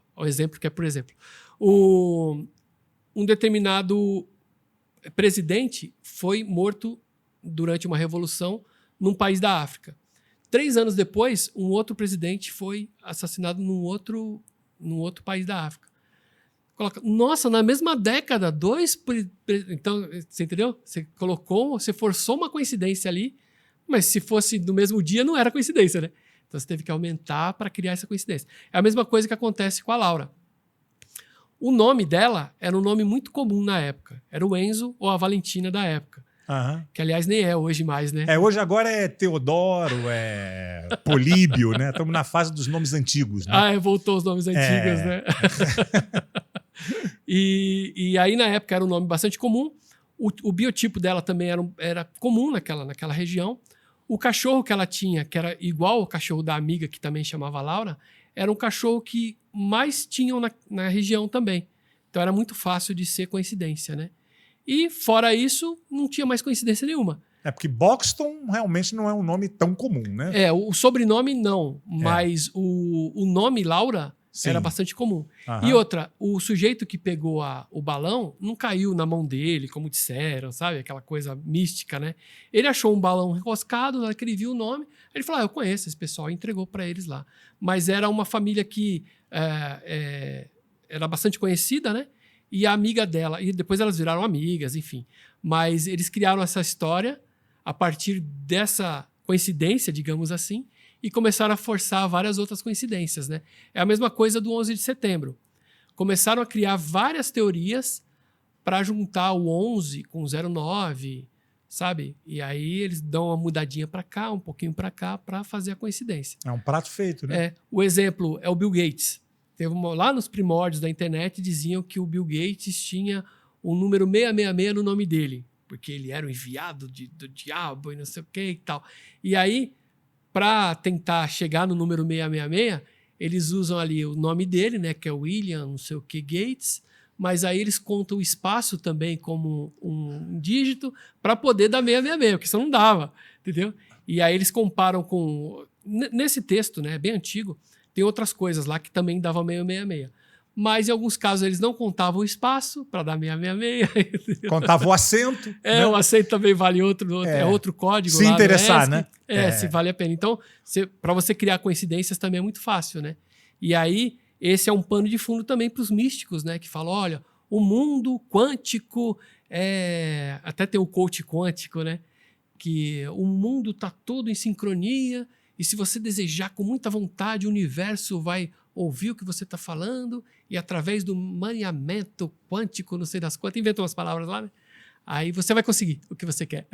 um determinado presidente foi morto durante uma revolução num país da África. 3 anos depois, um outro presidente foi assassinado num outro país da África. Nossa, na mesma década, 2... Então, você entendeu? Você forçou uma coincidência ali, mas se fosse no mesmo dia, não era coincidência, né? Então, você teve que aumentar para criar essa coincidência. É a mesma coisa que acontece com a Laura. O nome dela era um nome muito comum na época. Era o Enzo ou a Valentina da época. Uhum. Que, aliás, nem é hoje mais, né? Hoje agora é Teodoro, é Políbio, né? Estamos na fase dos nomes antigos, né? Voltou os nomes antigos, né? E aí, na época, era um nome bastante comum. O biotipo dela também era comum naquela região. O cachorro que ela tinha, que era igual ao cachorro da amiga, que também chamava Laura, era um cachorro que mais tinham na região também. Então, era muito fácil de ser coincidência, né? E, fora isso, não tinha mais coincidência nenhuma. Porque Buxton realmente não é um nome tão comum, né? O sobrenome não, mas o nome Laura Sim. era bastante comum. Uhum. E outra, o sujeito que pegou o balão não caiu na mão dele, como disseram, sabe? Aquela coisa mística, né? Ele achou um balão enroscado, na hora que ele viu o nome, ele falou, eu conheço esse pessoal, e entregou para eles lá. Mas era uma família que era bastante conhecida, né? E a amiga dela, e depois elas viraram amigas, enfim. Mas eles criaram essa história a partir dessa coincidência, digamos assim, e começaram a forçar várias outras coincidências, né? É a mesma coisa do 11 de setembro. Começaram a criar várias teorias para juntar o 11 com o 09, sabe? E aí eles dão uma mudadinha para cá, um pouquinho para cá, para fazer a coincidência. É um prato feito, né? O exemplo é o Bill Gates. Lá nos primórdios da internet diziam que o Bill Gates tinha o número 666 no nome dele, porque ele era o enviado do diabo e não sei o que e tal. E aí, para tentar chegar no número 666, eles usam ali o nome dele, né, que é William, não sei o que, Gates, mas aí eles contam o espaço também como um dígito para poder dar 666, porque isso não dava, entendeu? E aí eles comparam com... Nesse texto, né, bem antigo, tem outras coisas lá que também davam 666. Mas, em alguns casos, eles não contavam o espaço para dar 666. Contavam o acento. Né? O acento também vale outro código. Se lá interessar, né? Se vale a pena. Então, para você criar coincidências também é muito fácil, né? E aí, esse é um pano de fundo também para os místicos, né? Que falam, olha, o mundo quântico até tem o coach quântico, né? Que o mundo está todo em sincronia e se você desejar com muita vontade, o universo vai ouvir o que você está falando e através do maneamento quântico, não sei das quantas, inventam umas palavras lá, né? Aí você vai conseguir o que você quer.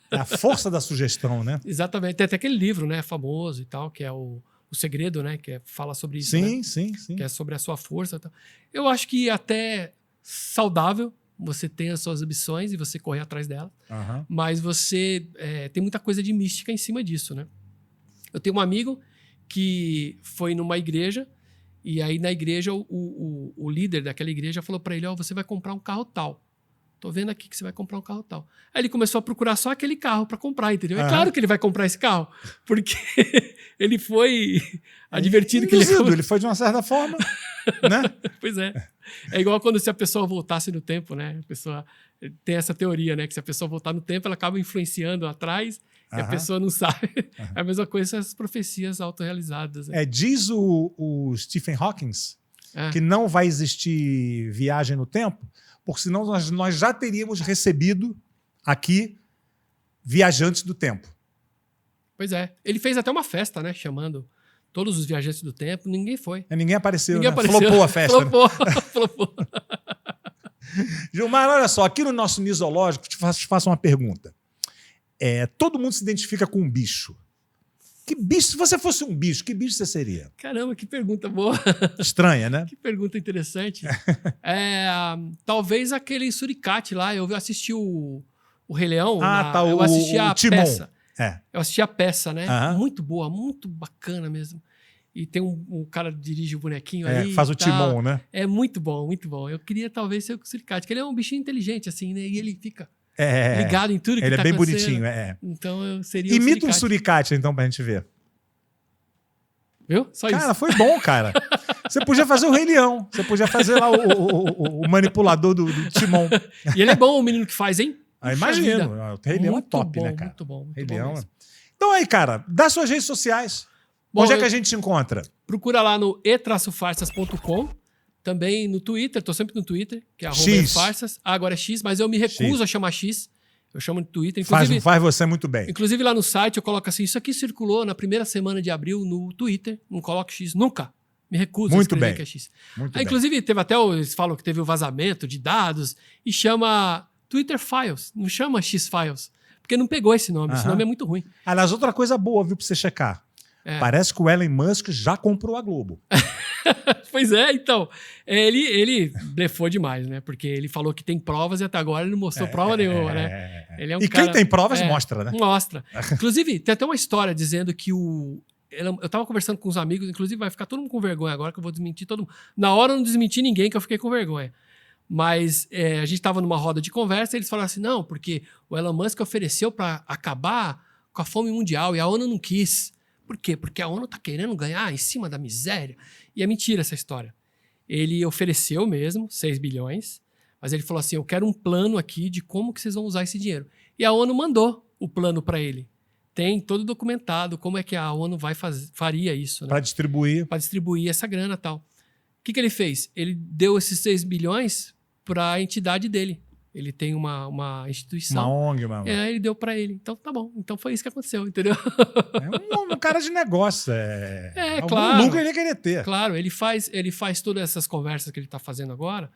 É a força da sugestão, né? Exatamente. Tem até aquele livro, né, famoso e tal, que é o O Segredo, né? Que fala sobre isso, Sim, né? sim, sim. Que é sobre a sua força. Tal. Eu acho que até saudável você ter as suas ambições e você correr atrás delas, Aham. mas você tem muita coisa de mística em cima disso, né? Eu tenho um amigo que foi numa igreja e aí na igreja o líder daquela igreja falou para ele, você vai comprar um carro tal. Tô vendo aqui que você vai comprar um carro tal. Aí ele começou a procurar só aquele carro para comprar, entendeu? É claro que ele vai comprar esse carro, porque ele foi advertido que ele foi de uma certa forma, né? Pois é. É igual quando se a pessoa voltasse no tempo, né? A pessoa tem essa teoria, né? Que se a pessoa voltar no tempo, ela acaba influenciando atrás e a pessoa não sabe. É a mesma coisa essas profecias autorrealizadas. Né? Diz o Stephen Hawking que não vai existir viagem no tempo, porque senão nós já teríamos recebido aqui viajantes do tempo. Pois é. Ele fez até uma festa, né? Chamando todos os viajantes do tempo. Ninguém foi. Ninguém apareceu, Ninguém né? apareceu. Flopou a festa. Flopou. Gilmar, olha só, aqui no nosso Nisológico, te faço uma pergunta. Todo mundo se identifica com um bicho. Que bicho? Se você fosse um bicho, que bicho você seria? Caramba, que pergunta boa. Estranha, né? Que pergunta interessante. Talvez aquele suricate lá. Eu assisti o Rei Leão. Eu assisti a Timon. peça. Eu assisti a peça, né? Muito boa, muito bacana mesmo. E tem um cara que dirige o bonequinho ali. Faz o Timon, né? É muito bom, muito bom. Eu queria talvez ser o suricate, que ele é um bichinho inteligente, assim, né? E ele fica ligado em tudo que ele tá é bem acontecendo. bonitinho, Então eu seria Imita um suricate, então, pra gente ver. Viu? Só isso. Cara, foi bom, cara. Você podia fazer o Rei Leão. Você podia fazer lá o manipulador do Timon. E ele é bom, o menino que faz, hein? Imagino. O Rei Leão é top, bom, né, cara? Muito bom. Rei Leão. Então aí, cara, dá suas redes sociais. Onde é que a gente te encontra? Procura lá no e-farsas.com. Também no Twitter, tô sempre no Twitter, que é @farsas. Agora é X, mas eu me recuso a chamar X. Eu chamo de Twitter. Faz você muito bem. Inclusive lá no site eu coloco assim, isso aqui circulou na primeira semana de abril no Twitter. Não coloco X nunca. Me recuso a escrever que é X. Inclusive teve até, eles falam que teve o vazamento de dados e chama Twitter Files, não chama X Files. Porque não pegou esse nome, esse nome é muito ruim. Aliás, outra coisa boa, viu, pra você checar. Parece que o Elon Musk já comprou a Globo. Pois é, então. Ele blefou demais, né? Porque ele falou que tem provas e até agora ele não mostrou prova nenhuma, né? Ele é um cara, quem tem provas mostra, né? Mostra. Inclusive, tem até uma história dizendo que eu tava conversando com uns amigos, inclusive vai ficar todo mundo com vergonha agora, que eu vou desmentir todo mundo. Na hora eu não desmenti ninguém, que eu fiquei com vergonha. Mas a gente tava numa roda de conversa e eles falaram assim, não, porque o Elon Musk ofereceu para acabar com a fome mundial e a ONU não quis. Por quê? Porque a ONU tá querendo ganhar em cima da miséria. E é mentira essa história. Ele ofereceu mesmo 6 bilhões, mas ele falou assim, eu quero um plano aqui de como que vocês vão usar esse dinheiro. E a ONU mandou o plano para ele. Tem todo documentado como é que a ONU faria isso. Né? Para distribuir. Para distribuir essa grana e tal. O que ele fez? Ele deu esses 6 bilhões para a entidade dele. Ele tem uma instituição. Uma ONG, mano. Ele deu para ele. Então, tá bom. Então, foi isso que aconteceu, entendeu? É um cara de negócio. Claro. Lucro ele ia querer ter. Claro, ele faz todas essas conversas que ele tá fazendo agora.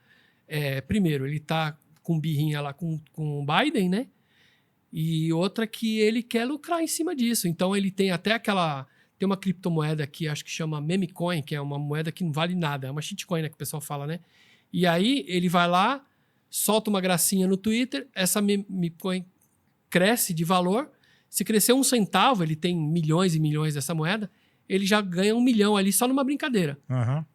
Primeiro, ele tá com birrinha lá com o Biden, né? E outra que ele quer lucrar em cima disso. Então, ele tem até tem uma criptomoeda aqui, acho que chama Memecoin, que é uma moeda que não vale nada. É uma shitcoin, né, que o pessoal fala, né? E aí, ele vai lá, solta uma gracinha no Twitter, essa Memecoin cresce de valor. Se crescer 1 centavo, ele tem milhões e milhões dessa moeda, ele já ganha 1 milhão ali só numa brincadeira.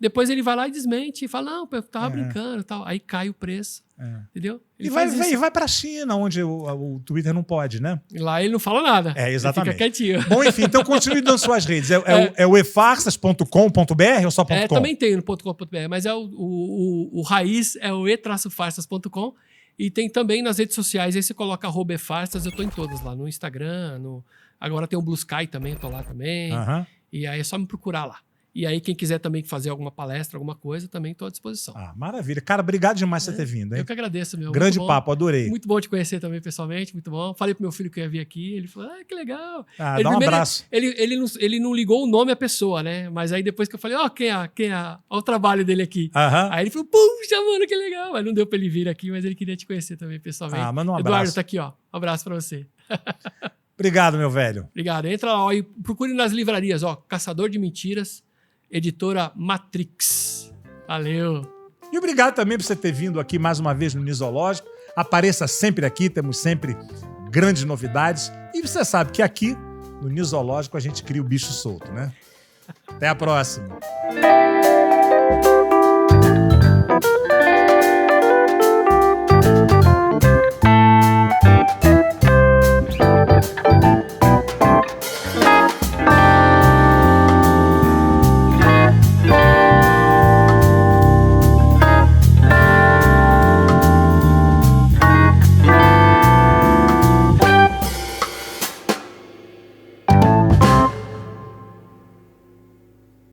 Depois ele vai lá e desmente e fala, não, eu tava brincando e tal. Aí cai o preço, entendeu? Ele vai pra China, onde o Twitter não pode, né? E lá ele não fala nada. Exatamente. Ele fica quietinho. Bom, enfim, então continue dando suas redes. É o efarsas.com.br ou só .com? Também tem no .com.br, mas o raiz é o e-farsas.com. E tem também nas redes sociais, aí você coloca @efarsas, eu tô em todas lá, no Instagram, agora tem o Blue Sky também, eu tô lá também. E aí é só me procurar lá. E aí quem quiser também fazer alguma palestra, alguma coisa, também tô à disposição. Maravilha. Cara, obrigado demais por você ter vindo, hein? Eu que agradeço, meu. Grande papo, adorei. Muito bom te conhecer também pessoalmente, muito bom. Falei pro meu filho que eu ia vir aqui, ele falou, que legal. Dá um abraço. Ele não ligou o nome à pessoa, né? Mas aí depois que eu falei, quem é? Olha o trabalho dele aqui. Aí ele falou, puxa, mano, que legal. Mas não deu pra ele vir aqui, mas ele queria te conhecer também pessoalmente. Manda um abraço. Eduardo tá aqui, ó. Um abraço pra você. Obrigado, meu velho. Obrigado. Entra lá ó, e procure nas livrarias, ó. Caçador de Mentiras, editora Matrix. Valeu. E obrigado também por você ter vindo aqui mais uma vez no Nisológico. Apareça sempre aqui, temos sempre grandes novidades. E você sabe que aqui, no Nisológico, a gente cria o bicho solto, né? Até a próxima.